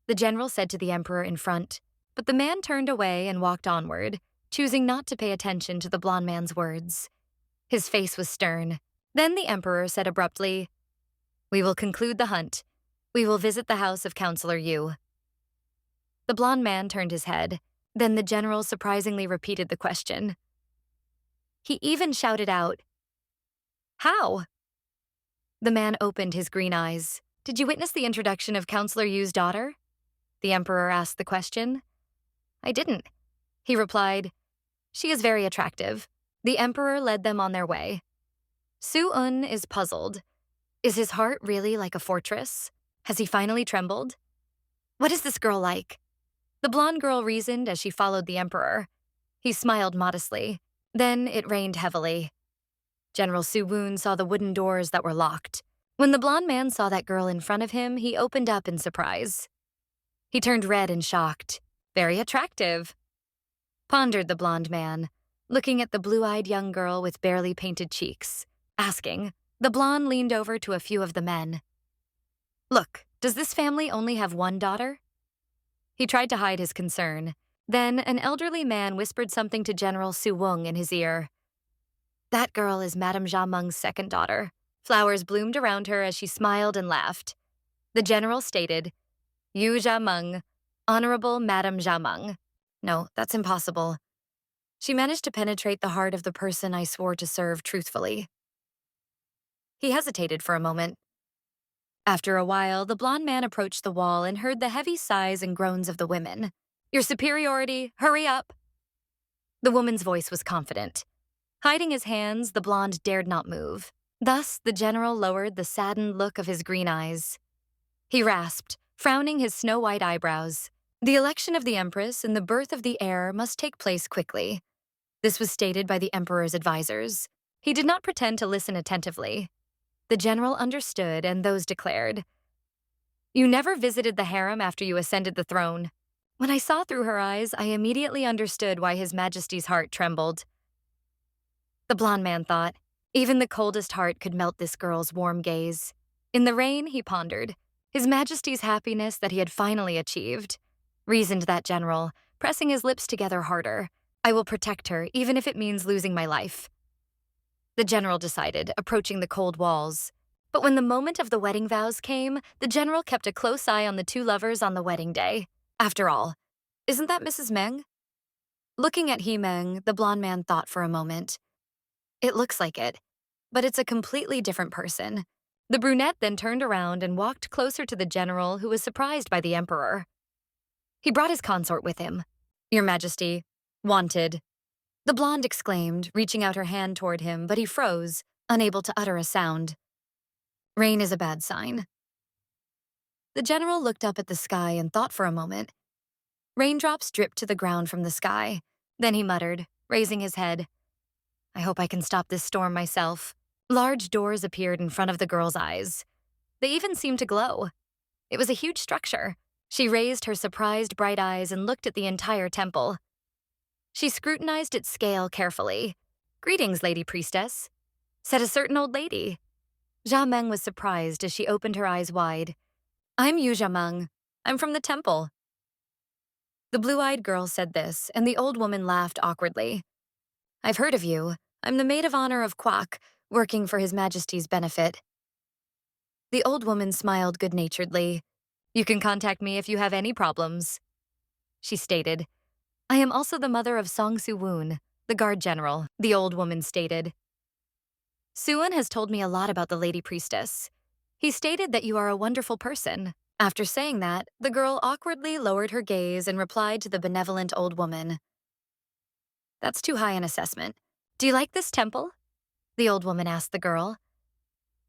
The general said to the emperor in front, but the man turned away and walked onward, choosing not to pay attention to the blonde man's words. His face was stern. Then the emperor said abruptly, We will conclude the hunt. We will visit the house of Counselor Yu. The blonde man turned his head. Then the general surprisingly repeated the question. He even shouted out, How? The man opened his green eyes. Did you witness the introduction of Counselor Yu's daughter? The emperor asked the question. I didn't. He replied, She is very attractive. The emperor led them on their way. Su-un is puzzled. Is his heart really like a fortress? Has he finally trembled? What is this girl like? The blonde girl reasoned as she followed the emperor. He smiled modestly. Then it rained heavily. General Su-un saw the wooden doors that were locked. When the blonde man saw that girl in front of him, he opened up in surprise. He turned red and shocked. Very attractive, pondered the blonde man, looking at the blue-eyed young girl with barely painted cheeks, asking. The blonde leaned over to a few of the men. Look, does this family only have one daughter? He tried to hide his concern. Then an elderly man whispered something to General Su-wung in his ear. That girl is Madame Jameng's second daughter. Flowers bloomed around her as she smiled and laughed. The general stated, Yu Jameng, Honorable Madame Jameng. No, that's impossible. She managed to penetrate the heart of the person I swore to serve truthfully. He hesitated for a moment. After a while, the blonde man approached the wall and heard the heavy sighs and groans of the women. Your superiority, hurry up! The woman's voice was confident. Hiding his hands, the blonde dared not move. Thus, the general lowered the saddened look of his green eyes. He rasped, frowning his snow-white eyebrows. The election of the empress and the birth of the heir must take place quickly. This was stated by the emperor's advisors. He did not pretend to listen attentively. The general understood, and those declared, You never visited the harem after you ascended the throne. When I saw through her eyes, I immediately understood why His Majesty's heart trembled. The blonde man thought, even the coldest heart could melt this girl's warm gaze. In the rain, he pondered, His Majesty's happiness that he had finally achieved. Reasoned that general, pressing his lips together harder. I will protect her, even if it means losing my life. The general decided, approaching the cold walls. But when the moment of the wedding vows came, the general kept a close eye on the two lovers on the wedding day. After all, isn't that Mrs. Meng? Looking at He-meng, the blonde man thought for a moment. It looks like it, but it's a completely different person. The brunette then turned around and walked closer to the general, who was surprised by the emperor. He brought his consort with him. Your Majesty, wanted. The blonde exclaimed, reaching out her hand toward him, but he froze, unable to utter a sound. Rain is a bad sign. The general looked up at the sky and thought for a moment. Raindrops dripped to the ground from the sky. Then he muttered, raising his head. I hope I can stop this storm myself. Large doors appeared in front of the girl's eyes. They even seemed to glow. It was a huge structure. She raised her surprised bright eyes and looked at the entire temple. She scrutinized its scale carefully. Greetings, Lady Priestess, said a certain old lady. Jameng was surprised as she opened her eyes wide. I'm Yu Jameng. I'm from the temple. The blue-eyed girl said this, and the old woman laughed awkwardly. I've heard of you. I'm the maid of honor of Kwak, working for His Majesty's benefit. The old woman smiled good-naturedly. You can contact me if you have any problems, she stated. I am also the mother of Song Su-woon, the guard general, the old woman stated. Su-woon has told me a lot about the Lady Priestess. He stated that you are a wonderful person. After saying that, the girl awkwardly lowered her gaze and replied to the benevolent old woman. That's too high an assessment. Do you like this temple? The old woman asked the girl.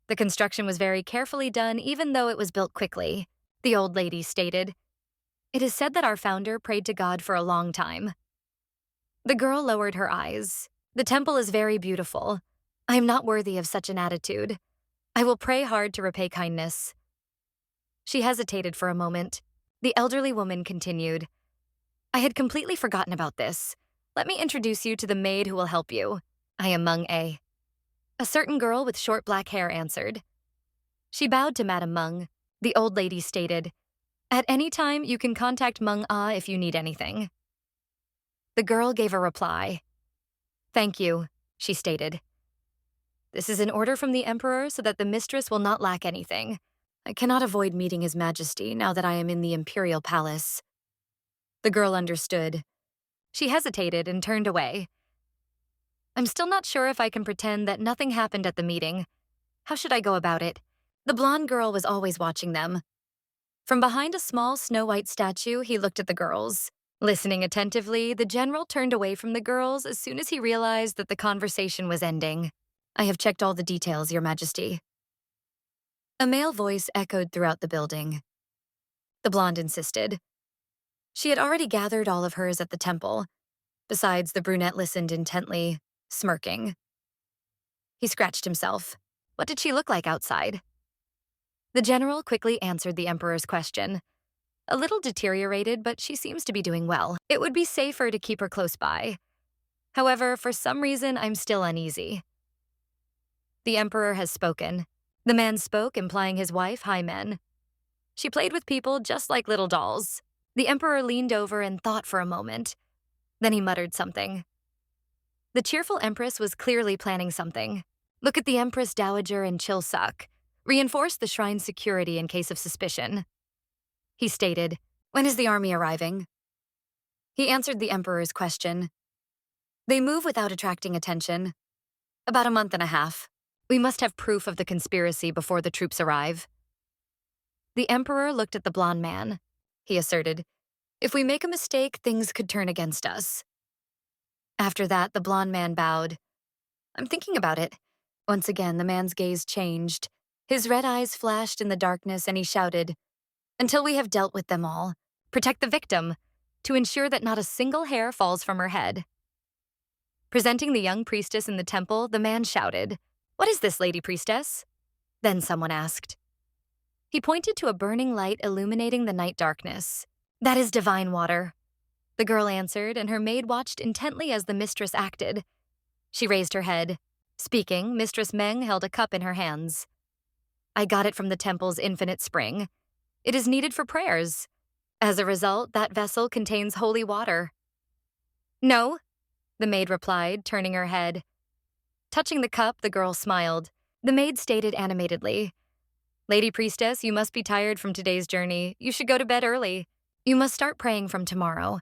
The construction was very carefully done, even though it was built quickly, the old lady stated. It is said that our founder prayed to God for a long time. The girl lowered her eyes. The temple is very beautiful. I am not worthy of such an attitude. I will pray hard to repay kindness. She hesitated for a moment. The elderly woman continued. I had completely forgotten about this. Let me introduce you to the maid who will help you. I am Mung A. A certain girl with short black hair answered. She bowed to Madame Mung. The old lady stated, At any time, you can contact Mung Ah if you need anything. The girl gave a reply. Thank you, she stated. This is an order from the Emperor so that the mistress will not lack anything. I cannot avoid meeting His Majesty now that I am in the Imperial Palace. The girl understood. She hesitated and turned away. I'm still not sure if I can pretend that nothing happened at the meeting. How should I go about it? The blonde girl was always watching them. From behind a small snow-white statue, he looked at the girls. Listening attentively, the general turned away from the girls as soon as he realized that the conversation was ending. I have checked all the details, Your Majesty. A male voice echoed throughout the building. The blonde insisted. She had already gathered all of hers at the temple. Besides, the brunette listened intently, smirking. He scratched himself. What did she look like outside? The general quickly answered the Emperor's question. A little deteriorated, but she seems to be doing well. It would be safer to keep her close by. However, for some reason, I'm still uneasy. The Emperor has spoken. The man spoke, implying his wife, Hymen. She played with people just like little dolls. The Emperor leaned over and thought for a moment. Then he muttered something. The cheerful Empress was clearly planning something. Look at the Empress Dowager and Chilsuk. Reinforce the shrine's security in case of suspicion. He stated, When is the army arriving? He answered the Emperor's question. They move without attracting attention. About a month and a half. We must have proof of the conspiracy before the troops arrive. The Emperor looked at the blonde man. He asserted, If we make a mistake, things could turn against us. After that, the blonde man bowed. I'm thinking about it. Once again, the man's gaze changed. His red eyes flashed in the darkness and he shouted, Until we have dealt with them all, protect the victim, to ensure that not a single hair falls from her head. Presenting the young priestess in the temple, the man shouted, What is this, Lady Priestess? Then someone asked. He pointed to a burning light illuminating the night darkness. That is divine water. The girl answered, and her maid watched intently as the mistress acted. She raised her head. Speaking, Mistress Meng held a cup in her hands. I got it from the temple's infinite spring. It is needed for prayers. As a result, that vessel contains holy water. No, the maid replied, turning her head. Touching the cup, the girl smiled. The maid stated animatedly, Lady Priestess, you must be tired from today's journey. You should go to bed early. You must start praying from tomorrow.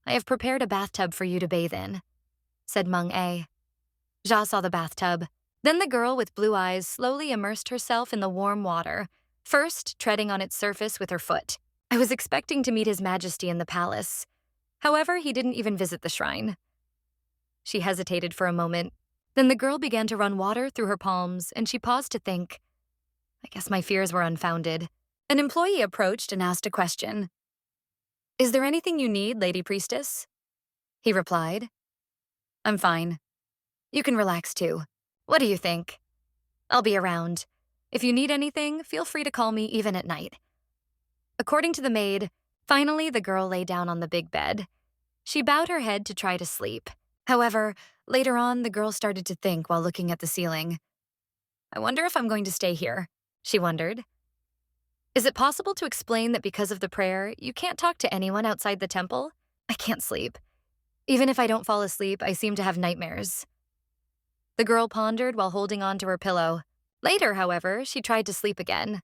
I have prepared a bathtub for you to bathe in, said Mung A. Jia saw the bathtub. Then the girl with blue eyes slowly immersed herself in the warm water, first treading on its surface with her foot. I was expecting to meet His Majesty in the palace. However, he didn't even visit the shrine. She hesitated for a moment. Then the girl began to run water through her palms, and she paused to think. I guess my fears were unfounded. An employee approached and asked a question. Is there anything you need, Lady Priestess? He replied. I'm fine. You can relax too. What do you think? I'll be around. If you need anything, feel free to call me even at night. According to the maid, finally the girl lay down on the big bed. She bowed her head to try to sleep. However, later on, the girl started to think while looking at the ceiling. I wonder if I'm going to stay here, she wondered. Is it possible to explain that because of the prayer, you can't talk to anyone outside the temple? I can't sleep. Even if I don't fall asleep, I seem to have nightmares. The girl pondered while holding on to her pillow. Later, however, she tried to sleep again.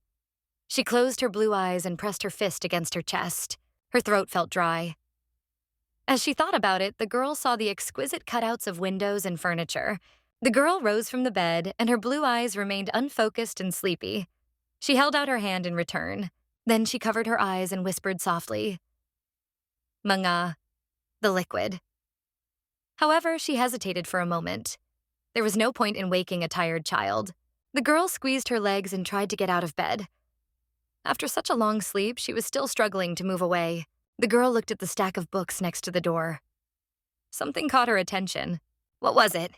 She closed her blue eyes and pressed her fist against her chest. Her throat felt dry. As she thought about it, the girl saw the exquisite cutouts of windows and furniture. The girl rose from the bed, and her blue eyes remained unfocused and sleepy. She held out her hand in return. Then she covered her eyes and whispered softly, "Manga," the liquid. However, she hesitated for a moment. There was no point in waking a tired child. The girl squeezed her legs and tried to get out of bed. After such a long sleep, she was still struggling to move away. The girl looked at the stack of books next to the door. Something caught her attention. What was it?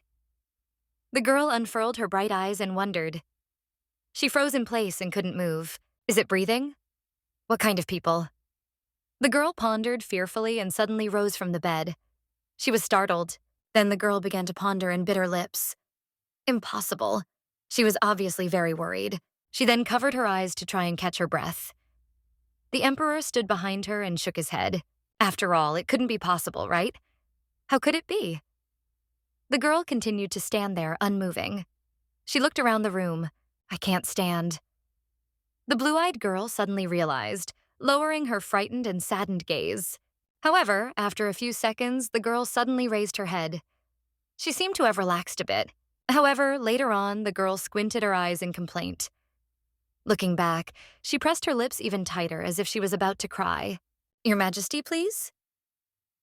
The girl unfurled her bright eyes and wondered. She froze in place and couldn't move. Is it breathing? What kind of people? The girl pondered fearfully and suddenly rose from the bed. She was startled. Then the girl began to ponder and bit her lips. Impossible. She was obviously very worried. She then covered her eyes to try and catch her breath. The Emperor stood behind her and shook his head. After all, it couldn't be possible, right? How could it be? The girl continued to stand there, unmoving. She looked around the room. I can't stand. The blue-eyed girl suddenly realized, lowering her frightened and saddened gaze. However, after a few seconds, the girl suddenly raised her head. She seemed to have relaxed a bit. However, later on, the girl squinted her eyes in complaint. Looking back, she pressed her lips even tighter as if she was about to cry. "Your Majesty, please?"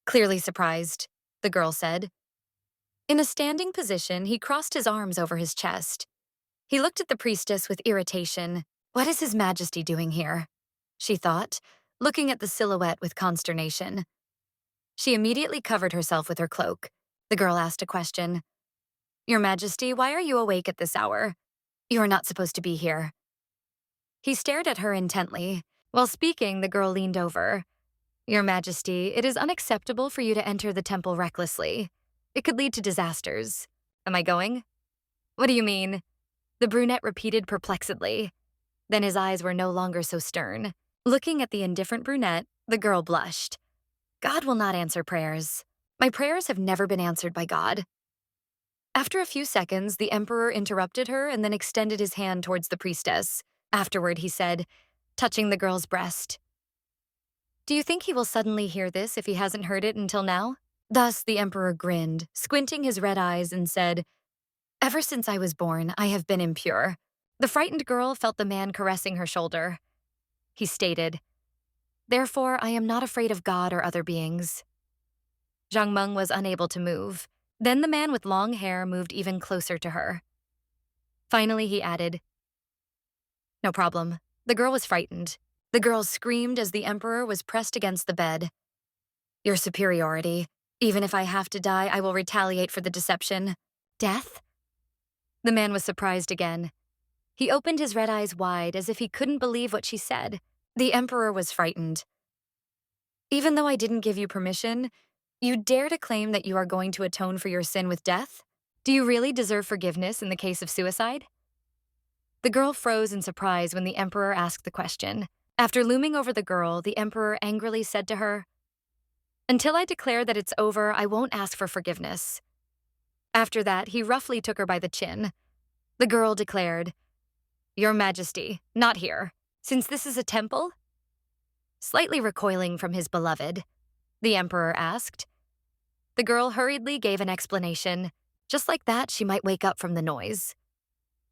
Clearly surprised, the girl said. In a standing position, he crossed his arms over his chest. He looked at the priestess with irritation. What is His Majesty doing here? She thought, looking at the silhouette with consternation. She immediately covered herself with her cloak. The girl asked a question. "Your Majesty, why are you awake at this hour? You are not supposed to be here." He stared at her intently. While speaking, the girl leaned over. "Your Majesty, it is unacceptable for you to enter the temple recklessly. It could lead to disasters. Am I going?" "What do you mean?" The brunette repeated perplexedly. Then his eyes were no longer so stern. Looking at the indifferent brunette, the girl blushed. "God will not answer prayers. My prayers have never been answered by God." After a few seconds, the Emperor interrupted her and then extended his hand towards the priestess. Afterward, he said, touching the girl's breast, "Do you think he will suddenly hear this if he hasn't heard it until now?" Thus, the Emperor grinned, squinting his red eyes, and said, "Ever since I was born, I have been impure." The frightened girl felt the man caressing her shoulder. He stated, "Therefore, I am not afraid of God or other beings." Zhang Meng was unable to move. Then the man with long hair moved even closer to her. Finally, he added, "No problem." The girl was frightened. The girl screamed as the Emperor was pressed against the bed. "Your superiority. Even if I have to die, I will retaliate for the deception." "Death?" The man was surprised again. He opened his red eyes wide as if he couldn't believe what she said. The Emperor was frightened. "Even though I didn't give you permission, you dare to claim that you are going to atone for your sin with death? Do you really deserve forgiveness in the case of suicide?" The girl froze in surprise when the Emperor asked the question. After looming over the girl, the Emperor angrily said to her, "Until I declare that it's over, I won't ask for forgiveness." After that, he roughly took her by the chin. The girl declared, "Your Majesty, not here, since this is a temple?" Slightly recoiling from his beloved, the Emperor asked. The girl hurriedly gave an explanation. Just like that, she might wake up from the noise.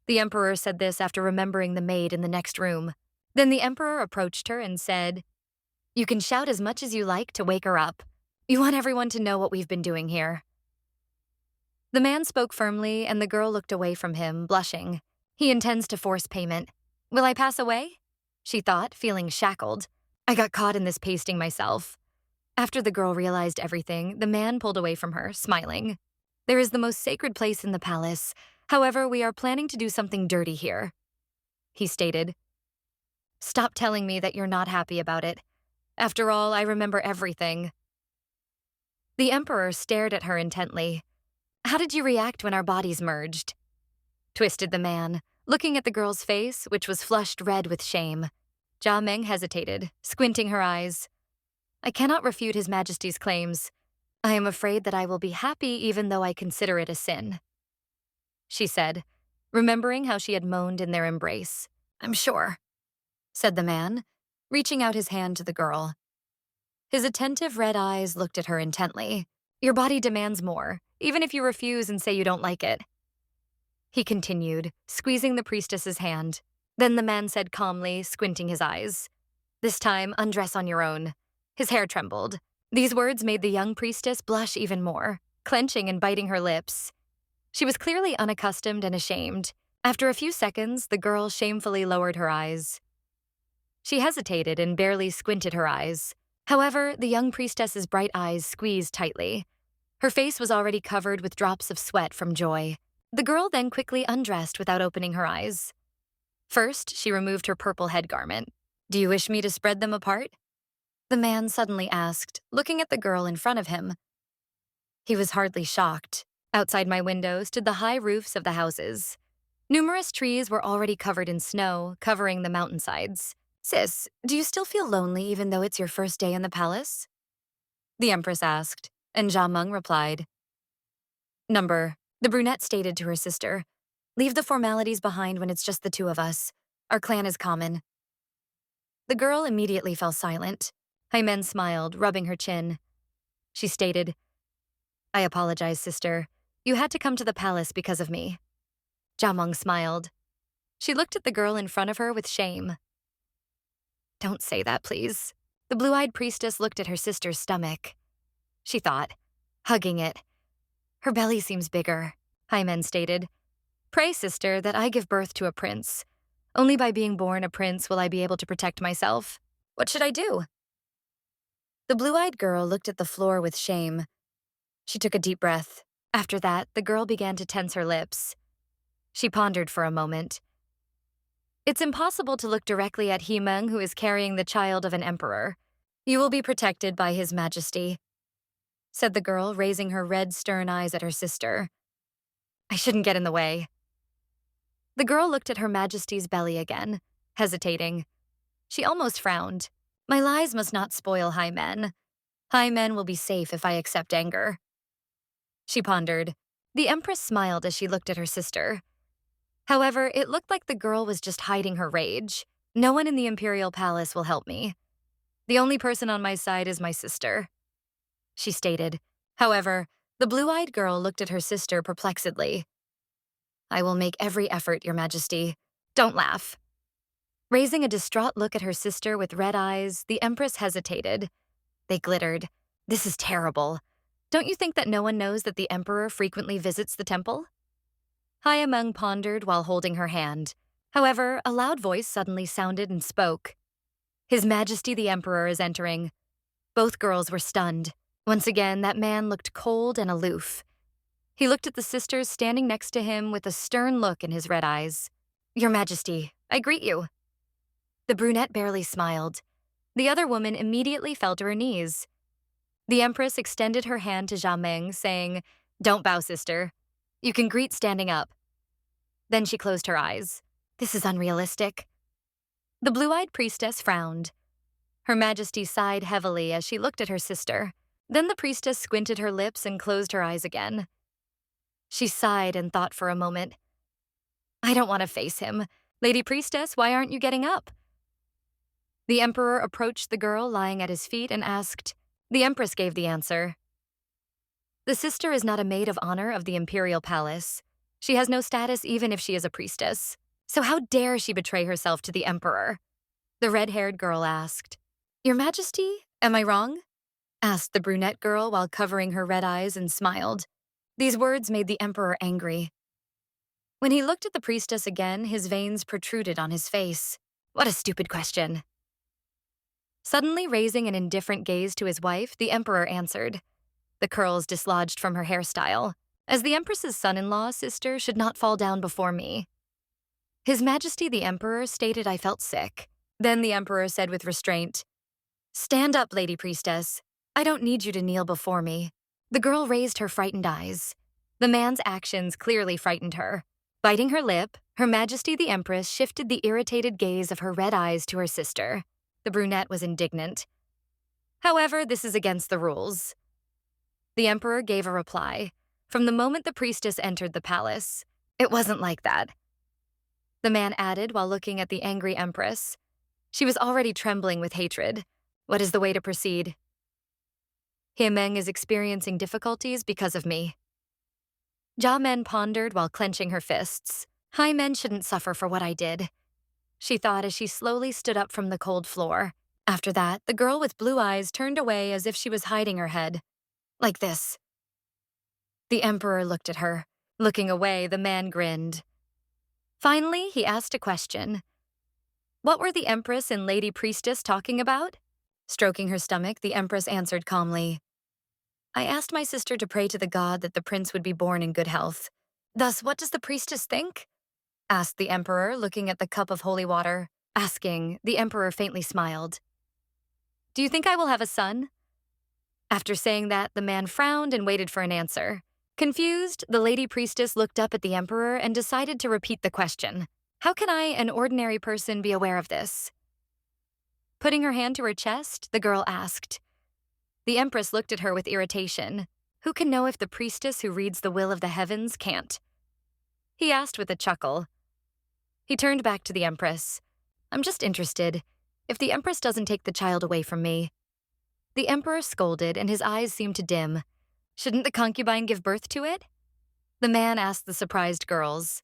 The Emperor said this after remembering the maid in the next room. Then the Emperor approached her and said, "You can shout as much as you like to wake her up. You want everyone to know what we've been doing here." The man spoke firmly, and the girl looked away from him, blushing. He intends to force payment. Will I pass away? She thought, feeling shackled. I got caught in this pasting myself. After the girl realized everything, the man pulled away from her, smiling. There is the most sacred place in the palace. However, we are planning to do something dirty here, he stated. Stop telling me that you're not happy about it. After all, I remember everything. The Emperor stared at her intently. How did you react when our bodies merged? Twisted the man, looking at the girl's face, which was flushed red with shame. Jia Meng hesitated, squinting her eyes. I cannot refute His Majesty's claims. I am afraid that I will be happy even though I consider it a sin, she said, remembering how she had moaned in their embrace. I'm sure, said the man, reaching out his hand to the girl. His attentive red eyes looked at her intently. Your body demands more, even if you refuse and say you don't like it. He continued, squeezing the priestess's hand. Then the man said calmly, squinting his eyes, "This time, undress on your own." His hair trembled. These words made the young priestess blush even more, clenching and biting her lips. She was clearly unaccustomed and ashamed. After a few seconds, the girl shamefully lowered her eyes. She hesitated and barely squinted her eyes. However, the young priestess's bright eyes squeezed tightly. Her face was already covered with drops of sweat from joy. The girl then quickly undressed without opening her eyes. First, she removed her purple head garment. "Do you wish me to spread them apart?" The man suddenly asked, looking at the girl in front of him. He was hardly shocked. Outside my window stood the high roofs of the houses. Numerous trees were already covered in snow, covering the mountainsides. "Sis, do you still feel lonely even though it's your first day in the palace?" the Empress asked, and Jameng replied. The brunette stated to her sister, "Leave the formalities behind when it's just the two of us. Our clan is common." The girl immediately fell silent. Hymen smiled, rubbing her chin. She stated, "I apologize, sister. You had to come to the palace because of me." Jameng smiled. She looked at the girl in front of her with shame. "Don't say that, please." The blue-eyed priestess looked at her sister's stomach. She thought, hugging it. "Her belly seems bigger," Hymen stated. "Pray, sister, that I give birth to a prince. Only by being born a prince will I be able to protect myself. What should I do?" The blue-eyed girl looked at the floor with shame. She took a deep breath. After that, the girl began to tense her lips. She pondered for a moment. "It's impossible to look directly at Himeng, who is carrying the child of an emperor. You will be protected by His Majesty," said the girl, raising her red, stern eyes at her sister. "I shouldn't get in the way." The girl looked at Her Majesty's belly again, hesitating. She almost frowned. "My lies must not spoil high men. High men will be safe if I accept anger." She pondered. The Empress smiled as she looked at her sister. However, it looked like the girl was just hiding her rage. "No one in the Imperial Palace will help me. The only person on my side is my sister," she stated. However, the blue-eyed girl looked at her sister perplexedly. "I will make every effort, Your Majesty. Don't laugh." Raising a distraught look at her sister with red eyes, the Empress hesitated. They glittered. "This is terrible. Don't you think that no one knows that the Emperor frequently visits the temple?" Hyameng pondered while holding her hand. However, a loud voice suddenly sounded and spoke. "His Majesty the Emperor is entering." Both girls were stunned. Once again, that man looked cold and aloof. He looked at the sisters standing next to him with a stern look in his red eyes. "Your Majesty, I greet you." The brunette barely smiled. The other woman immediately fell to her knees. The Empress extended her hand to Jameng, saying, "Don't bow, sister. You can greet standing up." Then she closed her eyes. "This is unrealistic." The blue-eyed priestess frowned. Her Majesty sighed heavily as she looked at her sister. Then the priestess squinted her lips and closed her eyes again. She sighed and thought for a moment. "I don't want to face him. Lady Priestess, why aren't you getting up?" The Emperor approached the girl lying at his feet and asked. The Empress gave the answer. "The sister is not a maid of honor of the Imperial Palace. She has no status even if she is a priestess. So how dare she betray herself to the Emperor?" The red-haired girl asked. "Your Majesty, am I wrong?" asked the brunette girl while covering her red eyes and smiled. These words made the Emperor angry. When he looked at the priestess again, his veins protruded on his face. What a stupid question. Suddenly raising an indifferent gaze to his wife, the Emperor answered. The curls dislodged from her hairstyle. "As the Empress's son-in-law, sister should not fall down before me." His Majesty the Emperor stated I felt sick. Then the Emperor said with restraint, "Stand up, Lady Priestess. I don't need you to kneel before me." The girl raised her frightened eyes. The man's actions clearly frightened her. Biting her lip, Her Majesty the Empress shifted the irritated gaze of her red eyes to her sister. The brunette was indignant. "However, this is against the rules." The Emperor gave a reply. From the moment the priestess entered the palace, it wasn't like that. The man added while looking at the angry Empress. She was already trembling with hatred. What is the way to proceed? "Himeng is experiencing difficulties because of me." Jia Men pondered while clenching her fists. "High men shouldn't suffer for what I did." she thought as she slowly stood up from the cold floor. After that, the girl with blue eyes turned away as if she was hiding her head. Like this. The Emperor looked at her. Looking away, the man grinned. Finally, he asked a question. What were the Empress and Lady Priestess talking about? Stroking her stomach, the Empress answered calmly. I asked my sister to pray to the god that the prince would be born in good health. Thus, what does the Priestess think? Asked the Emperor, looking at the cup of holy water. Asking, the Emperor faintly smiled. Do you think I will have a son? After saying that, the man frowned and waited for an answer. Confused, the Lady Priestess looked up at the Emperor and decided to repeat the question. How can I, an ordinary person, be aware of this? Putting her hand to her chest, the girl asked. The Empress looked at her with irritation. Who can know if the priestess who reads the will of the heavens can't? He asked with a chuckle. He turned back to the Empress. I'm just interested. If the Empress doesn't take the child away from me. The Emperor scolded and his eyes seemed to dim. Shouldn't the concubine give birth to it? The man asked the surprised girls.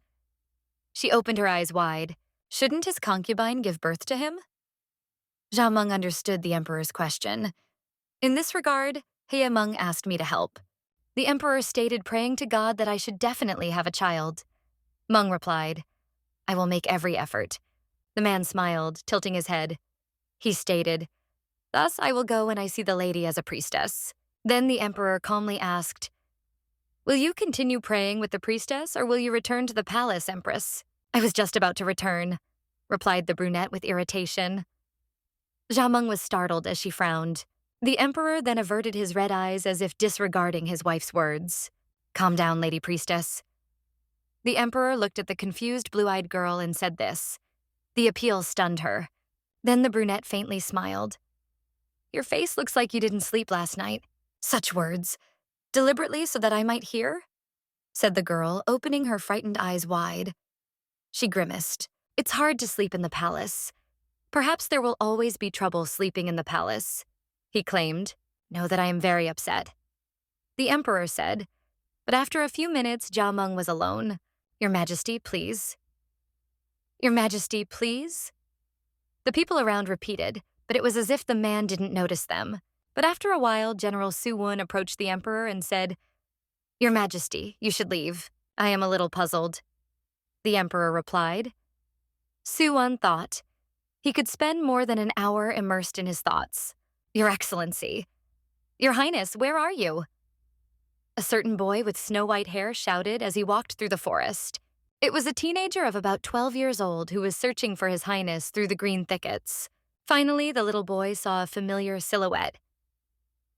She opened her eyes wide. Shouldn't his concubine give birth to him? Jiameng understood the Emperor's question. In this regard, Heameng asked me to help. The Emperor stated praying to God that I should definitely have a child. Meng replied, I will make every effort. The man smiled, tilting his head. He stated, Thus I will go when I see the lady as a priestess. Then the Emperor calmly asked, Will you continue praying with the priestess, or will you return to the palace, Empress? I was just about to return, replied the brunette with irritation. Jiameng was startled as she frowned. The Emperor then averted his red eyes as if disregarding his wife's words. Calm down, Lady Priestess. The Emperor looked at the confused blue-eyed girl and said this. The appeal stunned her. Then the brunette faintly smiled. Your face looks like you didn't sleep last night. Such words. Deliberately so that I might hear? Said the girl, opening her frightened eyes wide. She grimaced. It's hard to sleep in the palace. Perhaps there will always be trouble sleeping in the palace. He claimed, Know that I am very upset. The Emperor said, but after a few minutes, Jiameng was alone. Your Majesty, please. Your Majesty, please? The people around repeated, but it was as if the man didn't notice them. But after a while, General Su Wen approached the Emperor and said, Your Majesty, you should leave. I am a little puzzled. The Emperor replied. Su Wen thought. He could spend more than an hour immersed in his thoughts. Your Excellency. Your Highness, where are you? A certain boy with snow-white hair shouted as he walked through the forest. It was a teenager of about 12 years old who was searching for his Highness through the green thickets. Finally, the little boy saw a familiar silhouette.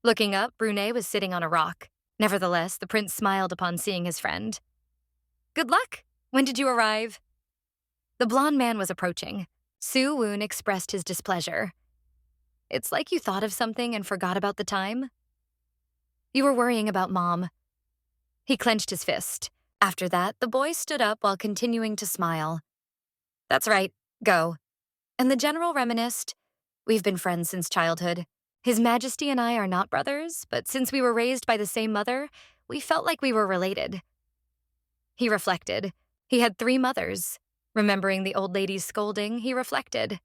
Looking up, Brunei was sitting on a rock. Nevertheless, the prince smiled upon seeing his friend. Good luck! When did you arrive? The blonde man was approaching. Su Wen expressed his displeasure. It's like you thought of something and forgot about the time. You were worrying about Mom. He clenched his fist. After that, the boy stood up while continuing to smile. That's right, go. And the general reminisced, We've been friends since childhood. His Majesty and I are not brothers, but since we were raised by the same mother, we felt like we were related. He reflected. He had 3 mothers. Remembering the old lady's scolding, he reflected.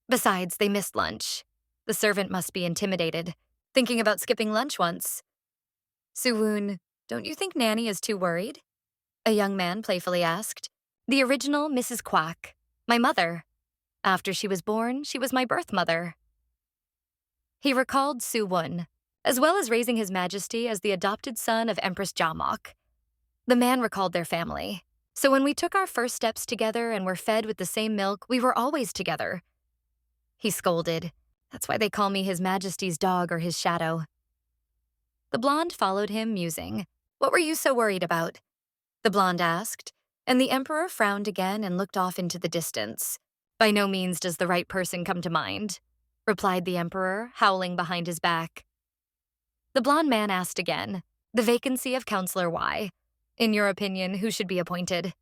Besides, they missed lunch. The servant must be intimidated, thinking about skipping lunch once. Su Wen, don't you think Nanny is too worried? A young man playfully asked. The original Mrs. Quack, my mother. After she was born, she was my birth mother. He recalled Su Wen, as well as raising his Majesty as the adopted son of Empress Jiameng. The man recalled their family. So when we took our first steps together and were fed with the same milk, we were always together. He scolded. That's why they call me His Majesty's dog or his shadow. The blonde followed him, musing. What were you so worried about? The blonde asked, and the Emperor frowned again and looked off into the distance. By no means does the right person come to mind, replied the Emperor, howling behind his back. The blonde man asked again, the vacancy of Counselor Y. In your opinion, who should be appointed?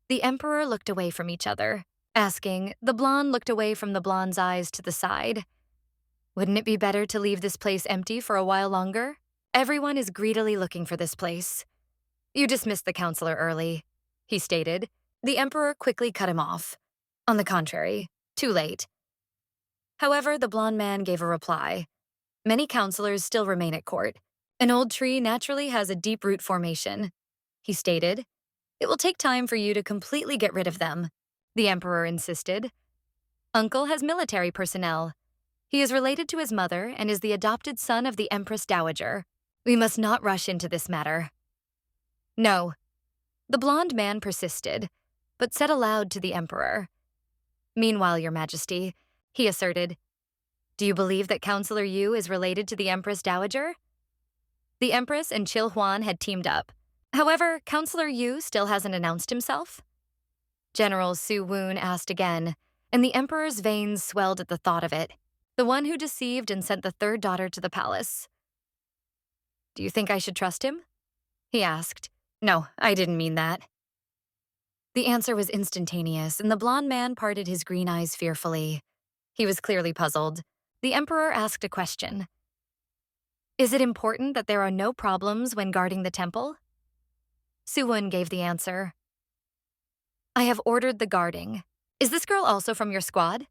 The Emperor looked away from each other. Asking, the blonde looked away from the blonde's eyes to the side. Wouldn't it be better to leave this place empty for a while longer? Everyone is greedily looking for this place. You dismissed the counselor early, he stated. The emperor quickly cut him off. On the contrary, too late. However, the blonde man gave a reply. Many counselors still remain at court. An old tree naturally has a deep root formation. He stated, "It will take time for you to completely get rid of them." The emperor insisted. Uncle has military personnel. He is related to his mother and is the adopted son of the Empress Dowager. We must not rush into this matter. No. The blonde man persisted, but said aloud to the emperor. Meanwhile, Your Majesty, he asserted, do you believe that Counselor Yu is related to the Empress Dowager? The Empress and Chil Huan had teamed up. However, Counselor Yu still hasn't announced himself. General Su Woon asked again, and the emperor's veins swelled at the thought of it. The one who deceived and sent the third daughter to the palace. Do you think I should trust him? He asked. No, I didn't mean that. The answer was instantaneous, and the blonde man parted his green eyes fearfully. He was clearly puzzled. The emperor asked a question. Is it important that there are no problems when guarding the temple? Suwon gave the answer. I have ordered the guarding. Is this girl also from your squad?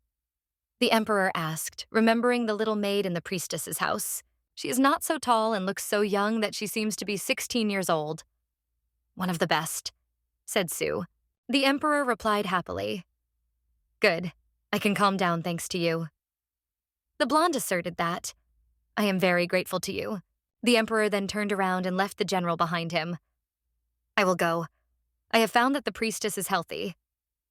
The emperor asked, remembering the little maid in the priestess's house. She is not so tall and looks so young that she seems to be 16 years old. One of the best, said Su. The emperor replied happily. Good. I can calm down thanks to you. The blonde asserted that. I am very grateful to you. The emperor then turned around and left the general behind him. I will go. I have found that the priestess is healthy.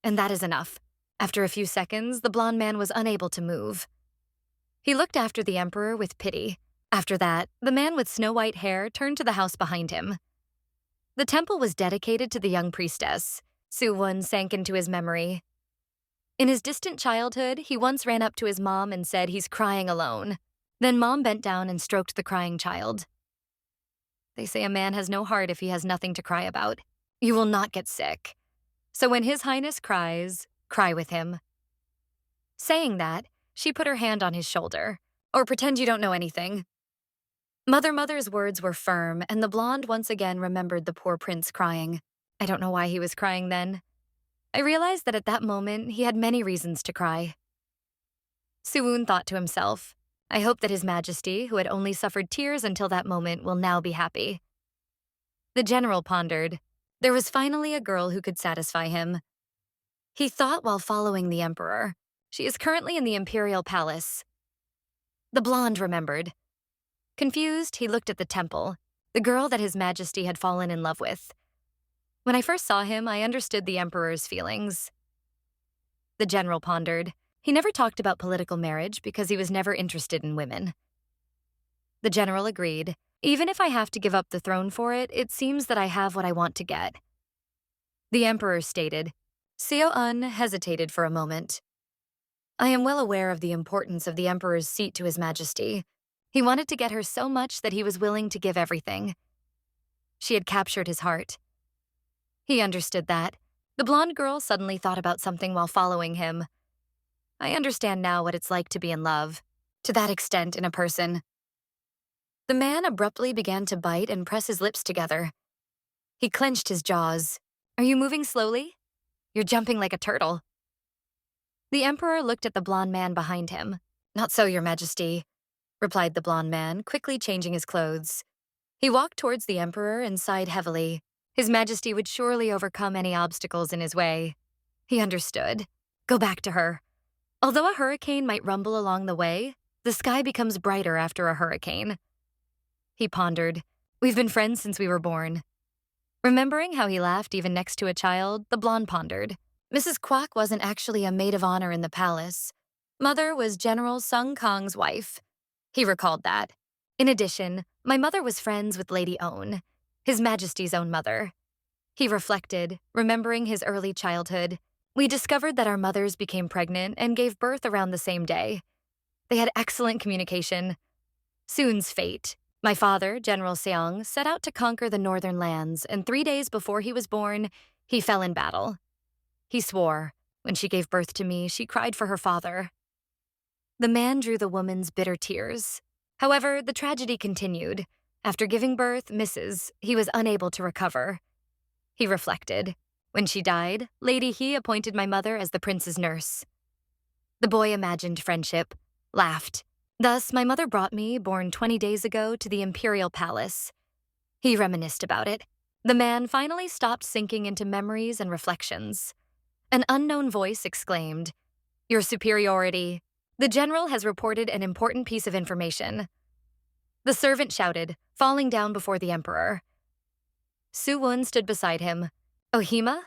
And that is enough. After a few seconds, the blonde man was unable to move. He looked after the emperor with pity. After that, the man with snow-white hair turned to the house behind him. The temple was dedicated to the young priestess. Su-won sank into his memory. In his distant childhood, he once ran up to his mom and said he's crying alone. Then Mom bent down and stroked the crying child. They say a man has no heart if he has nothing to cry about. You will not get sick. So when His Highness cries, cry with him. Saying that, she put her hand on his shoulder. Or pretend you don't know anything. Mother's words were firm, and the blonde once again remembered the poor prince crying. I don't know why he was crying then. I realized that at that moment, he had many reasons to cry. Suwoon thought to himself, I hope that His Majesty, who had only suffered tears until that moment, will now be happy. The general pondered. There was finally a girl who could satisfy him. He thought while following the emperor. She is currently in the Imperial palace. The blonde remembered. Confused, he looked at the temple, the girl that His Majesty had fallen in love with. When I first saw him, I understood the emperor's feelings. The general pondered. He never talked about political marriage because he was never interested in women. The general agreed. Even if I have to give up the throne for it, it seems that I have what I want to get. The emperor stated. Seo-un hesitated for a moment. I am well aware of the importance of the emperor's seat to His Majesty. He wanted to get her so much that he was willing to give everything. She had captured his heart. He understood that. The blonde girl suddenly thought about something while following him. I understand now what it's like to be in love. To that extent in a person. The man abruptly began to bite and press his lips together. He clenched his jaws. Are you moving slowly? You're jumping like a turtle. The emperor looked at the blonde man behind him. Not so, Your Majesty, replied the blonde man, quickly changing his clothes. He walked towards the emperor and sighed heavily. His Majesty would surely overcome any obstacles in his way. He understood. Go back to her. Although a hurricane might rumble along the way, the sky becomes brighter after a hurricane. He pondered. We've been friends since we were born. Remembering how he laughed even next to a child, the blonde pondered. Mrs. Kwok wasn't actually a maid of honor in the palace. Mother was General Sung Kang's wife. He recalled that. In addition, my mother was friends with Lady Own, His Majesty's own mother. He reflected, remembering his early childhood. We discovered that our mothers became pregnant and gave birth around the same day. They had excellent communication. Soon's fate. My father, General Seong, set out to conquer the northern lands, and 3 days before he was born, he fell in battle. He swore. When she gave birth to me, she cried for her father. The man drew the woman's bitter tears. However, the tragedy continued. After giving birth, he was unable to recover. He reflected. When she died, Lady He appointed my mother as the prince's nurse. The boy imagined friendship, laughed. Thus, my mother brought me, born 20 days ago, to the Imperial palace. He reminisced about it. The man finally stopped sinking into memories and reflections. An unknown voice exclaimed, "Your superiority. The general has reported an important piece of information." The servant shouted, falling down before the emperor. Su-won stood beside him. "Ohima?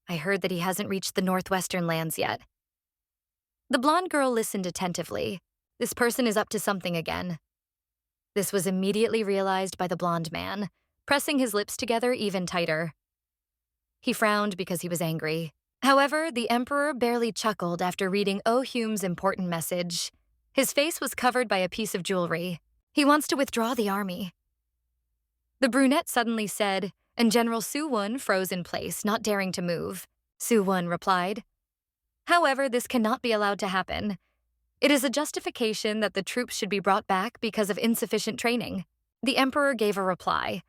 I heard that he hasn't reached the northwestern lands yet." The blonde girl listened attentively. This person is up to something again. This was immediately realized by the blonde man, pressing his lips together even tighter. He frowned because he was angry. However, the emperor barely chuckled after reading Oh-Hume's important message. His face was covered by a piece of jewelry. He wants to withdraw the army. The brunette suddenly said, and General Su-won froze in place, not daring to move. Su-won replied, "However, this cannot be allowed to happen. It is a justification that the troops should be brought back because of insufficient training." The emperor gave a reply.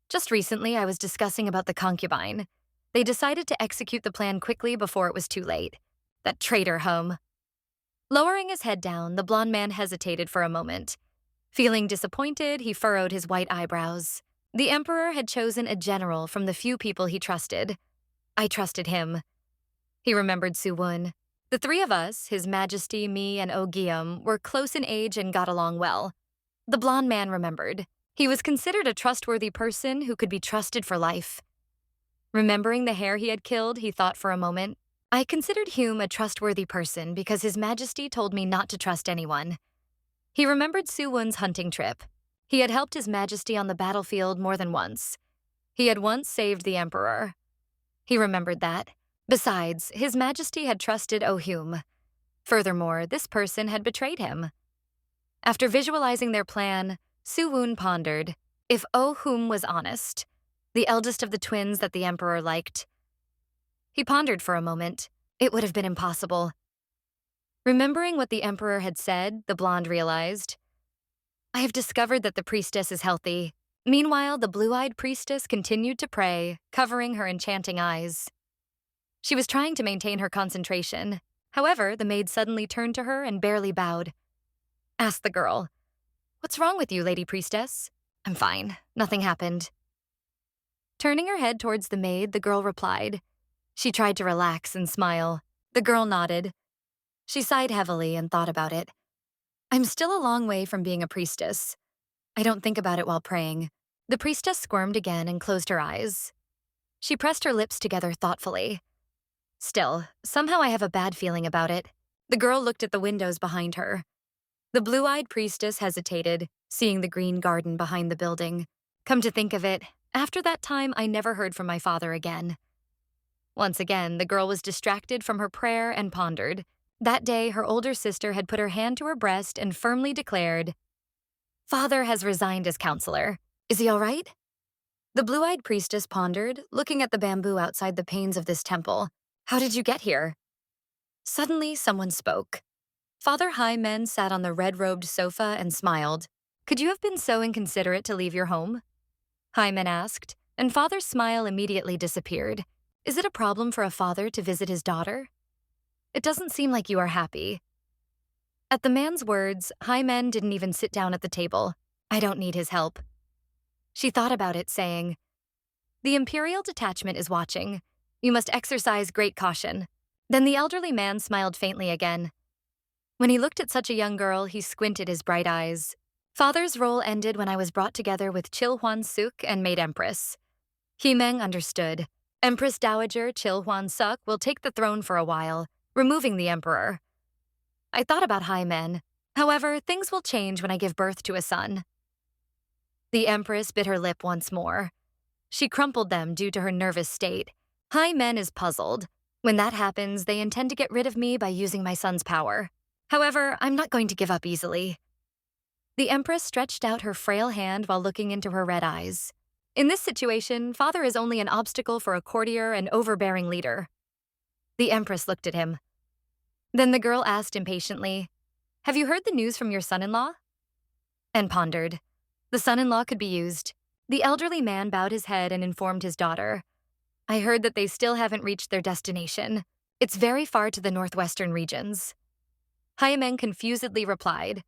"Just recently, I was discussing about the concubine. They decided to execute the plan quickly before it was too late. That traitor home." Lowering his head down, the blonde man hesitated for a moment. Feeling disappointed, he furrowed his white eyebrows. The emperor had chosen a general from the few people he trusted. I trusted him. He remembered Su-won. The three of us, His Majesty, me, and Oh-Guillaume, were close in age and got along well. The blonde man remembered. He was considered a trustworthy person who could be trusted for life. Remembering the hare he had killed, he thought for a moment. I considered Hume a trustworthy person because His Majesty told me not to trust anyone. He remembered Su-won's hunting trip. He had helped His Majesty on the battlefield more than once. He had once saved the emperor. He remembered that. Besides, His Majesty had trusted Oh-Hume. Furthermore, this person had betrayed him. After visualizing their plan, Su-won pondered, if Oh-Hume was honest, the eldest of the twins that the emperor liked. He pondered for a moment. It would have been impossible. Remembering what the emperor had said, the blonde realized, I have discovered that the priestess is healthy. Meanwhile, the blue-eyed priestess continued to pray, covering her enchanting eyes. She was trying to maintain her concentration. However, the maid suddenly turned to her and barely bowed. Asked the girl, "What's wrong with you, Lady Priestess?" "I'm fine. Nothing happened." Turning her head towards the maid, the girl replied. She tried to relax and smile. The girl nodded. She sighed heavily and thought about it. I'm still a long way from being a priestess. I don't think about it while praying. The priestess squirmed again and closed her eyes. She pressed her lips together thoughtfully. Still, somehow I have a bad feeling about it. The girl looked at the windows behind her. The blue-eyed priestess hesitated, seeing the green garden behind the building. Come to think of it, after that time I never heard from my father again. Once again, the girl was distracted from her prayer and pondered. That day, her older sister had put her hand to her breast and firmly declared, "Father has resigned as counselor. Is he all right?" The blue-eyed priestess pondered, looking at the bamboo outside the panes of this temple. How did you get here? Suddenly, someone spoke. Father High-Men sat on the red-robed sofa and smiled. Could you have been so inconsiderate to leave your home? High-Men asked, and Father's smile immediately disappeared. Is it a problem for a father to visit his daughter? It doesn't seem like you are happy. At the man's words, High-Men didn't even sit down at the table. I don't need his help. She thought about it, saying, The Imperial detachment is watching. You must exercise great caution. Then the elderly man smiled faintly again. When he looked at such a young girl, he squinted his bright eyes. Father's role ended when I was brought together with Chil Hwan-suk and made empress. Himeng understood. Empress Dowager Chil Hwan-suk will take the throne for a while, removing the emperor. I thought about High-Men. However, things will change when I give birth to a son. The empress bit her lip once more. She crumpled them due to her nervous state. High-Men is puzzled. When that happens, they intend to get rid of me by using my son's power. However, I'm not going to give up easily. The empress stretched out her frail hand while looking into her red eyes. In this situation, father is only an obstacle for a courtier and overbearing leader. The empress looked at him. Then the girl asked impatiently, Have you heard the news from your son-in-law? And pondered. The son-in-law could be used. The elderly man bowed his head and informed his daughter. I heard that they still haven't reached their destination. It's very far to the northwestern regions. Hymen confusedly replied,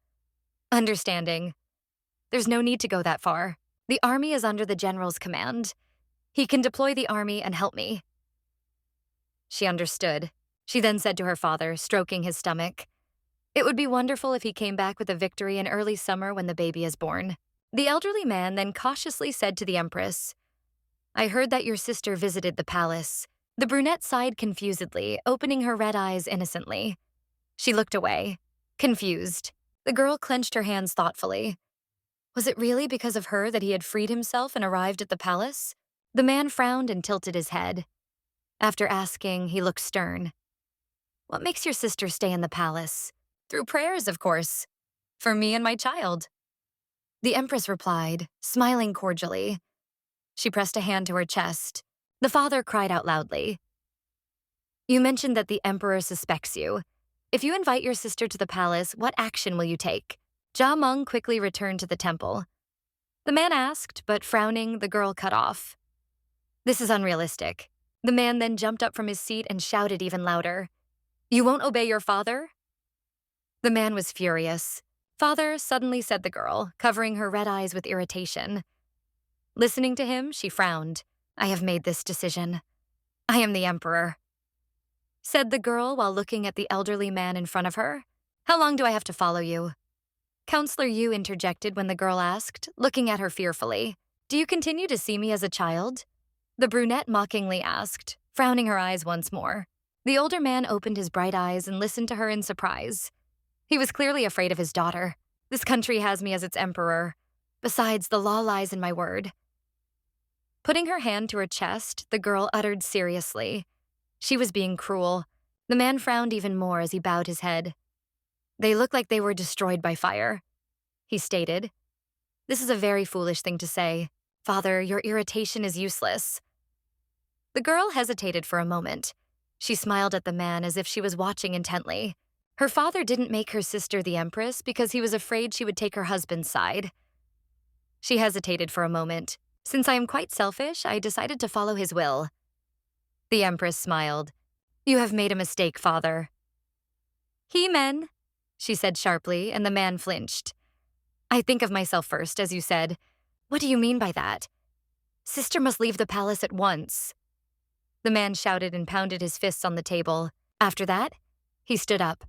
understanding. There's no need to go that far. The army is under the general's command. He can deploy the army and help me. She understood. She then said to her father, stroking his stomach, it would be wonderful if he came back with a victory in early summer when the baby is born. The elderly man then cautiously said to the empress, I heard that your sister visited the palace. The brunette sighed confusedly, opening her red eyes innocently. She looked away, confused. The girl clenched her hands thoughtfully. Was it really because of her that he had freed himself and arrived at the palace? The man frowned and tilted his head. After asking, he looked stern. What makes your sister stay in the palace? Through prayers, of course. For me and my child. The empress replied, smiling cordially. She pressed a hand to her chest. The father cried out loudly. You mentioned that the emperor suspects you. If you invite your sister to the palace, what action will you take? Jia Meng quickly returned to the temple. The man asked, but frowning, the girl cut off. This is unrealistic. The man then jumped up from his seat and shouted even louder. You won't obey your father? The man was furious. Father, suddenly said the girl, covering her red eyes with irritation. Listening to him, she frowned. I have made this decision. I am the emperor, said the girl while looking at the elderly man in front of her. How long do I have to follow you? Counselor Yu interjected when the girl asked, looking at her fearfully. Do you continue to see me as a child? The brunette mockingly asked, frowning her eyes once more. The older man opened his bright eyes and listened to her in surprise. He was clearly afraid of his daughter. This country has me as its emperor. Besides, the law lies in my word. Putting her hand to her chest, the girl uttered seriously. She was being cruel. The man frowned even more as he bowed his head. They look like they were destroyed by fire, he stated. This is a very foolish thing to say. Father, your irritation is useless. The girl hesitated for a moment. She smiled at the man as if she was watching intently. Her father didn't make her sister the empress because he was afraid she would take her husband's side. She hesitated for a moment. Since I am quite selfish, I decided to follow his will. The empress smiled. You have made a mistake, father. He-men, she said sharply, and the man flinched. I think of myself first, as you said. What do you mean by that? Sister must leave the palace at once. The man shouted and pounded his fists on the table. After that, he stood up.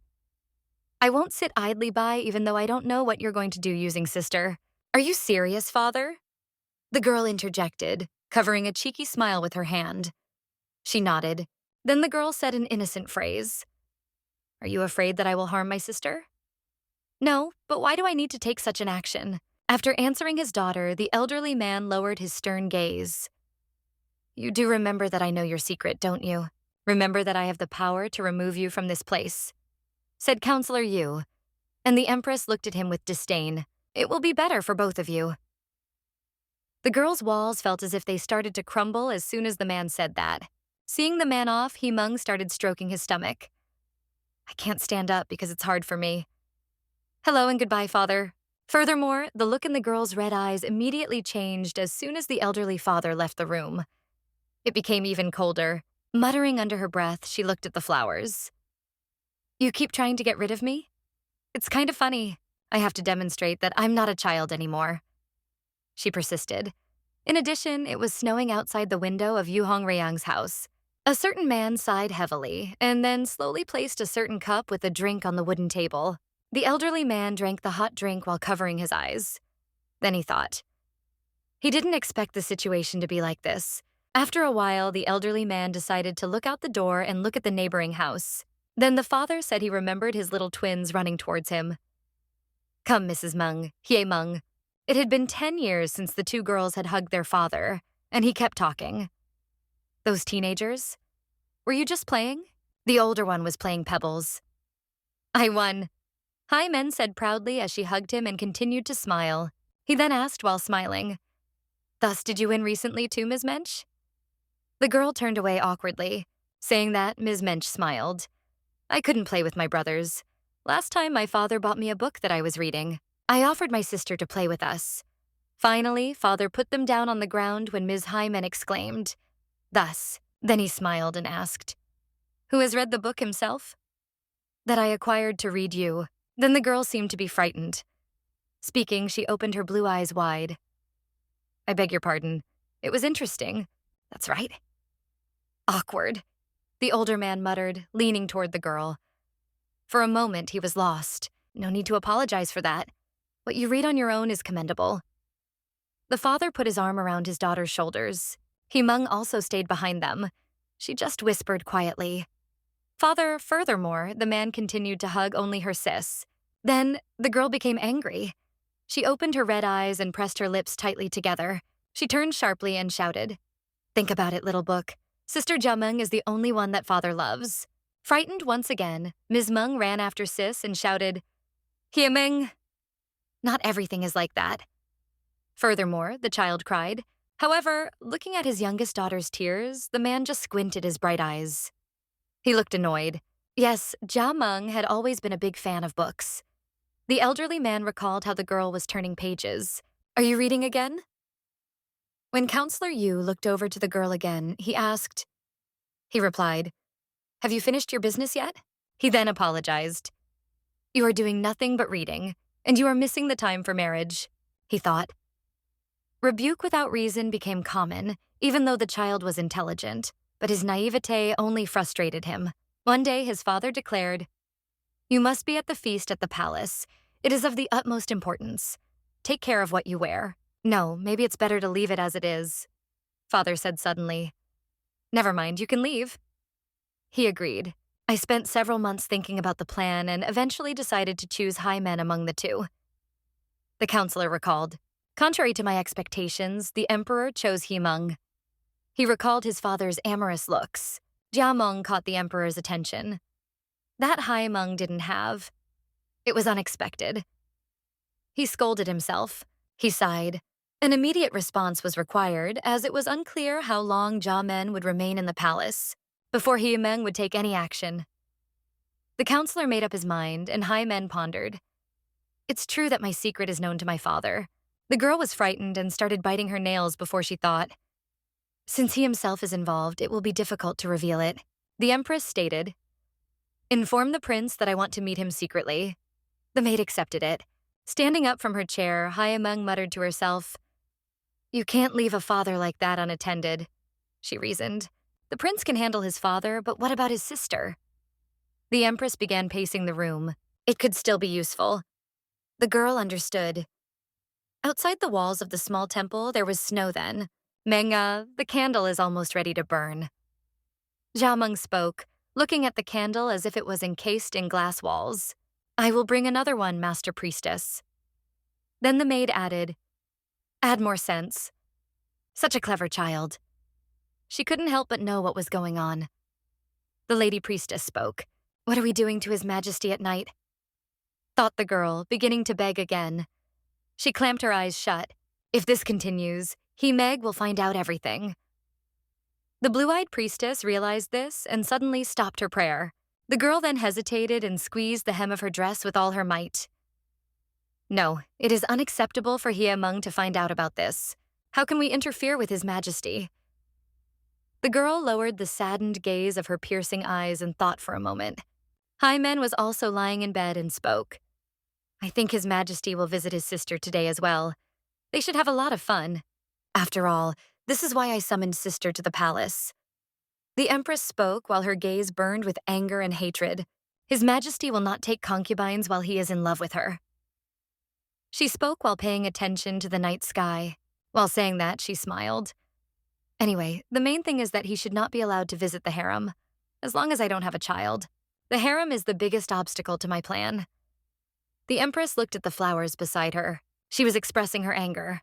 I won't sit idly by even though I don't know what you're going to do using sister. Are you serious, father? The girl interjected, covering a cheeky smile with her hand. She nodded. Then the girl said an innocent phrase. Are you afraid that I will harm my sister? No, but why do I need to take such an action? After answering his daughter, the elderly man lowered his stern gaze. You do remember that I know your secret, don't you? Remember that I have the power to remove you from this place, said Counselor Yu, and the Empress looked at him with disdain. It will be better for both of you. The girl's walls felt as if they started to crumble as soon as the man said that. Seeing the man off, Himeng started stroking his stomach. I can't stand up because it's hard for me. Hello and goodbye, father. Furthermore, the look in the girl's red eyes immediately changed as soon as the elderly father left the room. It became even colder. Muttering under her breath, she looked at the flowers. You keep trying to get rid of me? It's kind of funny. I have to demonstrate that I'm not a child anymore. She persisted. In addition, it was snowing outside the window of Yu Hongriang's house. A certain man sighed heavily and then slowly placed a certain cup with a drink on the wooden table. The elderly man drank the hot drink while covering his eyes. Then he thought. He didn't expect the situation to be like this. After a while, the elderly man decided to look out the door and look at the neighboring house. Then the father said he remembered his little twins running towards him. Come, Mrs. Meng, Hie Meng. It had been 10 years since the two girls had hugged their father, and he kept talking. Those teenagers? Were you just playing? The older one was playing pebbles. I won. Hai Men said proudly as she hugged him and continued to smile. He then asked while smiling, Thus did you win recently too, Ms. Mensch? The girl turned away awkwardly. Saying that, Ms. Mensch smiled. I couldn't play with my brothers. Last time my father bought me a book that I was reading. I offered my sister to play with us. Finally, father put them down on the ground when Ms. Hyman exclaimed, Thus, then he smiled and asked, "Who has read the book himself?" "That I acquired to read you." Then the girl seemed to be frightened. Speaking, she opened her blue eyes wide. "I beg your pardon. It was interesting. That's right." "Awkward," the older man muttered, leaning toward the girl. For a moment, he was lost. "No need to apologize for that. What you read on your own is commendable." The father put his arm around his daughter's shoulders. Himeng also stayed behind them. She just whispered quietly. "Father," furthermore, the man continued to hug only her sis. Then, the girl became angry. She opened her red eyes and pressed her lips tightly together. She turned sharply and shouted, "Think about it, little book. Sister Jiameng is the only one that father loves." Frightened once again, Ms. Meng ran after sis and shouted, "Hiemeng!" "Not everything is like that." Furthermore, the child cried. However, looking at his youngest daughter's tears, the man just squinted his bright eyes. He looked annoyed. Yes, Jiameng had always been a big fan of books. The elderly man recalled how the girl was turning pages. "Are you reading again?" When Counselor Yu looked over to the girl again, he asked. He replied, "Have you finished your business yet?" He then apologized. "You are doing nothing but reading, and you are missing the time for marriage," he thought. Rebuke without reason became common, even though the child was intelligent, but his naivete only frustrated him. One day his father declared, "You must be at the feast at the palace. It is of the utmost importance. Take care of what you wear." "No, maybe it's better to leave it as it is," father said suddenly. "Never mind, you can leave." He agreed. I spent several months thinking about the plan and eventually decided to choose high men among the two. The counselor recalled. Contrary to my expectations, the emperor chose Himeng. He recalled his father's amorous looks. Jiameng caught the emperor's attention. That Haimeng didn't have. It was unexpected. He scolded himself. He sighed. An immediate response was required, as it was unclear how long Jiamen would remain in the palace before Himeng would take any action. The counselor made up his mind, and Haimen pondered. "It's true that my secret is known to my father." The girl was frightened and started biting her nails before she thought. "Since he himself is involved, it will be difficult to reveal it." The empress stated, "Inform the prince that I want to meet him secretly." The maid accepted it. Standing up from her chair, Haimeng muttered to herself, "You can't leave a father like that unattended," she reasoned. The prince can handle his father, but what about his sister? The empress began pacing the room. It could still be useful. The girl understood. Outside the walls of the small temple, there was snow then. "Menga, the candle is almost ready to burn." Jiameng spoke, looking at the candle as if it was encased in glass walls. "I will bring another one, Master Priestess." Then the maid added, "Add more sense." Such a clever child. She couldn't help but know what was going on. The Lady Priestess spoke. "What are we doing to His Majesty at night?" thought the girl, beginning to beg again. She clamped her eyes shut. If this continues, Himeg will find out everything. The blue-eyed priestess realized this and suddenly stopped her prayer. The girl then hesitated and squeezed the hem of her dress with all her might. "No, it is unacceptable for Hiemeng to find out about this. How can we interfere with His Majesty?" The girl lowered the saddened gaze of her piercing eyes and thought for a moment. Haimen was also lying in bed and spoke. "I think His Majesty will visit his sister today as well. They should have a lot of fun. After all, this is why I summoned sister to the palace." The empress spoke while her gaze burned with anger and hatred. "His Majesty will not take concubines while he is in love with her." She spoke while paying attention to the night sky. While saying that, she smiled. "Anyway, the main thing is that he should not be allowed to visit the harem, as long as I don't have a child. The harem is the biggest obstacle to my plan." The empress looked at the flowers beside her. She was expressing her anger.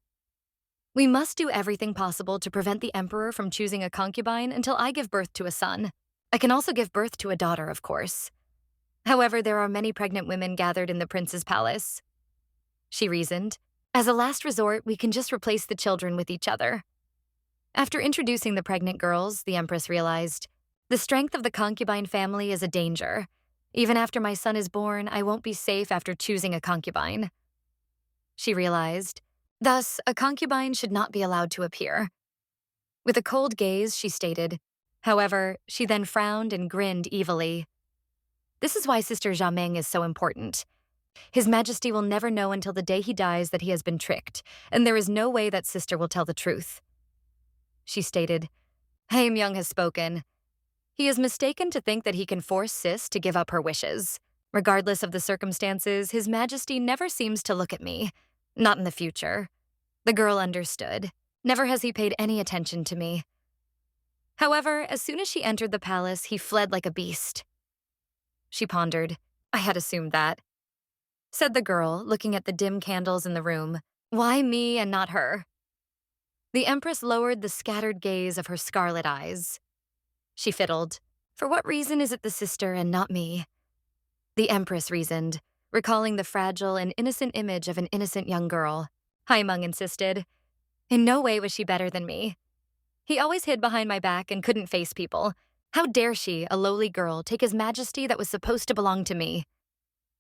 "We must do everything possible to prevent the emperor from choosing a concubine until I give birth to a son. I can also give birth to a daughter, of course. However, there are many pregnant women gathered in the prince's palace," she reasoned. "As a last resort, we can just replace the children with each other." After introducing the pregnant girls, the empress realized, the strength of the concubine family is a danger. Even after my son is born, I won't be safe after choosing a concubine. She realized, thus, a concubine should not be allowed to appear. With a cold gaze, she stated. However, she then frowned and grinned evilly. This is why Sister Jiameng is so important. His Majesty will never know until the day he dies that he has been tricked, and there is no way that Sister will tell the truth. She stated, Haemyoung has spoken. He is mistaken to think that he can force Sis to give up her wishes. Regardless of the circumstances, His Majesty never seems to look at me. Not in the future. The girl understood. Never has he paid any attention to me. However, as soon as she entered the palace, he fled like a beast. She pondered. I had assumed that. Said the girl, looking at the dim candles in the room. Why me and not her? The Empress lowered the scattered gaze of her scarlet eyes. She fiddled. For what reason is it the sister and not me? The Empress reasoned, recalling the fragile and innocent image of an innocent young girl. Haemyoung insisted. In no way was she better than me. He always hid behind my back and couldn't face people. How dare she, a lowly girl, take His Majesty that was supposed to belong to me?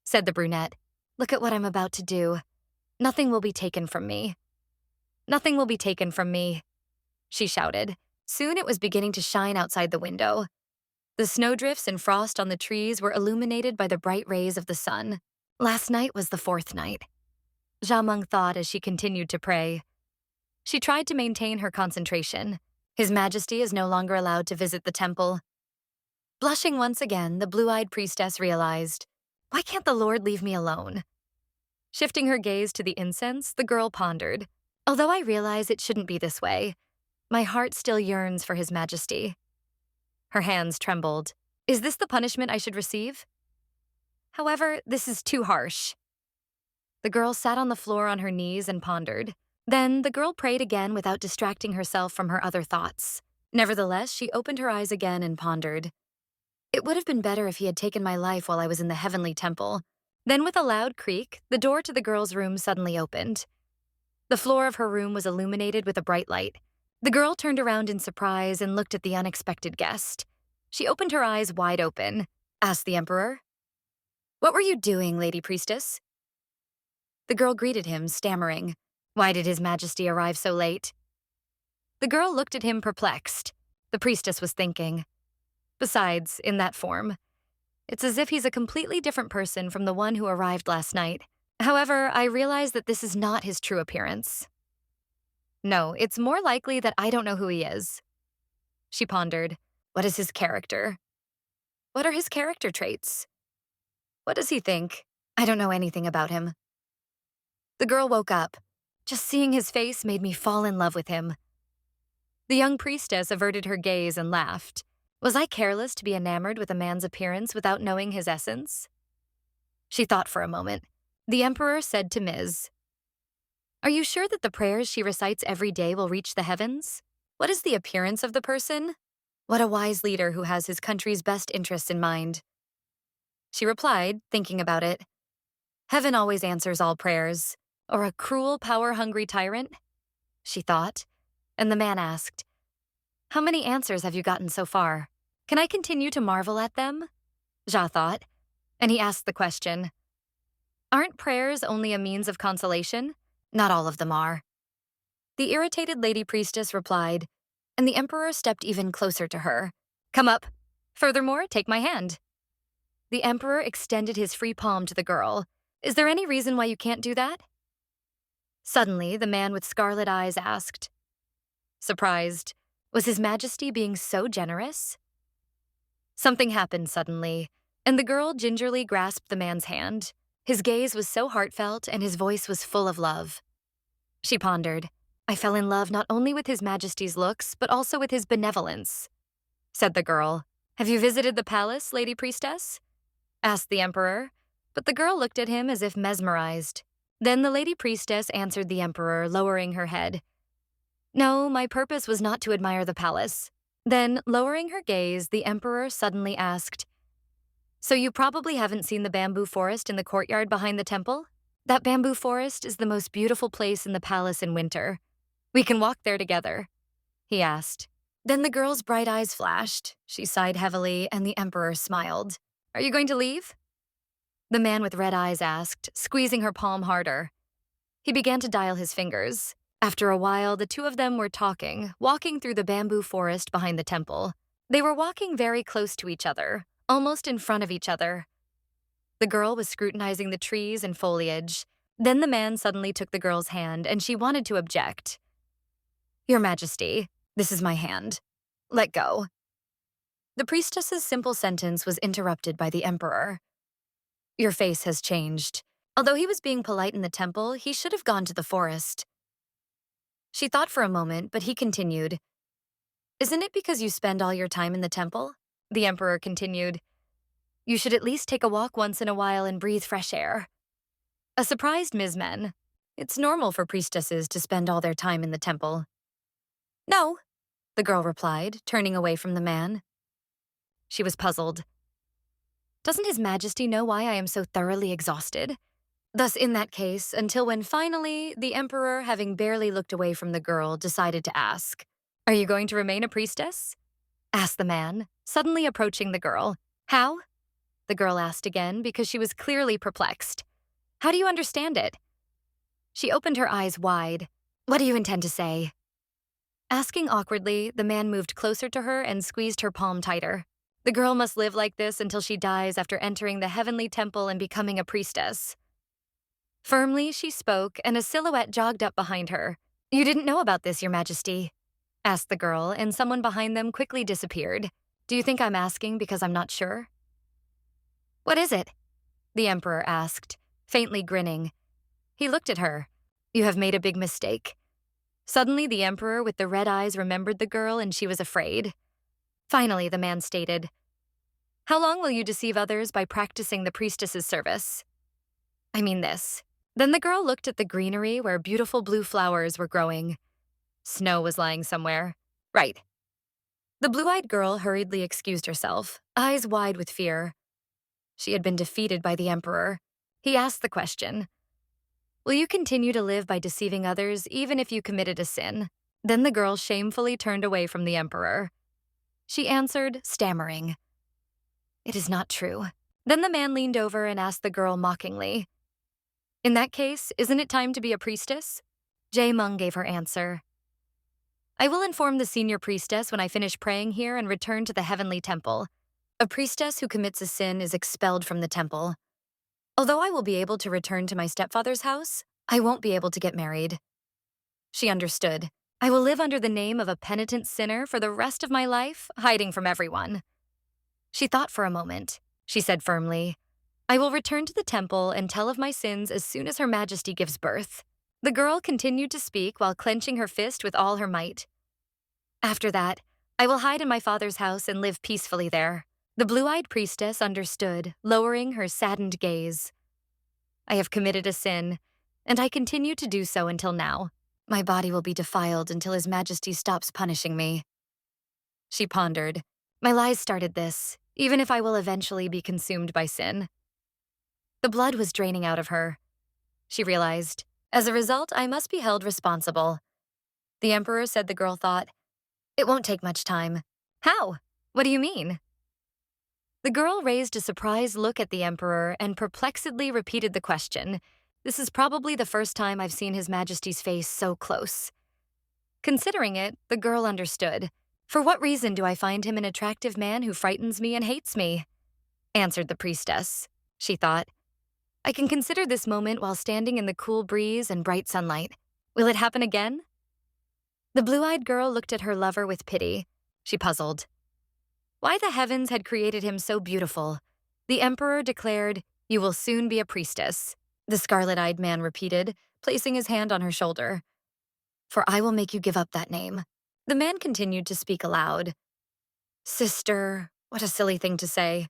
Said the brunette. Look at what I'm about to do. Nothing will be taken from me. Nothing will be taken from me, she shouted. Soon it was beginning to shine outside the window. The snowdrifts and frost on the trees were illuminated by the bright rays of the sun. Last night was the fourth night. Jiameng thought as she continued to pray. She tried to maintain her concentration. His Majesty is no longer allowed to visit the temple. Blushing once again, the blue-eyed priestess realized, why can't the Lord leave me alone? Shifting her gaze to the incense, the girl pondered. Although I realize it shouldn't be this way, my heart still yearns for His Majesty. Her hands trembled. Is this the punishment I should receive? However, this is too harsh. The girl sat on the floor on her knees and pondered. Then the girl prayed again without distracting herself from her other thoughts. Nevertheless, she opened her eyes again and pondered. It would have been better if he had taken my life while I was in the heavenly temple. Then with a loud creak, the door to the girl's room suddenly opened. The floor of her room was illuminated with a bright light. The girl turned around in surprise and looked at the unexpected guest. She opened her eyes wide open, asked the Emperor. What were you doing, Lady Priestess? The girl greeted him, stammering. Why did His Majesty arrive so late? The girl looked at him perplexed. The priestess was thinking. Besides, in that form, it's as if he's a completely different person from the one who arrived last night. However, I realize that this is not his true appearance. No, it's more likely that I don't know who he is. She pondered. What is his character? What are his character traits? What does he think? I don't know anything about him. The girl woke up. Just seeing his face made me fall in love with him. The young priestess averted her gaze and laughed. Was I careless to be enamored with a man's appearance without knowing his essence? She thought for a moment. The Emperor said to Ms. Are you sure that the prayers she recites every day will reach the heavens? What is the appearance of the person? What a wise leader who has his country's best interests in mind. She replied, thinking about it. Heaven always answers all prayers. Or a cruel, power-hungry tyrant? She thought. And the man asked, How many answers have you gotten so far? Can I continue to marvel at them? Jia thought. And he asked the question. Aren't prayers only a means of consolation? Not all of them are. The irritated Lady Priestess replied, and the Emperor stepped even closer to her. Come up. Furthermore, take my hand. The Emperor extended his free palm to the girl. Is there any reason why you can't do that? Suddenly, the man with scarlet eyes asked. Surprised, was His Majesty being so generous? Something happened suddenly, and the girl gingerly grasped the man's hand. His gaze was so heartfelt and his voice was full of love. She pondered. I fell in love not only with His Majesty's looks, but also with his benevolence. Said the girl. Have you visited the palace, Lady Priestess? Asked the Emperor, but the girl looked at him as if mesmerized. Then the Lady Priestess answered the Emperor, lowering her head. No, my purpose was not to admire the palace. Then, lowering her gaze, the Emperor suddenly asked, So you probably haven't seen the bamboo forest in the courtyard behind the temple? That bamboo forest is the most beautiful place in the palace in winter. We can walk there together, he asked. Then the girl's bright eyes flashed. She sighed heavily, and the Emperor smiled. Are you going to leave? The man with red eyes asked, squeezing her palm harder. He began to dial his fingers. After a while, the two of them were talking, walking through the bamboo forest behind the temple. They were walking very close to each other, almost in front of each other. The girl was scrutinizing the trees and foliage. Then the man suddenly took the girl's hand, and she wanted to object. "Your Majesty, this is my hand. Let go." The priestess's simple sentence was interrupted by the emperor. "Your face has changed. Although he was being polite in the temple, he should have gone to the forest." She thought for a moment, but he continued. "Isn't it because you spend all your time in the temple?" The emperor continued. "You should at least take a walk once in a while and breathe fresh air." A surprised Ms. Men. "It's normal for priestesses to spend all their time in the temple." "No," the girl replied, turning away from the man. She was puzzled. "Doesn't His Majesty know why I am so thoroughly exhausted?" Thus, in that case, until when finally, the emperor, having barely looked away from the girl, decided to ask, "Are you going to remain a priestess?" asked the man, suddenly approaching the girl. "How?" the girl asked again, because she was clearly perplexed. "How do you understand it?" She opened her eyes wide. "What do you intend to say?" Asking awkwardly, the man moved closer to her and squeezed her palm tighter. The girl must live like this until she dies after entering the heavenly temple and becoming a priestess. Firmly, she spoke, and a silhouette jogged up behind her. "You didn't know about this, Your Majesty?" asked the girl, and someone behind them quickly disappeared. "Do you think I'm asking because I'm not sure?" "What is it?" the emperor asked, faintly grinning. He looked at her. "You have made a big mistake." Suddenly, the emperor with the red eyes remembered the girl, and she was afraid. Finally, the man stated, "How long will you deceive others by practicing the priestess's service?" "I mean this." Then the girl looked at the greenery where beautiful blue flowers were growing. Snow was lying somewhere. "Right." The blue-eyed girl hurriedly excused herself, eyes wide with fear. She had been defeated by the emperor. He asked the question, "Will you continue to live by deceiving others even if you committed a sin?" Then the girl shamefully turned away from the emperor. She answered, stammering, "It is not true." Then the man leaned over and asked the girl mockingly, "In that case, isn't it time to be a priestess?" Jae Mung gave her answer. "I will inform the senior priestess when I finish praying here and return to the heavenly temple. A priestess who commits a sin is expelled from the temple. Although I will be able to return to my stepfather's house, I won't be able to get married." She understood. "I will live under the name of a penitent sinner for the rest of my life, hiding from everyone." She thought for a moment. She said firmly, "I will return to the temple and tell of my sins as soon as Her Majesty gives birth." The girl continued to speak while clenching her fist with all her might. "After that, I will hide in my father's house and live peacefully there." The blue-eyed priestess understood, lowering her saddened gaze. "I have committed a sin, and I continue to do so until now. My body will be defiled until His Majesty stops punishing me." She pondered. "My lies started this, even if I will eventually be consumed by sin." The blood was draining out of her. She realized, "As a result, I must be held responsible." The emperor said the girl thought, "It won't take much time." "How? What do you mean?" The girl raised a surprised look at the emperor and perplexedly repeated the question. This is probably the first time I've seen His Majesty's face so close. Considering it, the girl understood. "For what reason do I find him an attractive man who frightens me and hates me?" answered the priestess. She thought, "I can consider this moment while standing in the cool breeze and bright sunlight. Will it happen again?" The blue-eyed girl looked at her lover with pity. She puzzled. Why the heavens had created him so beautiful. The emperor declared, "You will soon be a priestess," the scarlet-eyed man repeated, placing his hand on her shoulder. "For I will make you give up that name." The man continued to speak aloud. "Sister, what a silly thing to say."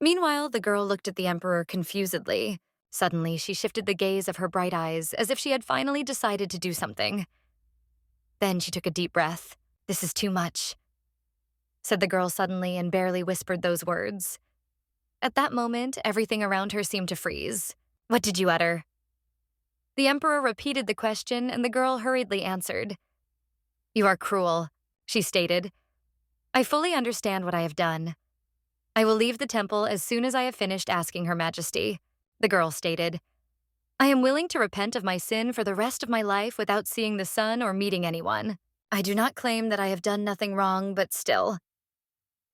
Meanwhile, the girl looked at the emperor confusedly. Suddenly, she shifted the gaze of her bright eyes as if she had finally decided to do something. Then she took a deep breath. "This is too much," said the girl suddenly and barely whispered those words. At that moment, everything around her seemed to freeze. "What did you utter?" The emperor repeated the question, and the girl hurriedly answered. "You are cruel," she stated. "I fully understand what I have done. I will leave the temple as soon as I have finished asking Her Majesty," the girl stated. I am willing to repent of my sin for the rest of my life without seeing the sun or meeting anyone. I do not claim that I have done nothing wrong, but still.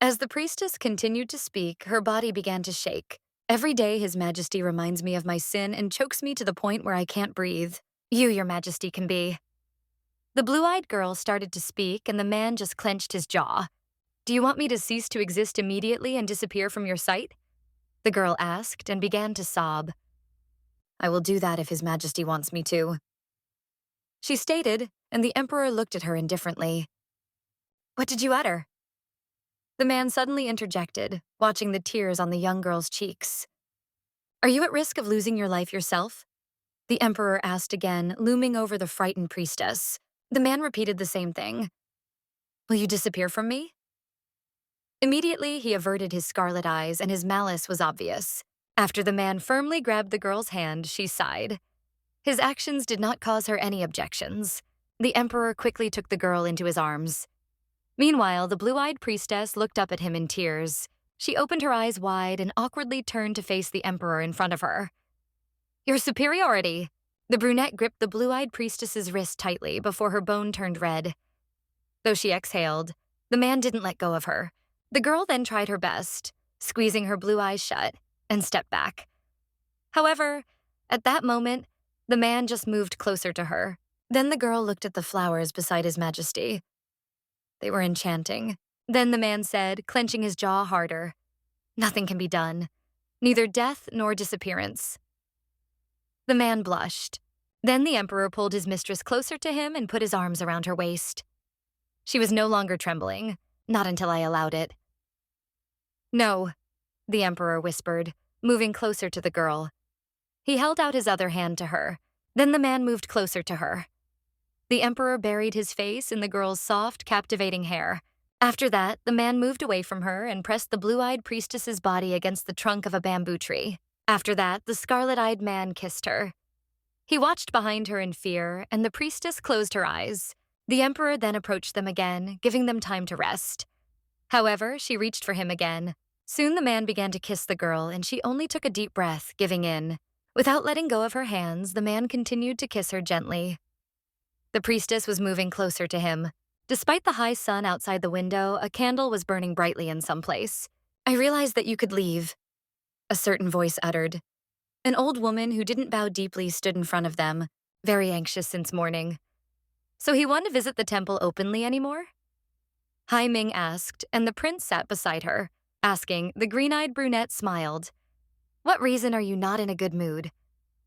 As the priestess continued to speak, her body began to shake. Every day, His Majesty reminds me of my sin and chokes me to the point where I can't breathe. You, Your Majesty, can be. The blue-eyed girl started to speak, and the man just clenched his jaw. Do you want me to cease to exist immediately and disappear from your sight? The girl asked and began to sob. I will do that if His Majesty wants me to. She stated, and the emperor looked at her indifferently. What did you utter? The man suddenly interjected, watching the tears on the young girl's cheeks. Are you at risk of losing your life yourself? The emperor asked again, looming over the frightened priestess. The man repeated the same thing. Will you disappear from me? Immediately, he averted his scarlet eyes, and his malice was obvious. After the man firmly grabbed the girl's hand, she sighed. His actions did not cause her any objections. The emperor quickly took the girl into his arms. Meanwhile, the blue-eyed priestess looked up at him in tears. She opened her eyes wide and awkwardly turned to face the emperor in front of her. Your superiority! The brunette gripped the blue-eyed priestess's wrist tightly before her bone turned red. Though she exhaled, the man didn't let go of her. The girl then tried her best, squeezing her blue eyes shut, and stepped back. However, at that moment, the man just moved closer to her. Then the girl looked at the flowers beside His Majesty. They were enchanting. Then the man said, clenching his jaw harder, Nothing can be done. Neither death nor disappearance. The man blushed. Then the emperor pulled his mistress closer to him and put his arms around her waist. She was no longer trembling, not until I allowed it. No, the emperor whispered, moving closer to the girl. He held out his other hand to her. Then the man moved closer to her. The emperor buried his face in the girl's soft, captivating hair. After that, the man moved away from her and pressed the blue-eyed priestess's body against the trunk of a bamboo tree. After that, the scarlet-eyed man kissed her. He watched behind her in fear, and the priestess closed her eyes. The emperor then approached them again, giving them time to rest. However, she reached for him again. Soon the man began to kiss the girl, and she only took a deep breath, giving in. Without letting go of her hands, the man continued to kiss her gently. The priestess was moving closer to him. Despite the high sun outside the window, a candle was burning brightly in some place. I realized that you could leave, a certain voice uttered. An old woman who didn't bow deeply stood in front of them, very anxious since morning. So he wanted to visit the temple openly anymore? Hai Ming asked, and the prince sat beside her, asking. The green-eyed brunette smiled. What reason are you not in a good mood?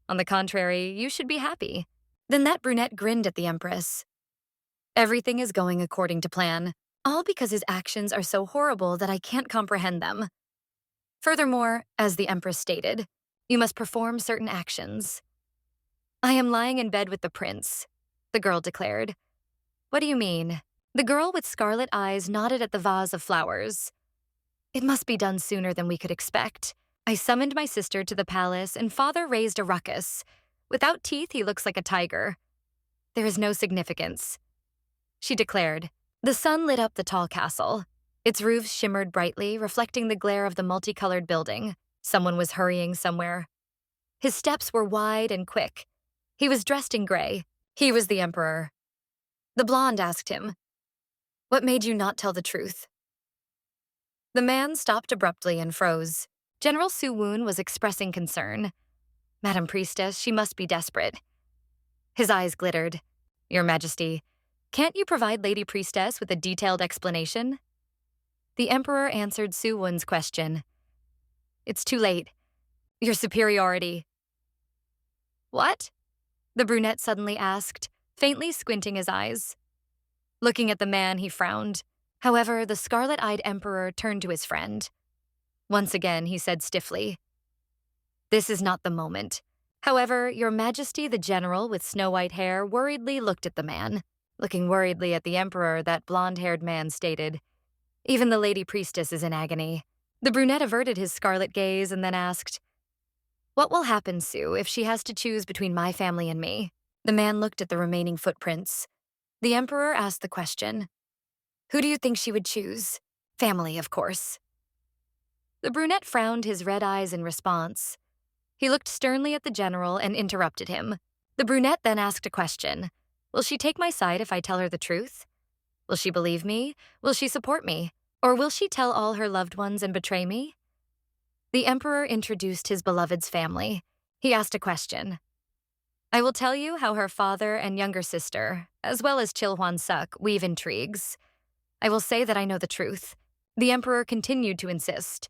On the contrary, you should be happy. Then that brunette grinned at the empress. Everything is going according to plan, all because his actions are so horrible that I can't comprehend them. Furthermore, as the empress stated, you must perform certain actions. I am lying in bed with the prince, the girl declared. What do you mean? The girl with scarlet eyes nodded at the vase of flowers. It must be done sooner than we could expect. I summoned my sister to the palace, and father raised a ruckus. Without teeth, he looks like a tiger. There is no significance, she declared. The sun lit up the tall castle. Its roofs shimmered brightly, reflecting the glare of the multicolored building. Someone was hurrying somewhere. His steps were wide and quick. He was dressed in gray. He was the emperor. The blonde asked him, What made you not tell the truth? The man stopped abruptly and froze. General Su Woon was expressing concern. Madam Priestess, she must be desperate. His eyes glittered. Your Majesty, can't you provide Lady Priestess with a detailed explanation? The emperor answered Su Woon's question. It's too late. Your superiority. What? The brunette suddenly asked, faintly squinting his eyes. Looking at the man, he frowned. However, the scarlet-eyed emperor turned to his friend. Once again, he said stiffly, This is not the moment. However, Your Majesty the general with snow-white hair worriedly looked at the man. Looking worriedly at the emperor, that blonde-haired man stated, Even the Lady Priestess is in agony. The brunette averted his scarlet gaze and then asked, What will happen, Sue, if she has to choose between my family and me? The man looked at the remaining footprints. The emperor asked the question, Who do you think she would choose? Family, of course. The brunette frowned his red eyes in response. He looked sternly at the general and interrupted him. The brunette then asked a question. Will she take my side if I tell her the truth? Will she believe me? Will she support me? Or will she tell all her loved ones and betray me? The emperor introduced his beloved's family. He asked a question. I will tell you how her father and younger sister, as well as Chilhwan Suk, weave intrigues. I will say that I know the truth. The emperor continued to insist.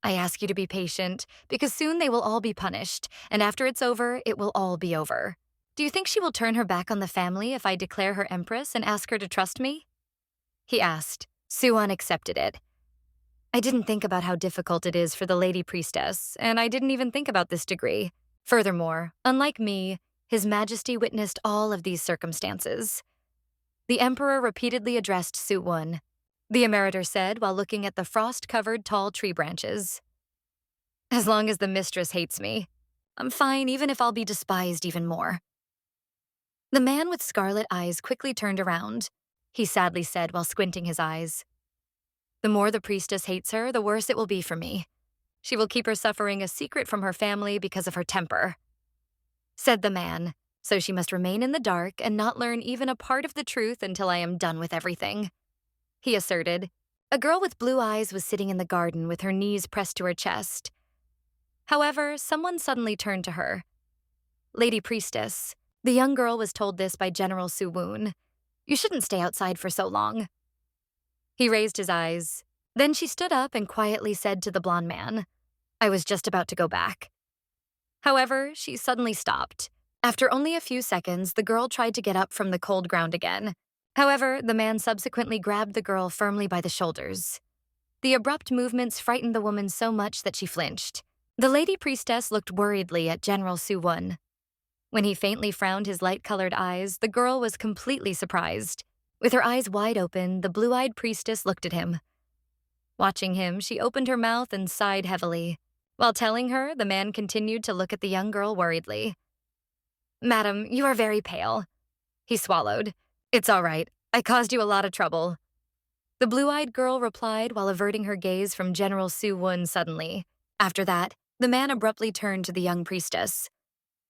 I ask you to be patient, because soon they will all be punished, and after it's over, it will all be over. Do you think she will turn her back on the family if I declare her empress and ask her to trust me? He asked. Suwon accepted it. I didn't think about how difficult it is for the lady priestess, and I didn't even think about this degree. Furthermore, unlike me, His Majesty witnessed all of these circumstances. The emperor repeatedly addressed Suwon. The emeritor said while looking at the frost-covered tall tree branches. As long as the mistress hates me, I'm fine even if I'll be despised even more. The man with scarlet eyes quickly turned around. He sadly said while squinting his eyes. The more the priestess hates her, the worse it will be for me. She will keep her suffering a secret from her family because of her temper. Said the man, so she must remain in the dark and not learn even a part of the truth until I am done with everything. He asserted. A girl with blue eyes was sitting in the garden with her knees pressed to her chest. However, someone suddenly turned to her. Lady Priestess, the young girl was told this by General Suwon. You shouldn't stay outside for so long. He raised his eyes. Then she stood up and quietly said to the blonde man, I was just about to go back. However, she suddenly stopped. After only a few seconds, the girl tried to get up from the cold ground again. However, the man subsequently grabbed the girl firmly by the shoulders. The abrupt movements frightened the woman so much that she flinched. The lady priestess looked worriedly at General Suwon. When he faintly frowned his light-colored eyes, the girl was completely surprised. With her eyes wide open, the blue-eyed priestess looked at him. Watching him, she opened her mouth and sighed heavily. While telling her, the man continued to look at the young girl worriedly. Madam, you are very pale. He swallowed. It's all right. I caused you a lot of trouble. The blue-eyed girl replied while averting her gaze from General Suwon suddenly. After that, the man abruptly turned to the young priestess.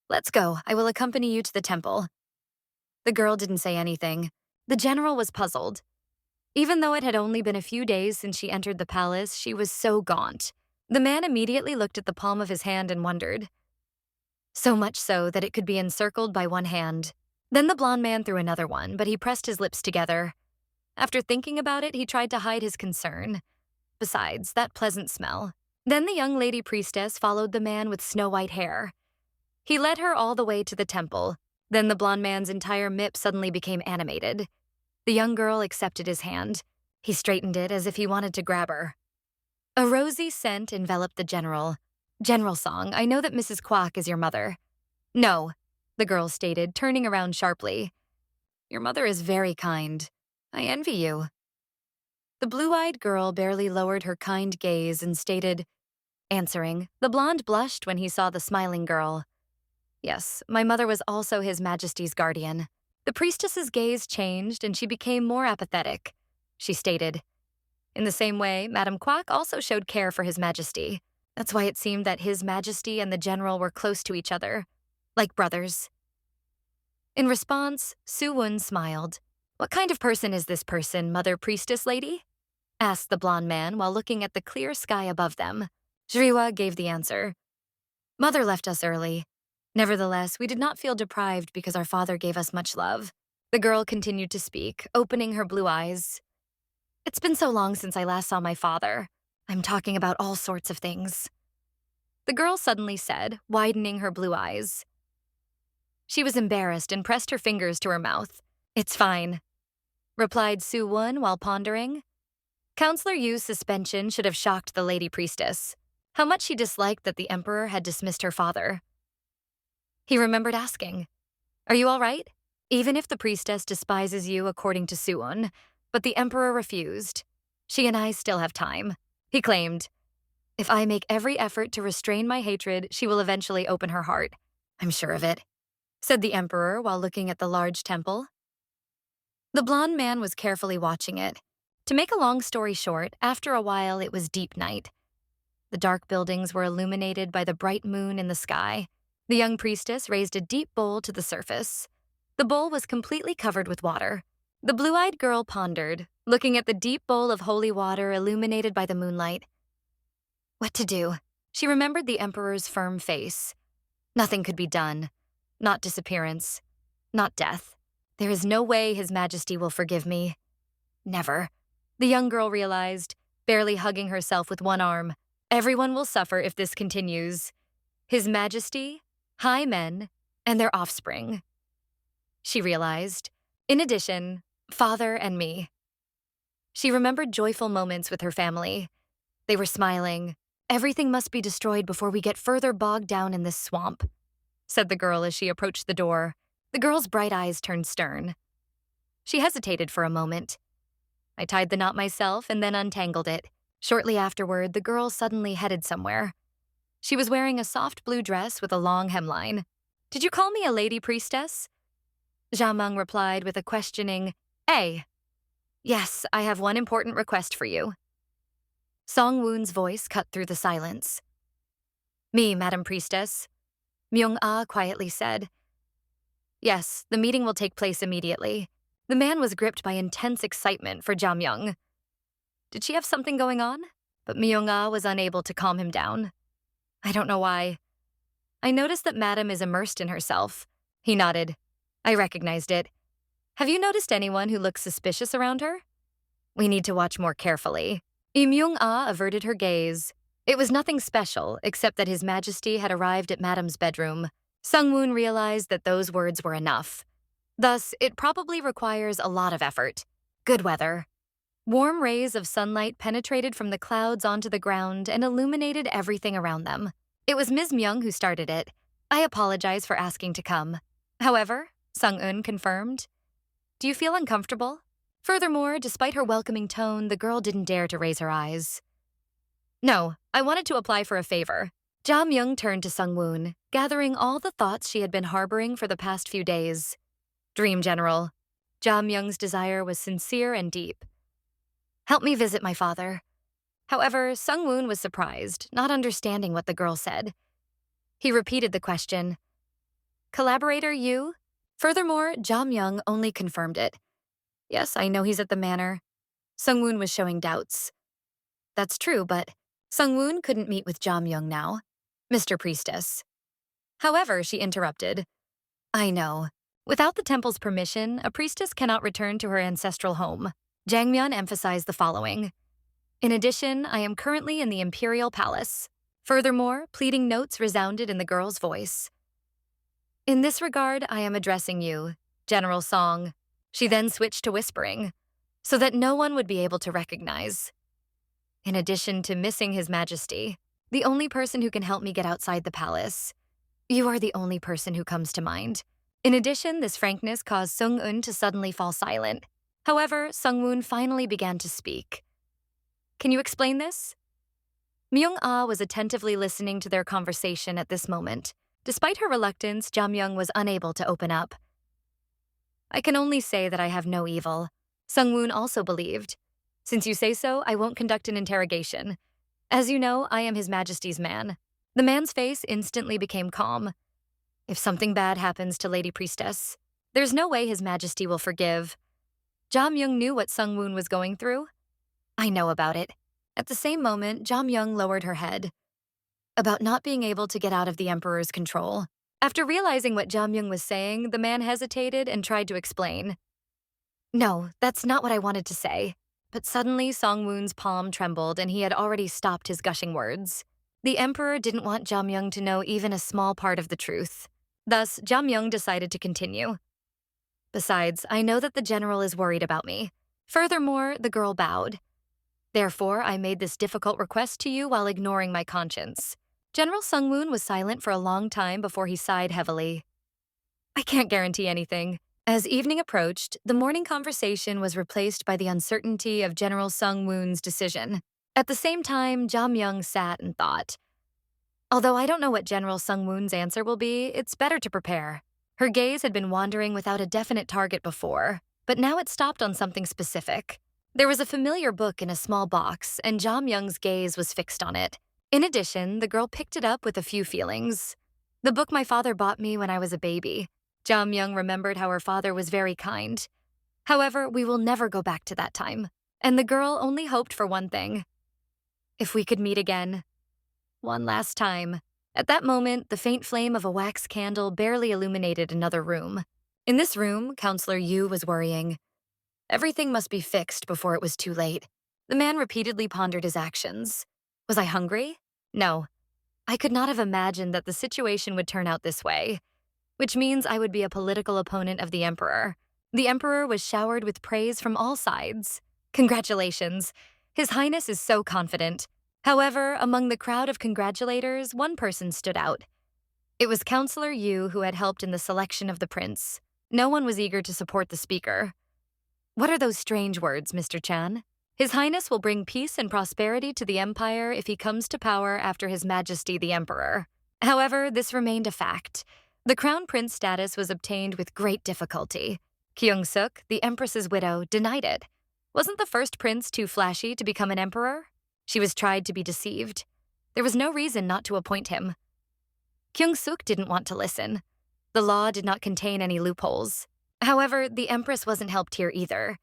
Let's go. I will accompany you to the temple. The girl didn't say anything. The general was puzzled. Even though it had only been a few days since she entered the palace, she was so gaunt. The man immediately looked at the palm of his hand and wondered. So much so that it could be encircled by one hand. Then the blonde man threw another one, but he pressed his lips together. After thinking about it, he tried to hide his concern. Besides, that pleasant smell. Then the young lady priestess followed the man with snow-white hair. He led her all the way to the temple. Then the blonde man's entire mip suddenly became animated. The young girl accepted his hand. He straightened it as if he wanted to grab her. A rosy scent enveloped the general. General Song, I know that Mrs. Kwok is your mother. No, the girl stated, turning around sharply. Your mother is very kind. I envy you. The blue-eyed girl barely lowered her kind gaze and stated, answering, the blonde blushed when he saw the smiling girl. Yes, my mother was also His Majesty's guardian. The priestess's gaze changed and she became more apathetic. She stated, in the same way, Madame Kwok also showed care for His Majesty. That's why it seemed that His Majesty and the general were close to each other, like brothers. In response, Suwon smiled. What kind of person is this person, Mother Priestess Lady? Asked the blonde man while looking at the clear sky above them. Jriwa gave the answer. Mother left us early. Nevertheless, we did not feel deprived because our father gave us much love. The girl continued to speak, opening her blue eyes. It's been so long since I last saw my father. I'm talking about all sorts of things. The girl suddenly said, widening her blue eyes. She was embarrassed and pressed her fingers to her mouth. It's fine, replied Suwon while pondering. Counselor Yu's suspension should have shocked the lady priestess. How much she disliked that the emperor had dismissed her father. He remembered asking, Are you all right? Even if the priestess despises you according to Suwon, but the emperor refused. She and I still have time. He claimed, If I make every effort to restrain my hatred, she will eventually open her heart. I'm sure of it, said the emperor while looking at the large temple. The blonde man was carefully watching it. To make a long story short, after a while it was deep night. The dark buildings were illuminated by the bright moon in the sky. The young priestess raised a deep bowl to the surface. The bowl was completely covered with water. The blue-eyed girl pondered, looking at the deep bowl of holy water illuminated by the moonlight. What to do? She remembered the emperor's firm face. Nothing could be done. Not disappearance. Not death. There is no way His Majesty will forgive me. Never. The young girl realized, barely hugging herself with one arm. Everyone will suffer if this continues. His Majesty, high men, and their offspring. She realized. In addition, father and me. She remembered joyful moments with her family. They were smiling. Everything must be destroyed before we get further bogged down in this swamp, said the girl as she approached the door. The girl's bright eyes turned stern. She hesitated for a moment. I tied the knot myself and then untangled it. Shortly afterward, the girl suddenly headed somewhere. She was wearing a soft blue dress with a long hemline. Did you call me a lady priestess? Jamung replied with a questioning, "Eh?" Yes, I have one important request for you. Song-woon's voice cut through the silence. Me, Madam Priestess, Myung-ah quietly said. Yes, the meeting will take place immediately. The man was gripped by intense excitement for Jamyung. Did she have something going on? But Myung-ah was unable to calm him down. I don't know why. I noticed that Madam is immersed in herself. He nodded. I recognized it. Have you noticed anyone who looks suspicious around her? We need to watch more carefully. Myung-ah averted her gaze. It was nothing special, except that His Majesty had arrived at Madam's bedroom. Sung-woon realized that those words were enough. Thus, it probably requires a lot of effort. Good weather. Warm rays of sunlight penetrated from the clouds onto the ground and illuminated everything around them. It was Ms. Myung who started it. I apologize for asking to come. However, Sung-eun confirmed. Do you feel uncomfortable? Furthermore, despite her welcoming tone, the girl didn't dare to raise her eyes. No, I wanted to apply for a favor. Ja Myung turned to Sung-woon, gathering all the thoughts she had been harboring for the past few days. Dream General. Ja Myung's desire was sincere and deep. Help me visit my father. However, Sung-woon was surprised, not understanding what the girl said. He repeated the question. Collaborator, you? Furthermore, Ja Myung only confirmed it. Yes, I know he's at the manor. Sung-woon was showing doubts. That's true, but Sung-woon couldn't meet with Ja Myung now. Mr. Priestess. However, she interrupted. I know. Without the temple's permission, a priestess cannot return to her ancestral home. Jangmyeon emphasized the following. In addition, I am currently in the Imperial Palace. Furthermore, pleading notes resounded in the girl's voice. In this regard, I am addressing you, General Song. She then switched to whispering, so that no one would be able to recognize. In addition to missing His Majesty, the only person who can help me get outside the palace, you are the only person who comes to mind. In addition, this frankness caused Sung-eun to suddenly fall silent. However, Sung-woon finally began to speak. Can you explain this? Myung-ah was attentively listening to their conversation at this moment. Despite her reluctance, Jamyung was unable to open up. I can only say that I have no evil. Sung-woon also believed. Since you say so, I won't conduct an interrogation. As you know, I am His Majesty's man. The man's face instantly became calm. If something bad happens to Lady Priestess, there's no way His Majesty will forgive. Jamyung knew what Sung-woon was going through. I know about it. At the same moment, Jamyung lowered her head. About not being able to get out of the Emperor's control. After realizing what Jamyung was saying, the man hesitated and tried to explain. No, that's not what I wanted to say. But suddenly, Song-woon's palm trembled and he had already stopped his gushing words. The Emperor didn't want Jamyung to know even a small part of the truth. Thus, Jamyung decided to continue. Besides, I know that the general is worried about me. Furthermore, the girl bowed. Therefore, I made this difficult request to you while ignoring my conscience. General Sung-woon was silent for a long time before he sighed heavily. I can't guarantee anything. As evening approached, the morning conversation was replaced by the uncertainty of General Sung-woon's decision. At the same time, Jamyung sat and thought. Although I don't know what General Sung-woon's answer will be, it's better to prepare. Her gaze had been wandering without a definite target before, but now it stopped on something specific. There was a familiar book in a small box, and Jamyung's gaze was fixed on it. In addition, the girl picked it up with a few feelings. The book my father bought me when I was a baby. Jam Young remembered how her father was very kind. However, we will never go back to that time. And the girl only hoped for one thing. If we could meet again. One last time. At that moment, the faint flame of a wax candle barely illuminated another room. In this room, Counselor Yu was worrying. Everything must be fixed before it was too late. The man repeatedly pondered his actions. Was I hungry? No. I could not have imagined that the situation would turn out this way, which means I would be a political opponent of the Emperor. The Emperor was showered with praise from all sides. Congratulations. His Highness is so confident. However, among the crowd of congratulators, one person stood out. It was Counselor Yu who had helped in the selection of the prince. No one was eager to support the speaker. What are those strange words, Mr. Chan? His Highness will bring peace and prosperity to the Empire if he comes to power after His Majesty the Emperor. However, this remained a fact. The Crown Prince status was obtained with great difficulty. Kyung-suk, the Empress's widow, denied it. Wasn't the first prince too flashy to become an emperor? She was tried to be deceived. There was no reason not to appoint him. Kyung-suk didn't want to listen. The law did not contain any loopholes. However, the Empress wasn't helped here either.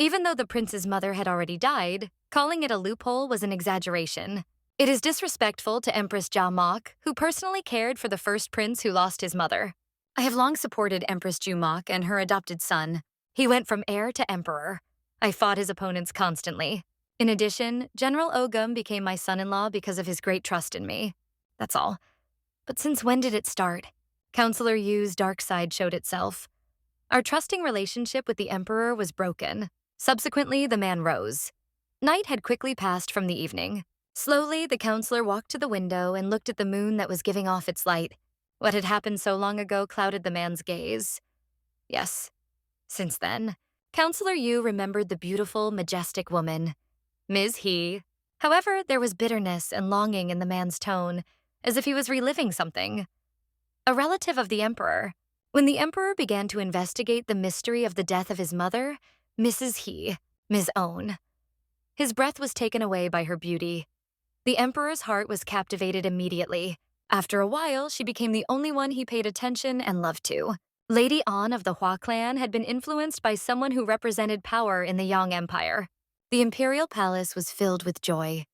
Even though the prince's mother had already died, calling it a loophole was an exaggeration. It is disrespectful to Empress Ja Mok, who personally cared for the first prince who lost his mother. I have long supported Empress Ju Mok and her adopted son. He went from heir to emperor. I fought his opponents constantly. In addition, General Ogum became my son-in-law because of his great trust in me. That's all. But since when did it start? Counselor Yu's dark side showed itself. Our trusting relationship with the Emperor was broken. Subsequently, the man rose. Night had quickly passed from the evening. Slowly, the counselor walked to the window and looked at the moon that was giving off its light. What had happened so long ago clouded the man's gaze. Yes. Since then, Counselor Yu remembered the beautiful, majestic woman, Ms. He. However, there was bitterness and longing in the man's tone, as if he was reliving something. A relative of the Emperor. When the Emperor began to investigate the mystery of the death of his mother, Mrs. He, Ms. Own. His breath was taken away by her beauty. The Emperor's heart was captivated immediately. After a while, she became the only one he paid attention and love to. Lady An of the Hua clan had been influenced by someone who represented power in the Yang Empire. The Imperial palace was filled with joy.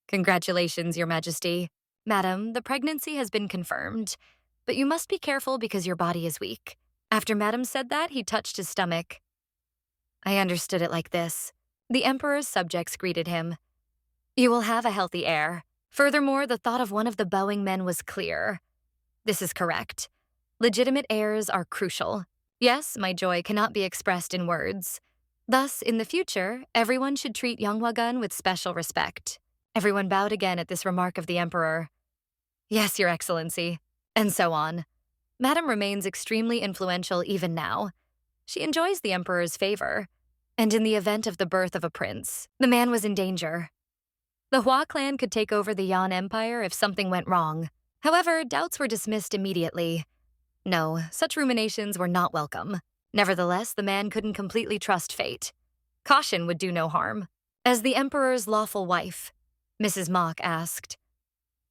Congratulations, Your Majesty. Madam, the pregnancy has been confirmed, but you must be careful because your body is weak. After Madam said that, he touched his stomach. I understood it like this. The Emperor's subjects greeted him. You will have a healthy heir. Furthermore, the thought of one of the bowing men was clear. This is correct. Legitimate heirs are crucial. Yes, my joy cannot be expressed in words. Thus, in the future, everyone should treat Youngwagun with special respect. Everyone bowed again at this remark of the Emperor. Yes, Your Excellency. And so on. Madam remains extremely influential even now. She enjoys the Emperor's favor. And in the event of the birth of a prince, the man was in danger. The Hua clan could take over the Yan Empire if something went wrong. However, doubts were dismissed immediately. No, such ruminations were not welcome. Nevertheless, the man couldn't completely trust fate. Caution would do no harm. As the Emperor's lawful wife, Mrs. Mok asked,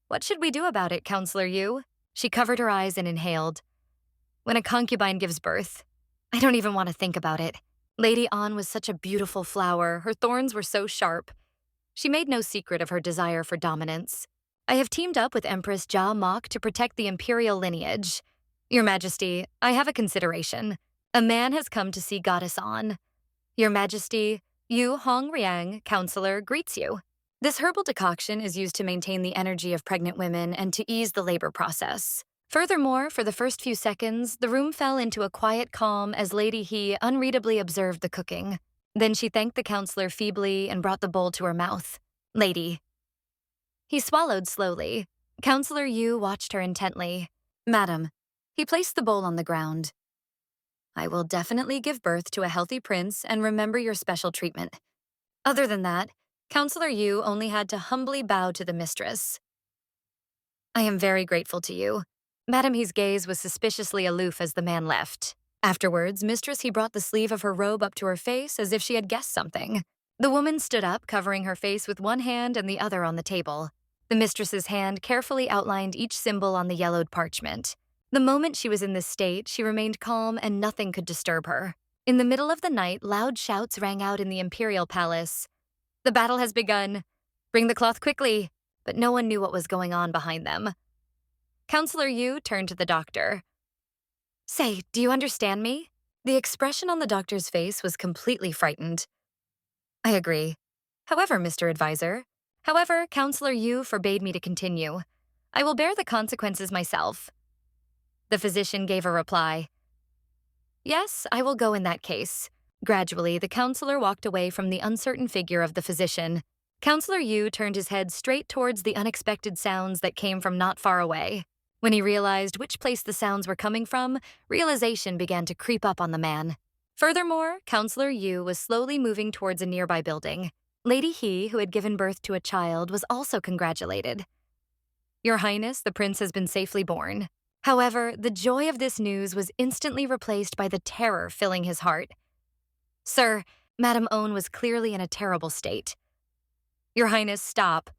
What should we do about it, Counselor Yu? She covered her eyes and inhaled. When a concubine gives birth, I don't even want to think about it. Lady An was such a beautiful flower, her thorns were so sharp. She made no secret of her desire for dominance. I have teamed up with Empress Ja Mok to protect the Imperial lineage. Your Majesty, I have a consideration. A man has come to see Goddess An. Your Majesty, Yu Hong-riang, Counselor, greets you. This herbal decoction is used to maintain the energy of pregnant women and to ease the labor process. Furthermore, for the first few seconds, the room fell into a quiet calm as Lady He unreadably observed the cooking. Then she thanked the counselor feebly and brought the bowl to her mouth. Lady. He swallowed slowly. Counselor Yu watched her intently. Madam. He placed the bowl on the ground. I will definitely give birth to a healthy prince and remember your special treatment. Other than that, Counselor Yu only had to humbly bow to the mistress. I am very grateful to you. Madam He's gaze was suspiciously aloof as the man left. Afterwards, Mistress He brought the sleeve of her robe up to her face as if she had guessed something. The woman stood up, covering her face with one hand and the other on the table. The mistress's hand carefully outlined each symbol on the yellowed parchment. The moment she was in this state, she remained calm and nothing could disturb her. In the middle of the night, loud shouts rang out in the Imperial palace. "The battle has begun. Bring the cloth quickly." But no one knew what was going on behind them. Counselor Yu turned to the doctor. "Say, do you understand me?" The expression on the doctor's face was completely frightened. "I agree. However, Mr. Advisor, Counselor Yu forbade me to continue. I will bear the consequences myself." The physician gave a reply. "Yes, I will go in that case." Gradually, the counselor walked away from the uncertain figure of the physician. Counselor Yu turned his head straight towards the unexpected sounds that came from not far away. When he realized which place the sounds were coming from, realization began to creep up on the man. Furthermore, Counselor Yu was slowly moving towards a nearby building. Lady He, who had given birth to a child, was also congratulated. "Your Highness, the prince has been safely born." However, the joy of this news was instantly replaced by the terror filling his heart. "Sir, Madame Owen was clearly in a terrible state." "Your Highness, stop."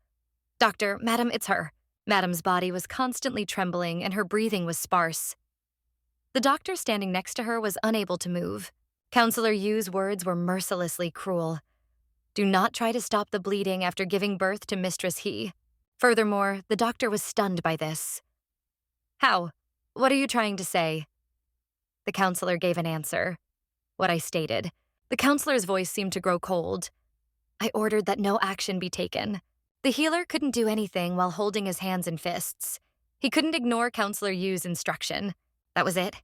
"Doctor, Madam, it's her." Madame's body was constantly trembling and her breathing was sparse. The doctor standing next to her was unable to move. Counselor Yu's words were mercilessly cruel. "Do not try to stop the bleeding after giving birth to Mistress He." Furthermore, the doctor was stunned by this. "How? What are you trying to say?" The counselor gave an answer. "What I stated." The counselor's voice seemed to grow cold. "I ordered that no action be taken." The healer couldn't do anything while holding his hands in fists. He couldn't ignore Counselor Yu's instruction. That was it.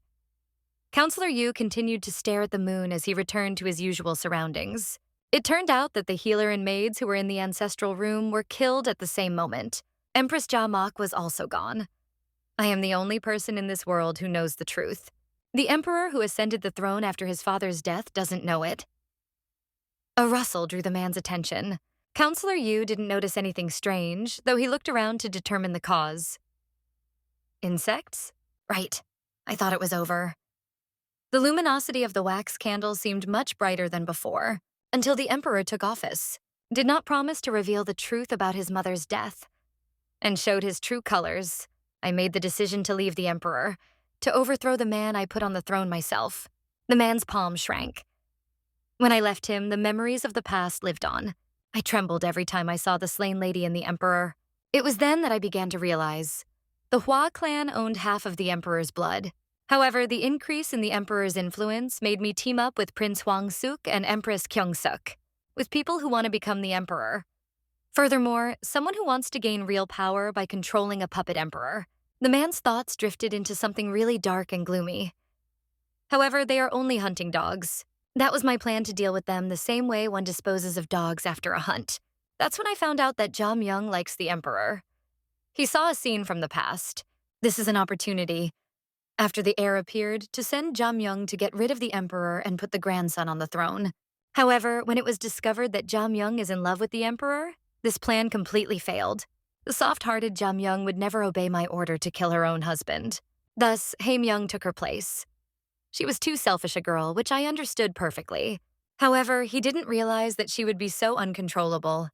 Counselor Yu continued to stare at the moon as he returned to his usual surroundings. It turned out that the healer and maids who were in the ancestral room were killed at the same moment. Empress Jamak was also gone. I am the only person in this world who knows the truth. The emperor who ascended the throne after his father's death doesn't know it. A rustle drew the man's attention. Counselor Yu didn't notice anything strange, though he looked around to determine the cause. Insects? Right. I thought it was over. The luminosity of the wax candle seemed much brighter than before, until the emperor took office, did not promise to reveal the truth about his mother's death, and showed his true colors. I made the decision to leave the emperor, to overthrow the man I put on the throne myself. The man's palm shrank. When I left him, the memories of the past lived on. I trembled every time I saw the slain lady and the emperor. It was then that I began to realize. The Hua clan owned half of the emperor's blood. However, the increase in the emperor's influence made me team up with Prince Hwangsuk and Empress Kyongsuk, with people who want to become the emperor. Furthermore, someone who wants to gain real power by controlling a puppet emperor. The man's thoughts drifted into something really dark and gloomy. However, they are only hunting dogs. That was my plan to deal with them the same way one disposes of dogs after a hunt. That's when I found out that Ja Myung likes the emperor. He saw a scene from the past. This is an opportunity. After the heir appeared, to send Ja Myung to get rid of the emperor and put the grandson on the throne. However, when it was discovered that Ja Myung is in love with the emperor, this plan completely failed. The soft-hearted Ja Myung would never obey my order to kill her own husband. Thus, Hae Myung took her place. She was too selfish a girl, which I understood perfectly. However, he didn't realize that she would be so uncontrollable.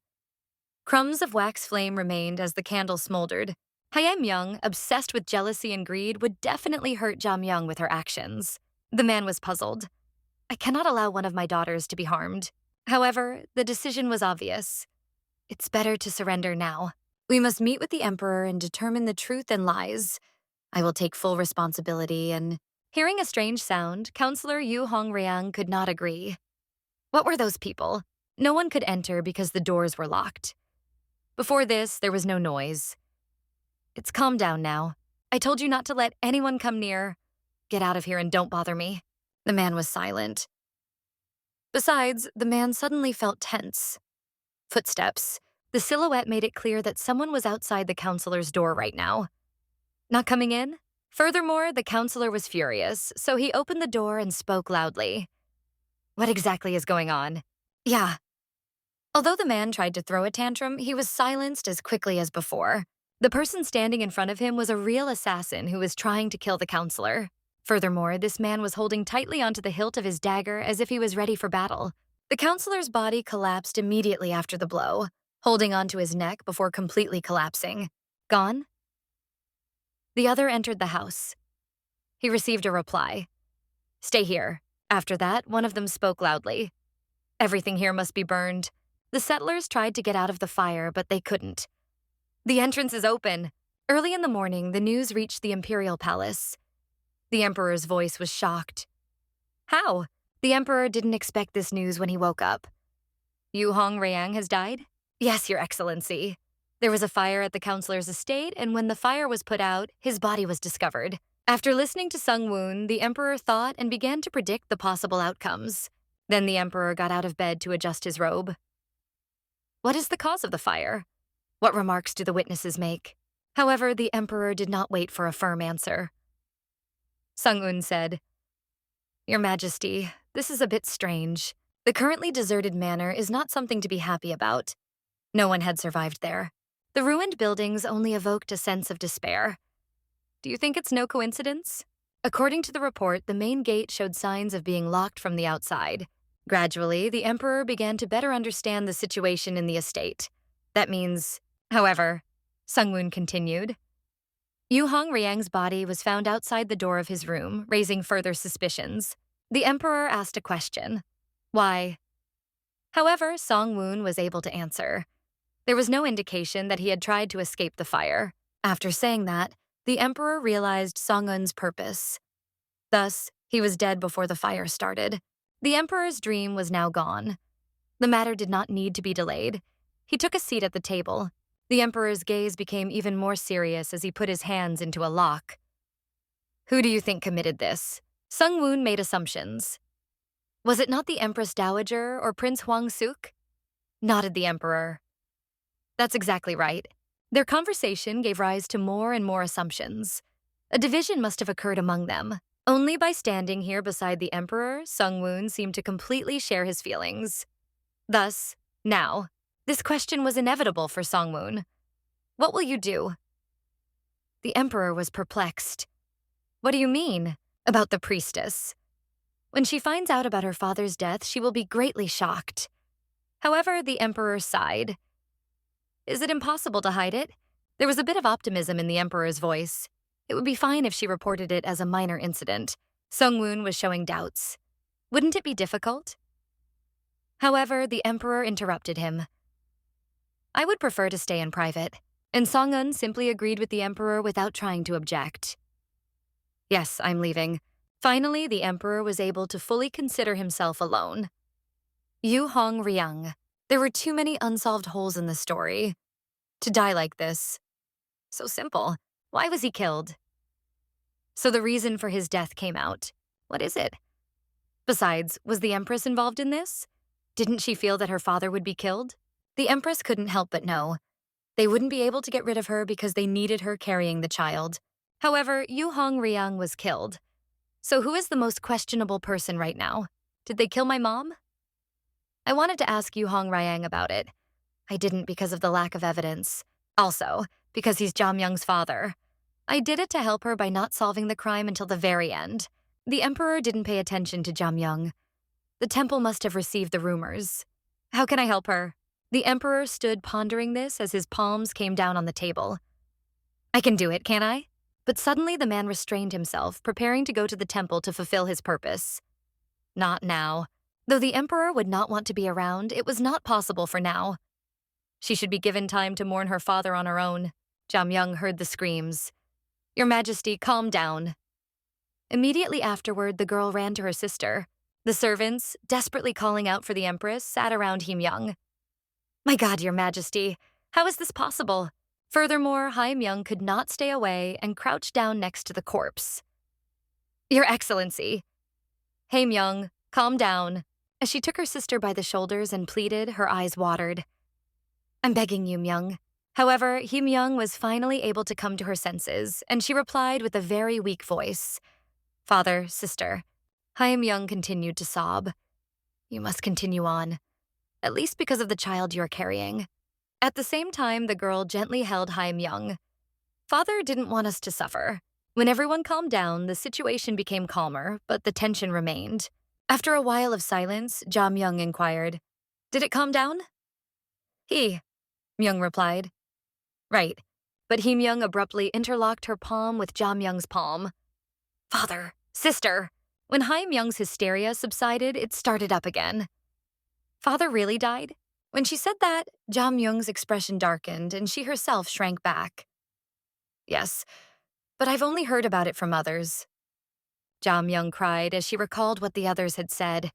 Crumbs of wax flame remained as the candle smoldered. Hae Myung, obsessed with jealousy and greed, would definitely hurt Ja Myung with her actions. The man was puzzled. I cannot allow one of my daughters to be harmed. However, the decision was obvious. It's better to surrender now. We must meet with the emperor and determine the truth and lies. I will take full responsibility and... Hearing a strange sound, Counselor Yu Hongryang could not agree. What were those people? No one could enter because the doors were locked. Before this, there was no noise. It's calmed down now. I told you not to let anyone come near. Get out of here and don't bother me. The man was silent. Besides, the man suddenly felt tense. Footsteps. The silhouette made it clear that someone was outside the counselor's door right now. Not coming in? Furthermore, the counselor was furious, so he opened the door and spoke loudly. What exactly is going on? Yeah. Although the man tried to throw a tantrum, he was silenced as quickly as before. The person standing in front of him was a real assassin who was trying to kill the counselor. Furthermore, this man was holding tightly onto the hilt of his dagger as if he was ready for battle. The counselor's body collapsed immediately after the blow. holding onto his neck before completely collapsing. Gone? The other entered the house. He received a reply. Stay here. After that, one of them spoke loudly. Everything here must be burned. The settlers tried to get out of the fire, but they couldn't. The entrance is open. Early in the morning, the news reached the Imperial palace. The Emperor's voice was shocked. How? The Emperor didn't expect this news when he woke up. Yu Hong Riang has died? Yes, Your Excellency. There was a fire at the counselor's estate, and when the fire was put out, his body was discovered. After listening to Sung Woon, the Emperor thought and began to predict the possible outcomes. Then the Emperor got out of bed to adjust his robe. What is the cause of the fire? What remarks do the witnesses make? However, the Emperor did not wait for a firm answer. Sung Un said, Your Majesty, this is a bit strange. The currently deserted manor is not something to be happy about. No one had survived there. The ruined buildings only evoked a sense of despair. Do you think it's no coincidence? According to the report, the main gate showed signs of being locked from the outside. Gradually, the Emperor began to better understand the situation in the estate. That means, however, Sungwoon continued, Yu Hong Riang's body was found outside the door of his room, raising further suspicions. The Emperor asked a question. Why? However, Song Woon was able to answer. There was no indication that he had tried to escape the fire. After saying that, the Emperor realized Song Un's purpose. Thus, he was dead before the fire started. The Emperor's dream was now gone. The matter did not need to be delayed. He took a seat at the table. The Emperor's gaze became even more serious as he put his hands into a lock. Who do you think committed this? Sung Woon made assumptions. Was it not the Empress Dowager or Prince Huang Suk? Nodded the Emperor. That's exactly right. Their conversation gave rise to more and more assumptions. A division must have occurred among them. Only by standing here beside the Emperor, Sung Woon seemed to completely share his feelings. Thus, now, this question was inevitable for Sung Woon. What will you do? The Emperor was perplexed. What do you mean? About the Priestess. When she finds out about her father's death, she will be greatly shocked. However, the Emperor sighed. Is it impossible to hide it? There was a bit of optimism in the Emperor's voice. It would be fine if she reported it as a minor incident. Sung Woon was showing doubts. Wouldn't it be difficult? However, the Emperor interrupted him. I would prefer to stay in private. And Song Un simply agreed with the Emperor without trying to object. Yes, I'm leaving. Finally, the Emperor was able to fully consider himself alone. Yu Hong Riang. There were too many unsolved holes in the story. To die like this. So simple. Why was he killed? So the reason for his death came out. What is it? Besides, was the Empress involved in this? Didn't she feel that her father would be killed? The Empress couldn't help but know. They wouldn't be able to get rid of her because they needed her carrying the child. However, Yu Hong Riang was killed. So who is the most questionable person right now? Did they kill my mom? I wanted to ask Yu Hong Riang about it. I didn't because of the lack of evidence. Also, because he's Jam Young's father. I did it to help her by not solving the crime until the very end. The Emperor didn't pay attention to Jam Young. The temple must have received the rumors. How can I help her? The Emperor stood pondering this as his palms came down on the table. I can do it, can't I? But suddenly the man restrained himself, preparing to go to the temple to fulfill his purpose. Not now. Though the Emperor would not want to be around, it was not possible for now. She should be given time to mourn her father on her own. Jam Young heard the screams. Your Majesty, calm down. Immediately afterward, the girl ran to her sister. The servants, desperately calling out for the Empress, sat around Him Young. My God, Your Majesty, how is this possible? Furthermore, Haim Young could not stay away and crouched down next to the corpse. Your Excellency. Haim Young, calm down. As she took her sister by the shoulders and pleaded, her eyes watered. I'm begging you, Myung. However, Him Young was finally able to come to her senses, and she replied with a very weak voice. Father, sister. Haim Young continued to sob. You must continue on, at least because of the child you're carrying. At the same time, the girl gently held Haim Young. Father didn't want us to suffer. When everyone calmed down, the situation became calmer, but the tension remained. After a while of silence, Jam Young inquired, Did it calm down? Myung replied. Right. But Hee Myung abruptly interlocked her palm with Ja Myung's palm. Father, sister. When Hae Myung's hysteria subsided, it started up again. Father really died? When she said that, Ja Myung's expression darkened and she herself shrank back. Yes, but I've only heard about it from others. Ja Myung cried as she recalled what the others had said.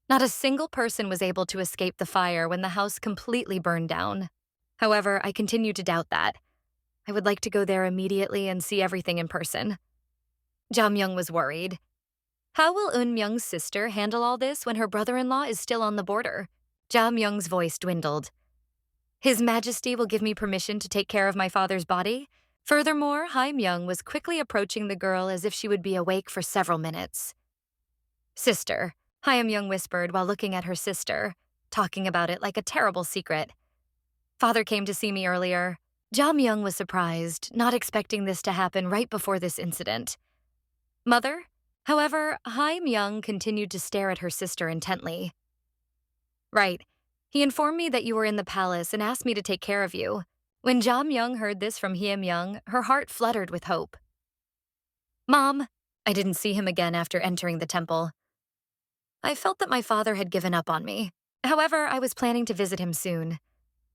Not a single person was able to escape the fire when the house completely burned down. However, I continue to doubt that. I would like to go there immediately and see everything in person. Ja Myung was worried. How will Eun Myung's sister handle all this when her brother-in-law is still on the border? Ja Myung's voice dwindled. His Majesty will give me permission to take care of my father's body. Furthermore, Hae Myung was quickly approaching the girl as if she would be awake for several minutes. Sister, Hae Myung whispered while looking at her sister, talking about it like a terrible secret. Father came to see me earlier. Ja Myung was surprised, not expecting this to happen right before this incident. Mother? However, Hae Myung continued to stare at her sister intently. Right. He informed me that you were in the palace and asked me to take care of you. When Ja Myung heard this from Hye Myung, her heart fluttered with hope. Mom, I didn't see him again after entering the temple. I felt that my father had given up on me. However, I was planning to visit him soon.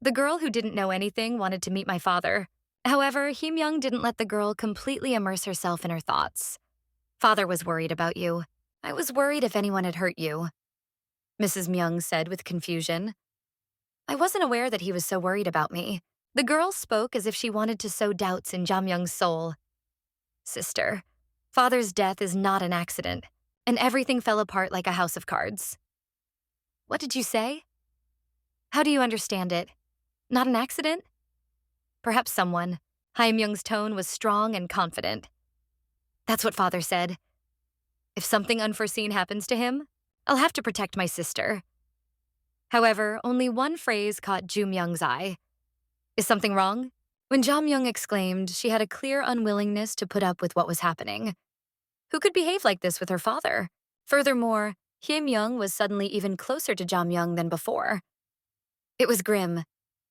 The girl who didn't know anything wanted to meet my father. However, Hye Myung didn't let the girl completely immerse herself in her thoughts. Father was worried about you. I was worried if anyone had hurt you, Mrs. Myung said with confusion. I wasn't aware that he was so worried about me. The girl spoke as if she wanted to sow doubts in Ja Myung's soul. Sister, Father's death is not an accident, and everything fell apart like a house of cards. What did you say? How do you understand it? Not an accident? Perhaps someone. Hae Myung's tone was strong and confident. That's what Father said. If something unforeseen happens to him, I'll have to protect my sister. However, only one phrase caught Ju Myung's eye. Is something wrong? When Ja Myung exclaimed, she had a clear unwillingness to put up with what was happening. Who could behave like this with her father? Furthermore, Hye Myung was suddenly even closer to Ja Myung than before. It was grim,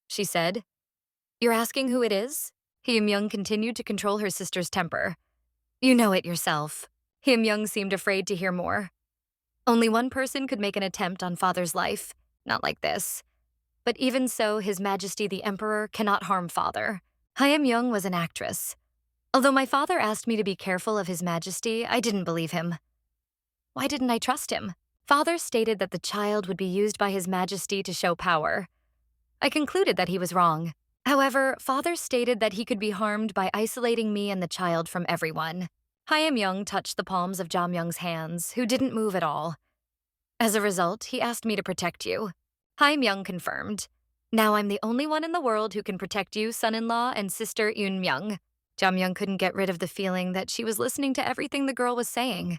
she said. You're asking who it is? Hye Myung continued to control her sister's temper. You know it yourself. Hye Myung seemed afraid to hear more. Only one person could make an attempt on Father's life, not like this. But even so, His Majesty the Emperor cannot harm Father. Hae Myung was an actress. Although my father asked me to be careful of His Majesty, I didn't believe him. Why didn't I trust him? Father stated that the child would be used by His Majesty to show power. I concluded that he was wrong. However, Father stated that he could be harmed by isolating me and the child from everyone. Hae Myung touched the palms of Ja Myung's hands, who didn't move at all. As a result, he asked me to protect you. Hae Myung confirmed. Now I'm the only one in the world who can protect you, son-in-law and sister Eun Myung. Ja Myung couldn't get rid of the feeling that she was listening to everything the girl was saying.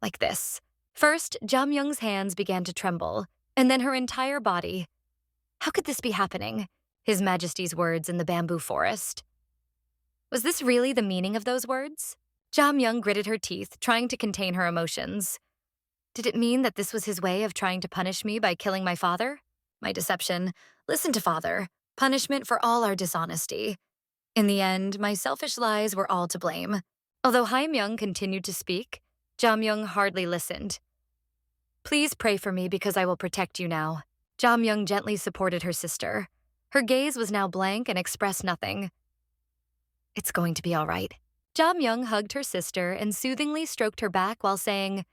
Like this. First, Ja Myung's hands began to tremble, and then her entire body. How could this be happening? His Majesty's words in the bamboo forest. Was this really the meaning of those words? Ja Myung gritted her teeth, trying to contain her emotions. Did it mean that this was his way of trying to punish me by killing my father? My deception. Listen to Father. Punishment for all our dishonesty. In the end, my selfish lies were all to blame. Although Hae Myung continued to speak, Ja Myung hardly listened. Please pray for me because I will protect you now. Ja Myung gently supported her sister. Her gaze was now blank and expressed nothing. It's going to be all right. Ja Myung hugged her sister and soothingly stroked her back while saying,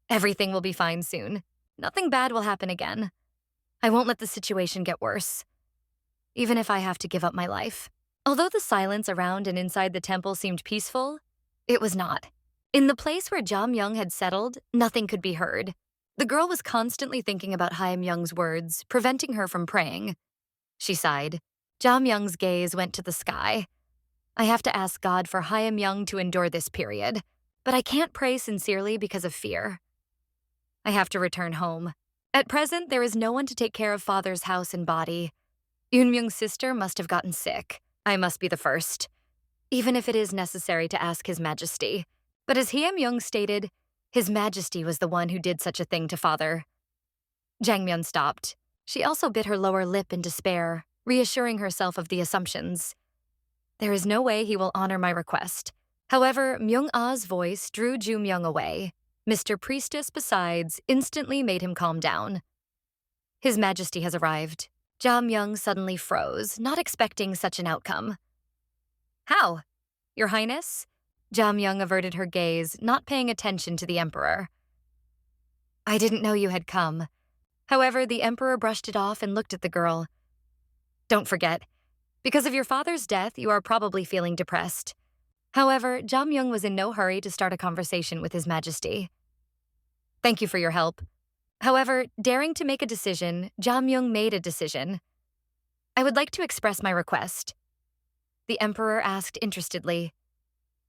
Everything will be fine soon. Nothing bad will happen again. I won't let the situation get worse, even if I have to give up my life. Although the silence around and inside the temple seemed peaceful, it was not. In the place where Ja Myung had settled, nothing could be heard. The girl was constantly thinking about Hae Myung's words, preventing her from praying. She sighed. Ja Myung's gaze went to the sky. I have to ask God for Hae Myung to endure this period, but I can't pray sincerely because of fear. I have to return home. At present, there is no one to take care of Father's house and body. Eun Myung's sister must have gotten sick. I must be the first, even if it is necessary to ask His Majesty. But as Hye Myung stated, His Majesty was the one who did such a thing to Father. Jang Myun stopped. She also bit her lower lip in despair. reassuring herself of the assumptions. There is no way he will honor my request. However, Myung-ah's voice drew Ju-myung away. Mr. Priestess, besides, instantly made him calm down. His Majesty has arrived. Ja-myung suddenly froze, not expecting such an outcome. How? Your Highness? Ja-myung averted her gaze, not paying attention to the Emperor. I didn't know you had come. However, the Emperor brushed it off and looked at the girl. Don't forget, because of your father's death, you are probably feeling depressed. However, Ja-myung was in no hurry to start a conversation with His Majesty. Thank you for your help. However, daring to make a decision, Ja-myung made a decision. I would like to express my request. The Emperor asked interestedly.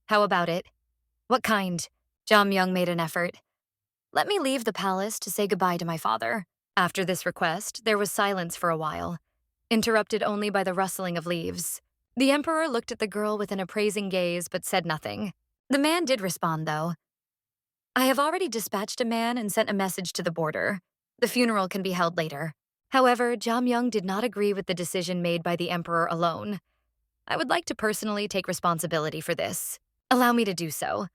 How about it? What kind? Ja-myung made an effort. Let me leave the palace to say goodbye to my father. After this request, there was silence for a while, interrupted only by the rustling of leaves. The Emperor looked at the girl with an appraising gaze but said nothing. The man did respond, though. I have already dispatched a man and sent a message to the border. The funeral can be held later. However, Ja-myung did not agree with the decision made by the Emperor alone. I would like to personally take responsibility for this. Allow me to do so.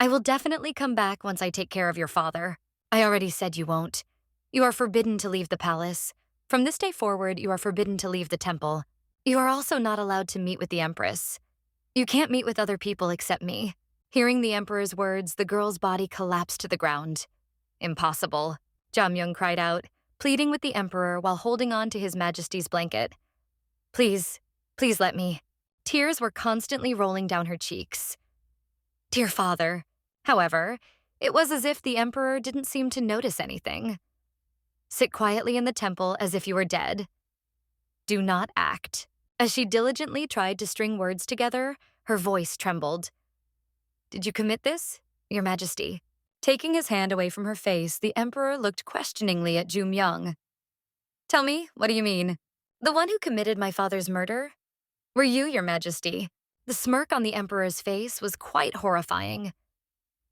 I will definitely come back once I take care of your father. I already said you won't. You are forbidden to leave the palace. From this day forward, you are forbidden to leave the temple. You are also not allowed to meet with the Empress. You can't meet with other people except me. Hearing the Emperor's words, the girl's body collapsed to the ground. Impossible, Ja-myung cried out, pleading with the Emperor while holding on to His Majesty's blanket. Please, please let me. Tears were constantly rolling down her cheeks. Dear father. However, it was as if the Emperor didn't seem to notice anything. Sit quietly in the temple as if you were dead. Do not act. As she diligently tried to string words together, her voice trembled. Did you commit this, Your Majesty? Taking his hand away from her face, the Emperor looked questioningly at Ju-myung. Tell me, what do you mean? The one who committed my father's murder? Were you, Your Majesty? The smirk on the Emperor's face was quite horrifying.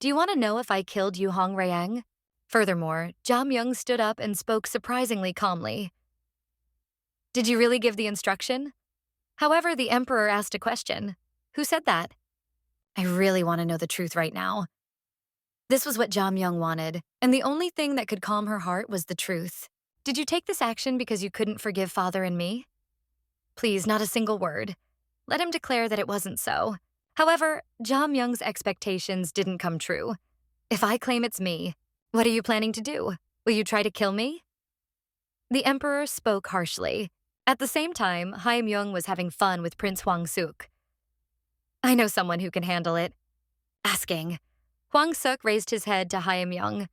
Do you want to know if I killed Yu Hong Rayang? Furthermore, Ja-myung stood up and spoke surprisingly calmly. Did you really give the instruction? However, the Emperor asked a question. Who said that? I really want to know the truth right now. This was what Ja-myung wanted, and the only thing that could calm her heart was the truth. Did you take this action because you couldn't forgive father and me? Please, not a single word. Let him declare that it wasn't so. However, Ja-myung's expectations didn't come true. If I claim it's me, what are you planning to do? Will you try to kill me? The Emperor spoke harshly. At the same time, Hae-myung was having fun with Prince Hwang-suk. I know someone who can handle it. Asking. Hwang-suk raised his head to Hae-myung.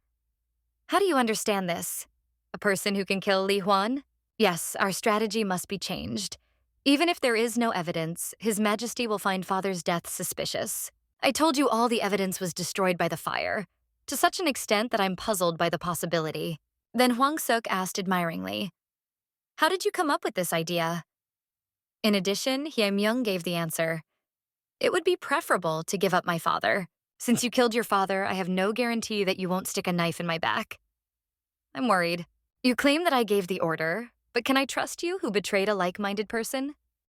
How do you understand this? A person who can kill Li Huan? Yes, our strategy must be changed. Even if there is no evidence, His Majesty will find father's death suspicious. I told you all the evidence was destroyed by the fire, to such an extent that I'm puzzled by the possibility. Then Hwang-suk asked admiringly, how did you come up with this idea? In addition, Hae-myung gave the answer. It would be preferable to give up my father. Since you killed your father, I have no guarantee that you won't stick a knife in my back. I'm worried. You claim that I gave the order, but can I trust you who betrayed a like-minded person?